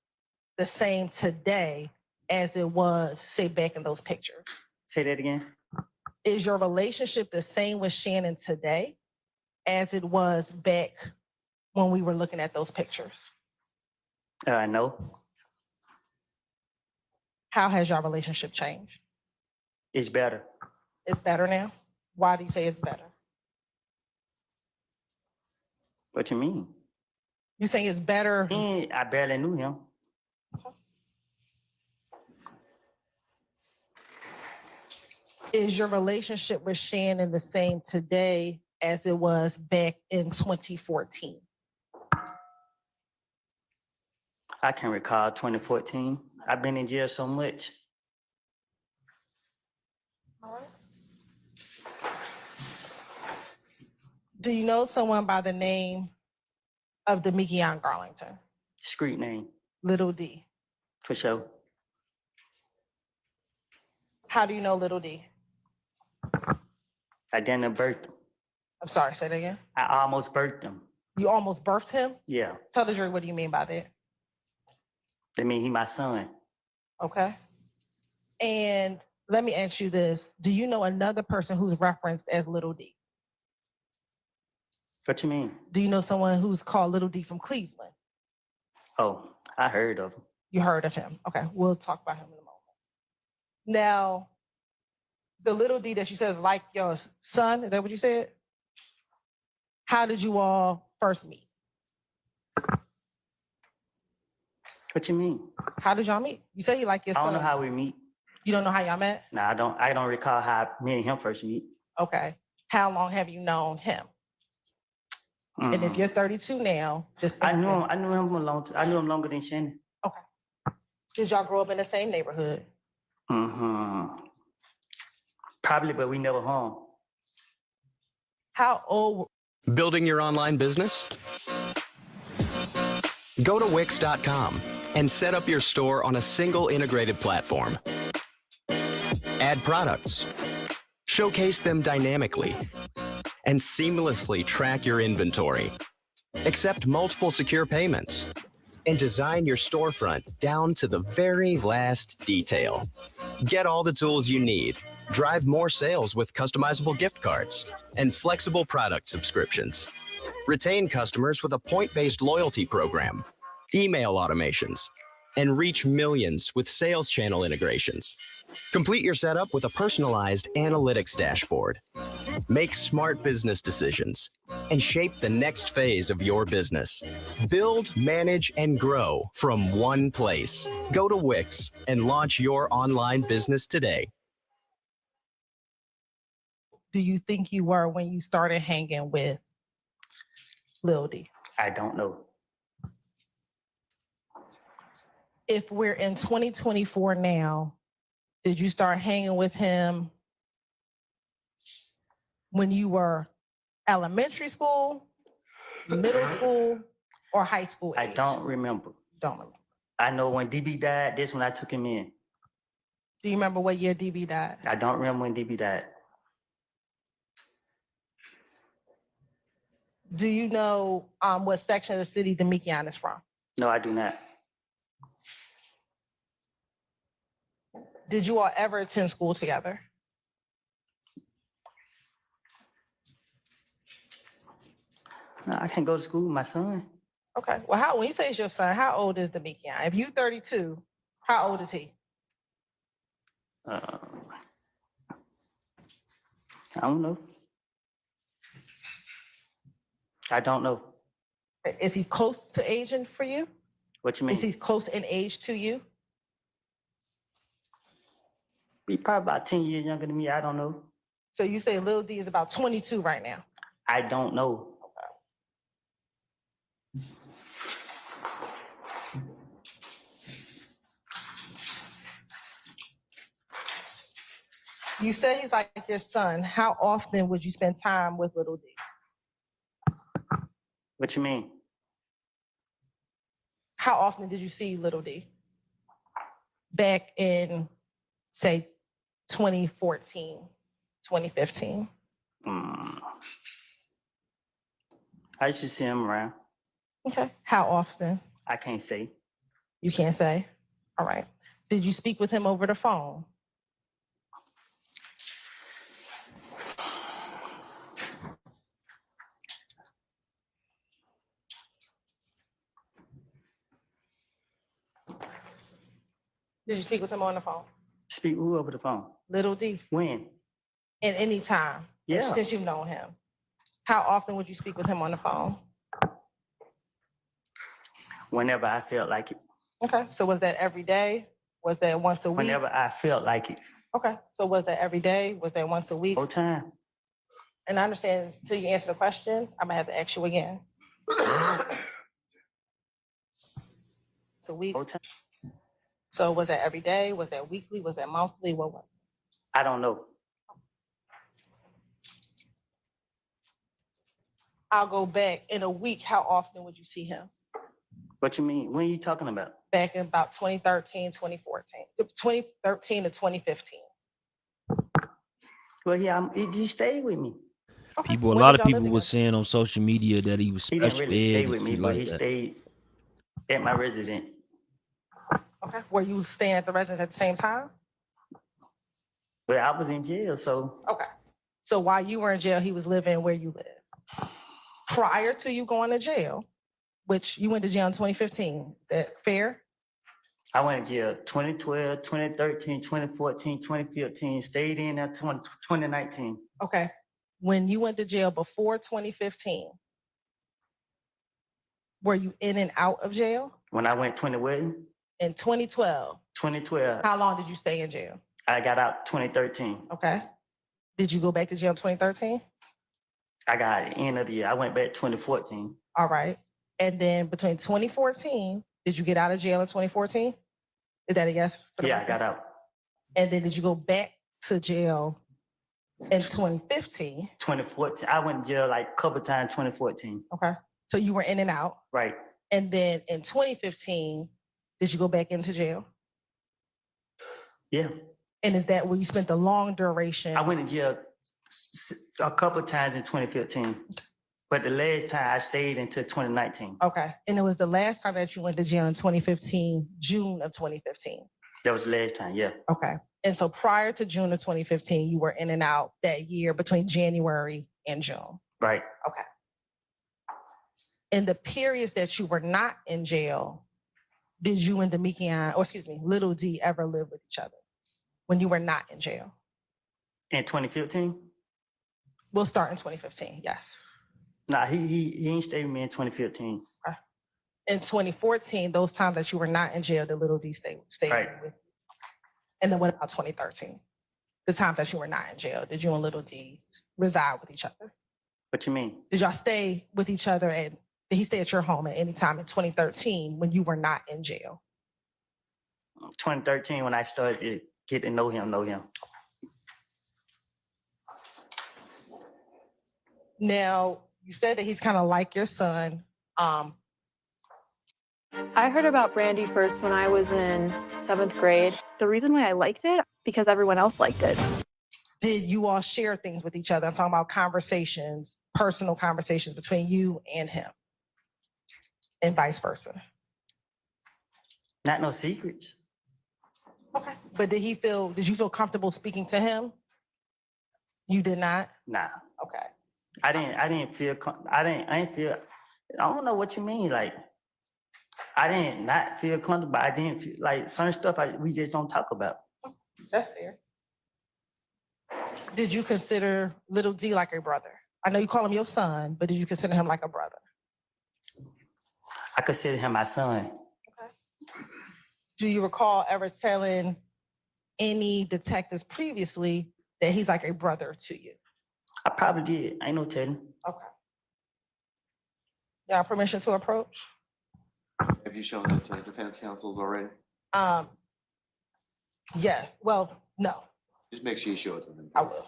the same today as it was, say, back in those pictures? Say that again. Is your relationship the same with Shannon today as it was back when we were looking at those pictures? No. How has your relationship changed? It's better. It's better now? Why do you say it's better? What you mean? You saying it's better? I barely knew him. Is your relationship with Shannon the same today as it was back in 2014? I can recall 2014. I've been in jail so much. All right. Do you know someone by the name of Demikion Garlington? Street name. Little D. For sure. How do you know Little D? I didn't birth him. I'm sorry, say that again. I almost birthed him. You almost birthed him? Yeah. Tell the jury, what do you mean by that? I mean, he my son. Okay. And let me ask you this. Do you know another person who's referenced as Little D? What you mean? Do you know someone who's called Little D from Cleveland? Oh, I heard of him. You heard of him. Okay, we'll talk about him in a moment. Now, the Little D that you said is like your son, is that what you said? How did you all first meet? What you mean? How did y'all meet? You say you like your son. I don't know how we meet. You don't know how y'all met? No, I don't recall how me and him first meet. Okay. How long have you known him? And if you're 32 now, I knew him a long time. I knew him longer than Shannon. Okay. Did y'all grow up in the same neighborhood? Probably, but we never hung. How old? Building your online business? Go to Wix.com and set up your store on a single integrated platform. Add products, showcase them dynamically, and seamlessly track your inventory. Accept multiple secure payments, and design your storefront down to the very last detail. Get all the tools you need. Drive more sales with customizable gift cards and flexible product subscriptions. Retain customers with a point-based loyalty program, email automations, and reach millions with sales channel integrations. Complete your setup with a personalized analytics dashboard. Make smart business decisions and shape the next phase of your business. Build, manage, and grow from one place. Go to Wix and launch your online business today. Do you think you were when you started hanging with Lil D? I don't know. If we're in 2024 now, did you start hanging with him when you were elementary school, middle school, or high school age? I don't remember. Don't remember. I know when DB died, this when I took him in. Do you remember what year DB died? I don't remember when DB died. Do you know what section of the city Demikion is from? No, I do not. Did you all ever attend school together? No, I can't go to school with my son. Okay. Well, when you say it's your son, how old is Demekion? If you 32, how old is he? I don't know. I don't know. Is he close to aging for you? What you mean? Is he close in age to you? He probably about 10 years younger than me. I don't know. So you say Lil D is about 22 right now? I don't know. You said he's like your son. How often would you spend time with Lil D? What you mean? How often did you see Lil D? Back in, say, 2014, 2015? I used to see him around. Okay. How often? I can't say. You can't say? All right. Did you speak with him over the phone? Did you speak with him on the phone? Speak who over the phone? Lil D. When? At any time? Yeah. Since you've known him? How often would you speak with him on the phone? Whenever I felt like it. Okay. So was that every day? Was that once a week? Whenever I felt like it. Okay. So was that every day? Was that once a week? Whole time. And I understand until you answer the question, I'm gonna have to ask you again. It's a week. Whole time. So was that every day? Was that weekly? Was that monthly? What was it? I don't know. I'll go back in a week. How often would you see him? What you mean? When are you talking about? Back in about 2013, 2014, 2013 to 2015. Well, yeah, he stayed with me. People, a When lot did of y'all people live was saying on social media that he was He didn't special really ed stay and with me, shit but like he that. stayed at my residence. Okay. Were you staying at the residence at the same time? But I was in jail, so. Okay. So while you were in jail, he was living where you live. Prior to you going to jail, which you went to jail in 2015, that fair? I went to jail 2012, 2013, 2014, 2015, stayed in at 2019. Okay. When you went to jail before 2015, were you in and out of jail? When I went 20 what? In 2012. 2012. How long did you stay in jail? I got out 2013. Okay. Did you go back to jail in 2013? I got at the end of the year. I went back 2014. All right. And then between 2014, did you get out of jail in 2014? Is that a yes? Yeah, I got out. And then did you go back to jail in 2015? 2014. I went to jail like a couple times 2014. Okay. So you were in and out. Right. And then in 2015, did you go back into jail? Yeah. And is that where you spent the long duration? I went to jail a couple times in 2015. But the last time I stayed until 2019. Okay. And it was the last time that you went to jail in 2015, June of 2015. That was the last time, yeah. Okay. And so prior to June of 2015, you were in and out that year between January and June. Right. Okay. In the periods that you were not in jail, did you and Lil D ever live with each other when you were not in jail? In 2015? We'll start in 2015, yes. Nah, he ain't stayed with me in 2015. Okay. In 2014, those times that you were not in jail, the Lil D stayed Right. with you. And then what about 2013? The times that you were not in jail, did you and Lil D reside with each other? What you mean? Did y'all stay with each other and did he stay at your home at any time in 2013 when you were not in jail? 2013 when I started to get to know him. Now, you said that he's kind of like your son. I heard about Brandy first when I was in 7th grade. The reason why I liked it, because everyone else liked it. Did you all share things with each other? I'm talking about conversations, personal conversations between you and him, and vice versa. Not no secrets. Okay. But did you feel comfortable speaking to him? You did not? Nah, Okay. I didn't feel, I didn't feel, I don't know what you mean, like, I didn't not feel comfortable, I didn't feel, like, certain stuff we just don't talk about. That's fair. Did you consider Little D like a brother? I know you call him your son, but did you consider him like a brother? I consider him my son. Do you recall ever telling any detectives previously that he's like a brother to you? I probably did, ain't no telling. Okay. Y'all permission to approach? Have you shown that to the defense counsels already? Yes, well, no, Just make sure you show it to them. I will.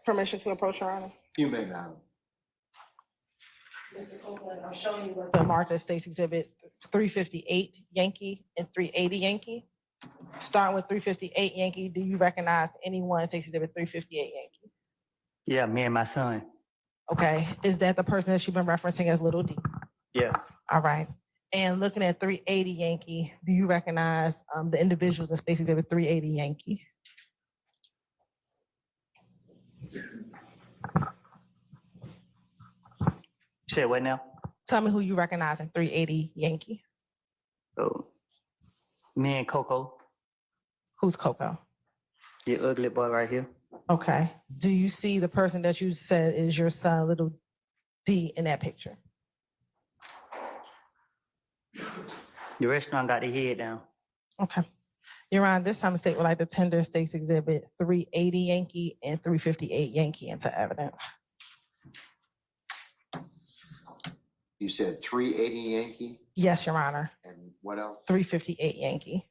Permission to approach, Your Honor. You may, madam. Mr. Copeland, I'm showing you what's marked as State's Exhibit 358 Yankee and 380 Yankee. Starting with 358 Yankee, do you recognize anyone in State's Exhibit 358 Yankee? Yeah, me and my son. Okay, is that the person that you've been referencing as Little D? Yeah, All right. And looking at 380 Yankee, do you recognize the individuals in State's Exhibit 380 Yankee? you said what now? Tell me who you recognize in 380 Yankee. Oh, me and Coco, Who's Coco? the ugly boy right here. Okay. Do you see the person that you said is your son, Little D, in that picture? The restaurant got their head down. Okay. Your Honor, this time the state would like to tender State's Exhibit 380 Yankee and 358 Yankee into evidence. You said 380 Yankee, Yes, Your Honor. and what else? 358 Yankee.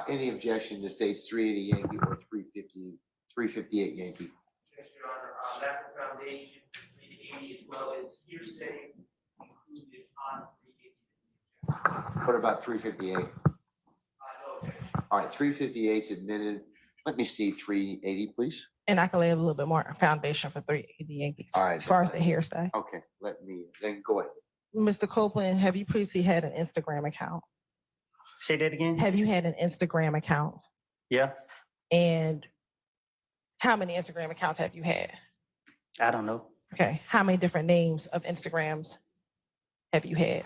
Any objection to states 380 Yankee or 358 Yankee? Yes, Your Honor, Lateral Foundation, 380, as well as hearsay included on 380. What about 358? No objection. All right, 358's admitted. Let me see 380, please. And I can lay a little bit more foundation for 380 Yankees All right. as far as the hearsay. Okay, then go ahead. Mr. Copeland, have you previously had an Instagram account? Say that again? Have you had an Instagram account? Yeah, And how many Instagram accounts have you had? I don't know. Okay. How many different names of Instagrams have you had?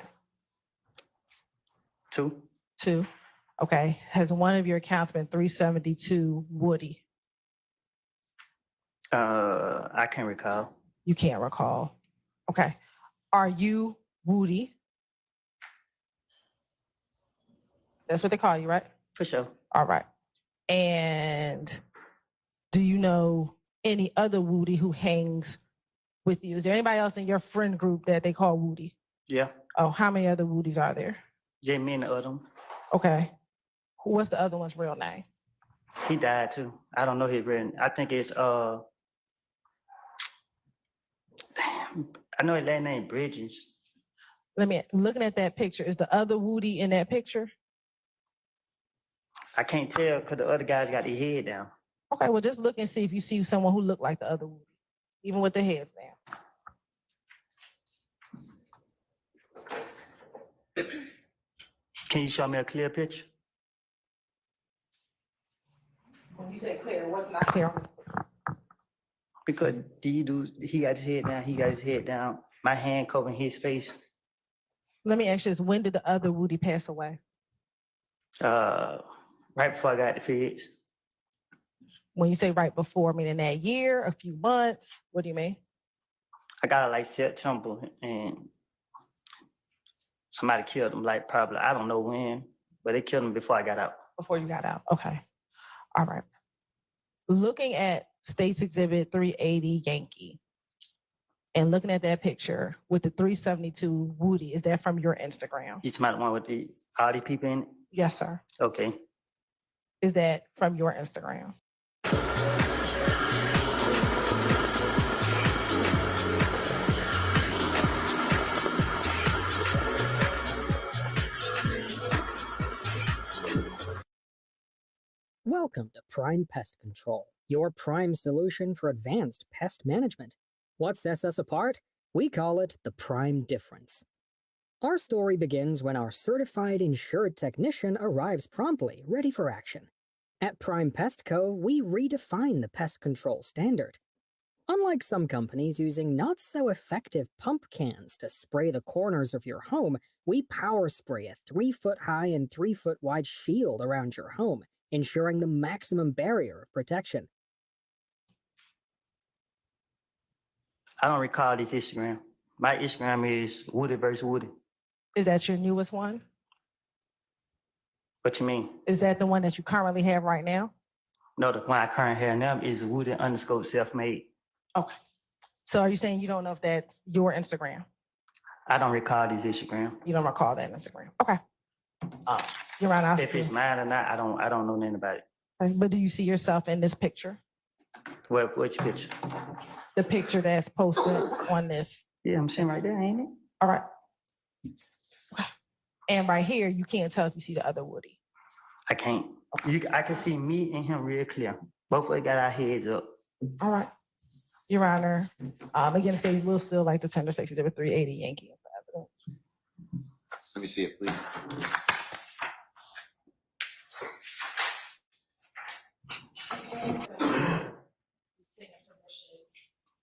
2. 2. Okay. Has one of your accounts been 372 Woody? I can't recall. You can't recall. Okay. Are you Woody. That's what they call you, right? For sure. All right. And do you know any other Woody who hangs with you? Is there anybody else in your friend group that they call Woody? Yeah. Oh, how many other Woodies are there? Jamie and the other one. Okay. What's the other one's real name? He died too. I don't know his real name. I think it's damn, I know his last name Bridges. Looking at that picture, is the other Woody in that picture? I can't tell because the other guys got their head down. Okay, well, just look and see if you see someone who looked like the other Woody, even with the heads down. Can you show me a clear picture? When you say clear, what's not clear? Because he got his head down, he got his head down, my hand covering his face. Let me ask you this, when did the other Woody pass away? Right before I got the feds. When you say right before, meaning that year, a few months, what do you mean? I got it like September and somebody killed him, like probably, I don't know when, but they killed him before I got out. Before you got out, okay. All right. Looking at State's Exhibit 380 Yankee and looking at that picture with the 372 Woody, is that from your Instagram? You talking about the one with all the people in it? Yes, sir. Okay. Is that from your Instagram? Welcome to Prime Pest Control, your prime solution for advanced pest management. What sets us apart? We call it the Prime Difference. Our story begins when our certified insured technician arrives promptly, ready for action. At Prime Pest Co., we redefine the pest control standard. Unlike some companies using not-so-effective pump cans to spray the corners of your home, we power spray a 3-foot-high and 3-foot-wide shield around your home, ensuring the maximum barrier of protection. I don't recall this Instagram. My Instagram is Woody versus Woody. Is that your newest one? What you mean? Is that the one that you currently have right now? No, the one I currently have now is Woody_self-made. Okay. So are you saying you don't know if that's your Instagram? I don't recall this Instagram. You don't recall that Instagram? Okay. You're right. If it's mine or not, I don't know nothing about it. Okay, but do you see yourself in this picture? Which picture? The picture that's posted on this. Yeah, I'm seeing right there, ain't it? All right. And right here, you can't tell if you see the other Woody. I can't. I can see me and him real clear. Both of us got our heads up. All right. Your Honor, again, the state will still like to tender State's Exhibit 380 Yankee. Let me see it, please.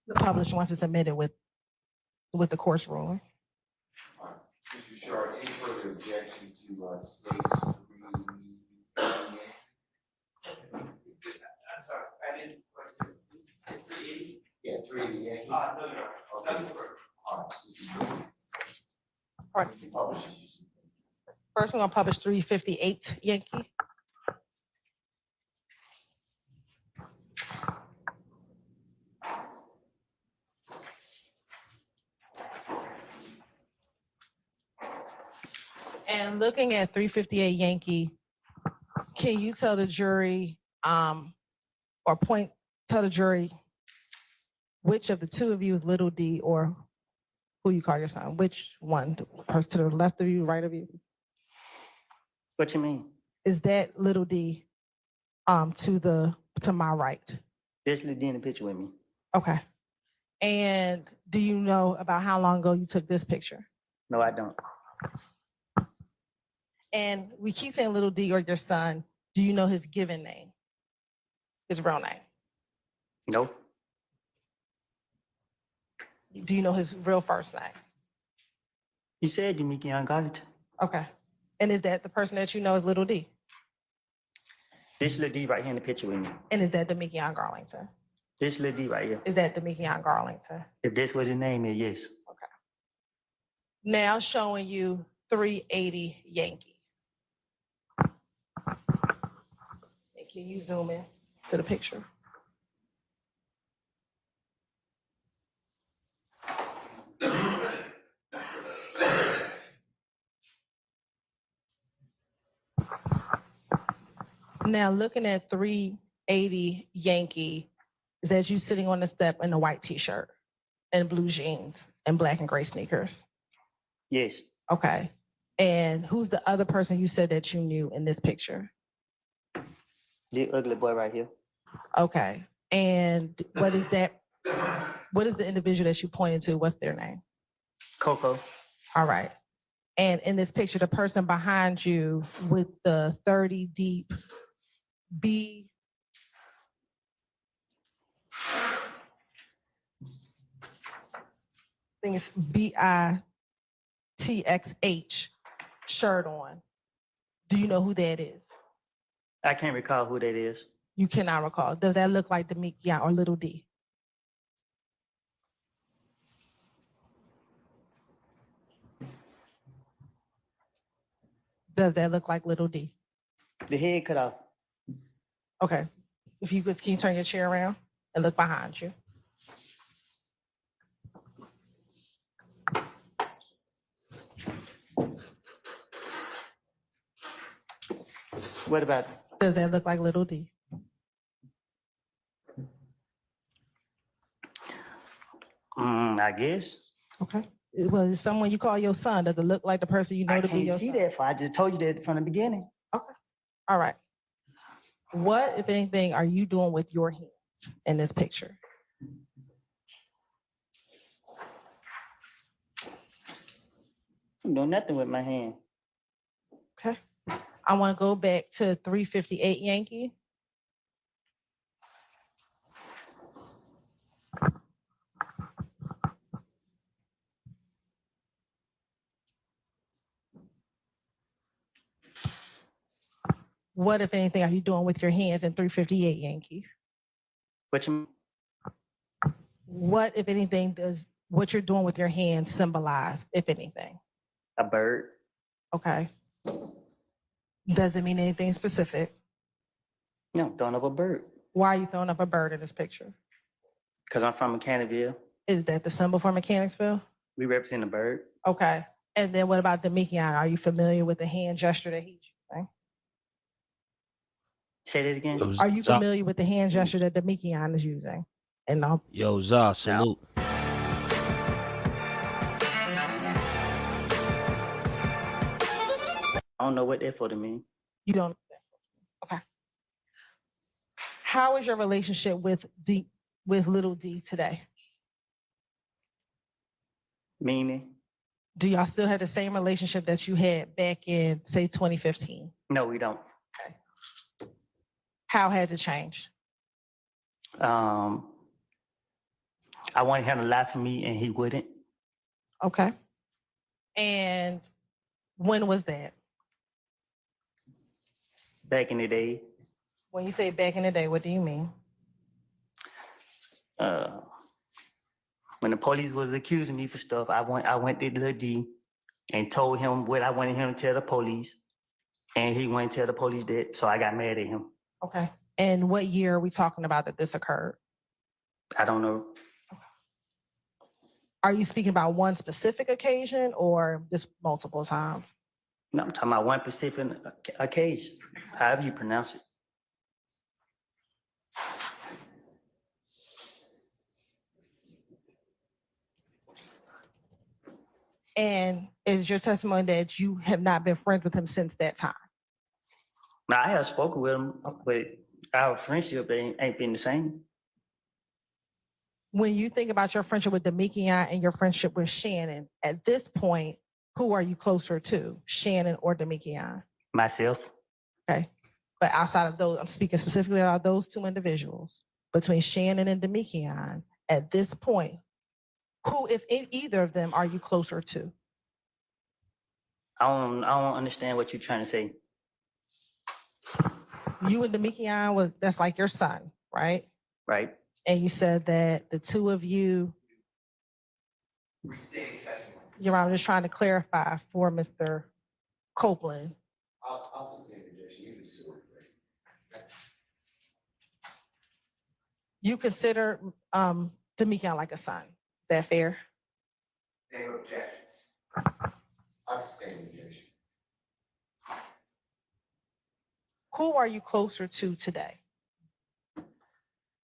The published once it's submitted with the court's ruling. Mr. Shard, any further objection to state's I'm sorry, I didn't. 380? Yeah, 380 Yankee. No. Okay. All right, this is good. All right. First, we're going to publish 358 Yankee. And looking at 358 Yankee, can you tell the jury tell the jury which of the two of you is Little D or who you call your son? Which one? The person to the left of you, right of you? What you mean? Is that Little D to my right? There's Little D in the picture with me. Okay. And do you know about how long ago you took this picture? No, I don't. And we keep saying Little D or your son. Do you know his given name? His real name? No. Do you know his real first name? You said Yungeen got it. Okay. And is that the person that you know is Little D? This Little D right here in the picture with me. And is that Demikion Garlington? This Little D right here. Is that Demikion Garlington? If that's what his name is, yes. Now showing you 380 Yankee. And can you zoom in to the picture? Now looking at 380 Yankee, is that you sitting on the step in a white t-shirt and blue jeans and black and gray sneakers? Yes. Okay. And who's the other person you said that you knew in this picture? The ugly boy right here. Okay. And what is that? What is the individual that you pointed to? What's their name? Coco. All right. And in this picture, the person behind you with the 30 deep B. I think it's BITXH shirt on. Do you know who that is? I can't recall who that is. You cannot recall. Does that look like Demikion or Little D? Does that look like Little D? The head cut off. Okay. If you could, can you turn your chair around and look behind you? What about it? Does that look like Little D? I guess. Okay. Well, is someone you call your son? Does it look like the person you know I to be can't your see son? that far. I just told you that from the beginning. Okay. All right. What, if anything, are you doing with your hands in this picture? I'm doing nothing with my hand. Okay. I want to go back to 358 Yankee. What, if anything, are you doing with your hands in 358 Yankee? What you? What, if anything, does what you're doing with your hands symbolize, if anything? A bird. Okay. Does it mean anything specific? No, throwing up a bird. Why are you throwing up a bird in this picture? Because I'm from Mechanicsville. Is that the symbol for Mechanicsville? We represent a bird. Okay. And then what about Demikion? Are you familiar with the hand gesture that he's using? Say that again. Are you familiar with the hand gesture that Demikion is using? And I'll Yo, Za, salute. I don't know what that for to me. You don't. Okay. How is your relationship with Little D today? Meaning? Do y'all still have the same relationship that you had back in, say, 2015? No, we don't. How has it changed? I wanted him to lie for me and he wouldn't. Okay. And when was that? Back in the day. When you say back in the day, what do you mean? When the police was accusing me for stuff, I went to Lil D and told him what I wanted him to tell the police. And he wouldn't tell the police that, so I got mad at him. Okay. And what year are we talking about that this occurred? I don't know. Are you speaking about one specific occasion or just multiple times? No, I'm talking about one specific occasion, however you pronounce it. And is your testimony that you have not been friends with him since that time? Now, I have spoken with him, but our friendship ain't been the same. When you think about your friendship with Demikion and your friendship with Shannon, at this point, who are you closer to, Shannon or Demikion? Myself. Okay. But outside of those, I'm speaking specifically about those two individuals. Between Shannon and Demikion, at this point, who, if either of them, are you closer to? I don't understand what you're trying to say. You and Demikion that's like your son, right? Right. And you said that the two of you. Restating testimony. Your Honor, I'm just trying to clarify for Mr. Copeland. I'll sustain the objection. You can sue it. You consider Demekion like a son. Is that fair? No objection. I'll sustain the objection. Who are you closer to today?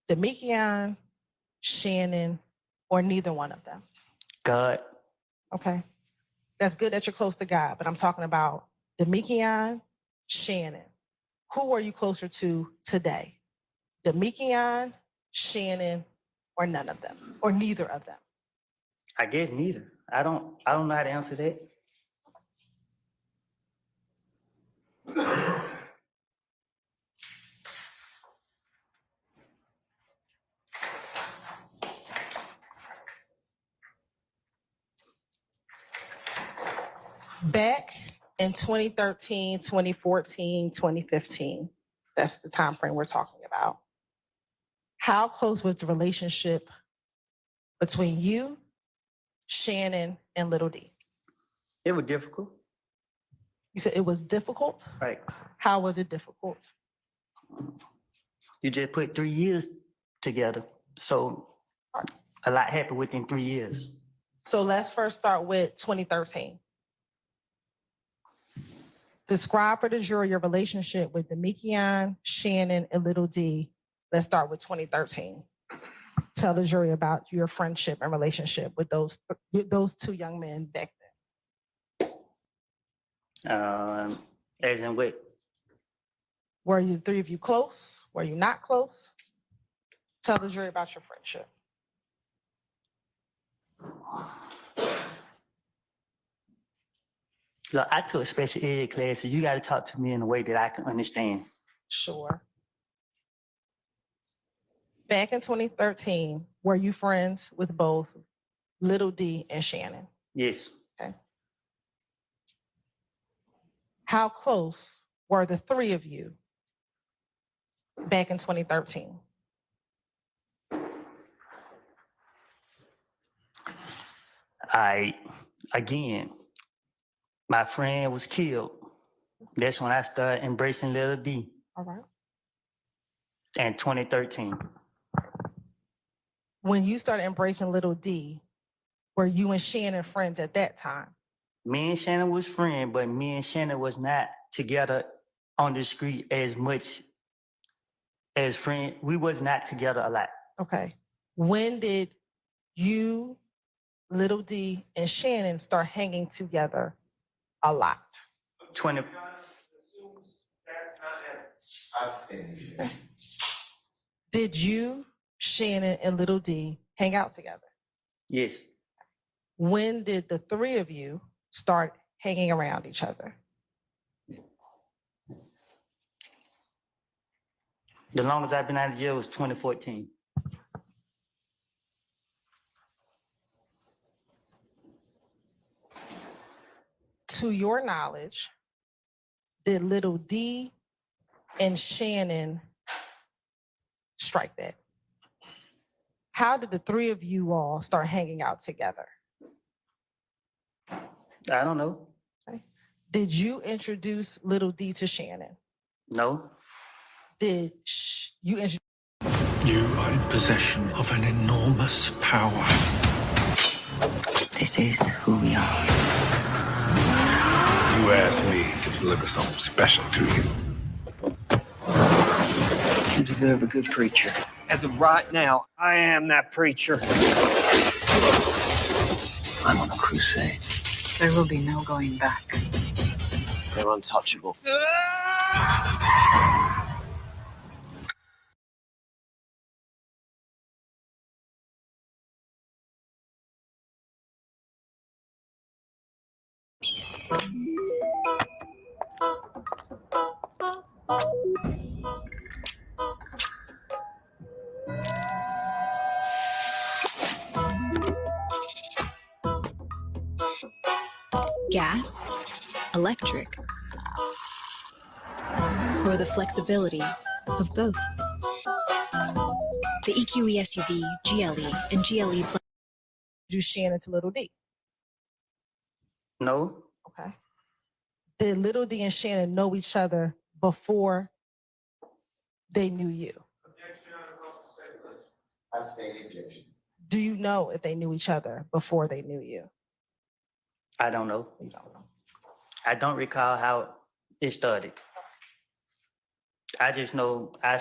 Demekion, Shannon, or neither one of them? God. Okay. That's good that you're close to God, but I'm talking about Demekion, Shannon. Who are you closer to today? Demekion, Shannon, or none of them, or neither of them? I guess neither. I don't know how to answer that. Back in 2013, 2014, 2015, that's the time frame we're talking about. How close was the relationship between you, Shannon, and Little D? It was difficult. You said it was difficult? Right. How was it difficult? You just put 3 years together. So a lot happened within 3 years. So let's first start with 2013. Describe for the jury your relationship with Demekion, Shannon, and Little D. Let's start with 2013. Tell the jury about your friendship and relationship with those two young men back then. As in what? Were you three of you close? Were you not close? Tell the jury about your friendship. Look, I took special ed classes. You got to talk to me in a way that I can understand. Sure. Back in 2013, were you friends with both Little D and Shannon? Yes. Okay. How close were the three of you back in 2013? Again, my friend was killed. That's when I started embracing Little D. All right. In 2013. When you started embracing Little D, were you and Shannon friends at that time? Me and Shannon was friends, but me and Shannon was not together on the street as much as friends. We was not together a lot. Okay. When did you, Little D, and Shannon start hanging together a lot? 20. Did you, Shannon, and Little D hang out together? Yes. When did the three of you start hanging around each other? The longest I've been out of jail was 2014. To your knowledge, did Little D and Shannon strike that? How did the three of you all start hanging out together? I don't know. Okay. Did you introduce Little D to Shannon? No. Did you introduce? You are in possession of an enormous power. This is who we are. You asked me to deliver something special to you. You deserve a good preacher. As of right now, I am that preacher. I'm on a crusade. There will be no going back. They're untouchable. Gas, electric, or the flexibility of both. The EQE SUV, GLE, and GLE Plus. Introduce Shannon to Little D? No, Okay. Did Little D and Shannon know each other before they knew you? I state objection. Do you know if they knew each other before they knew you? I don't know. I don't recall how it started. I just know I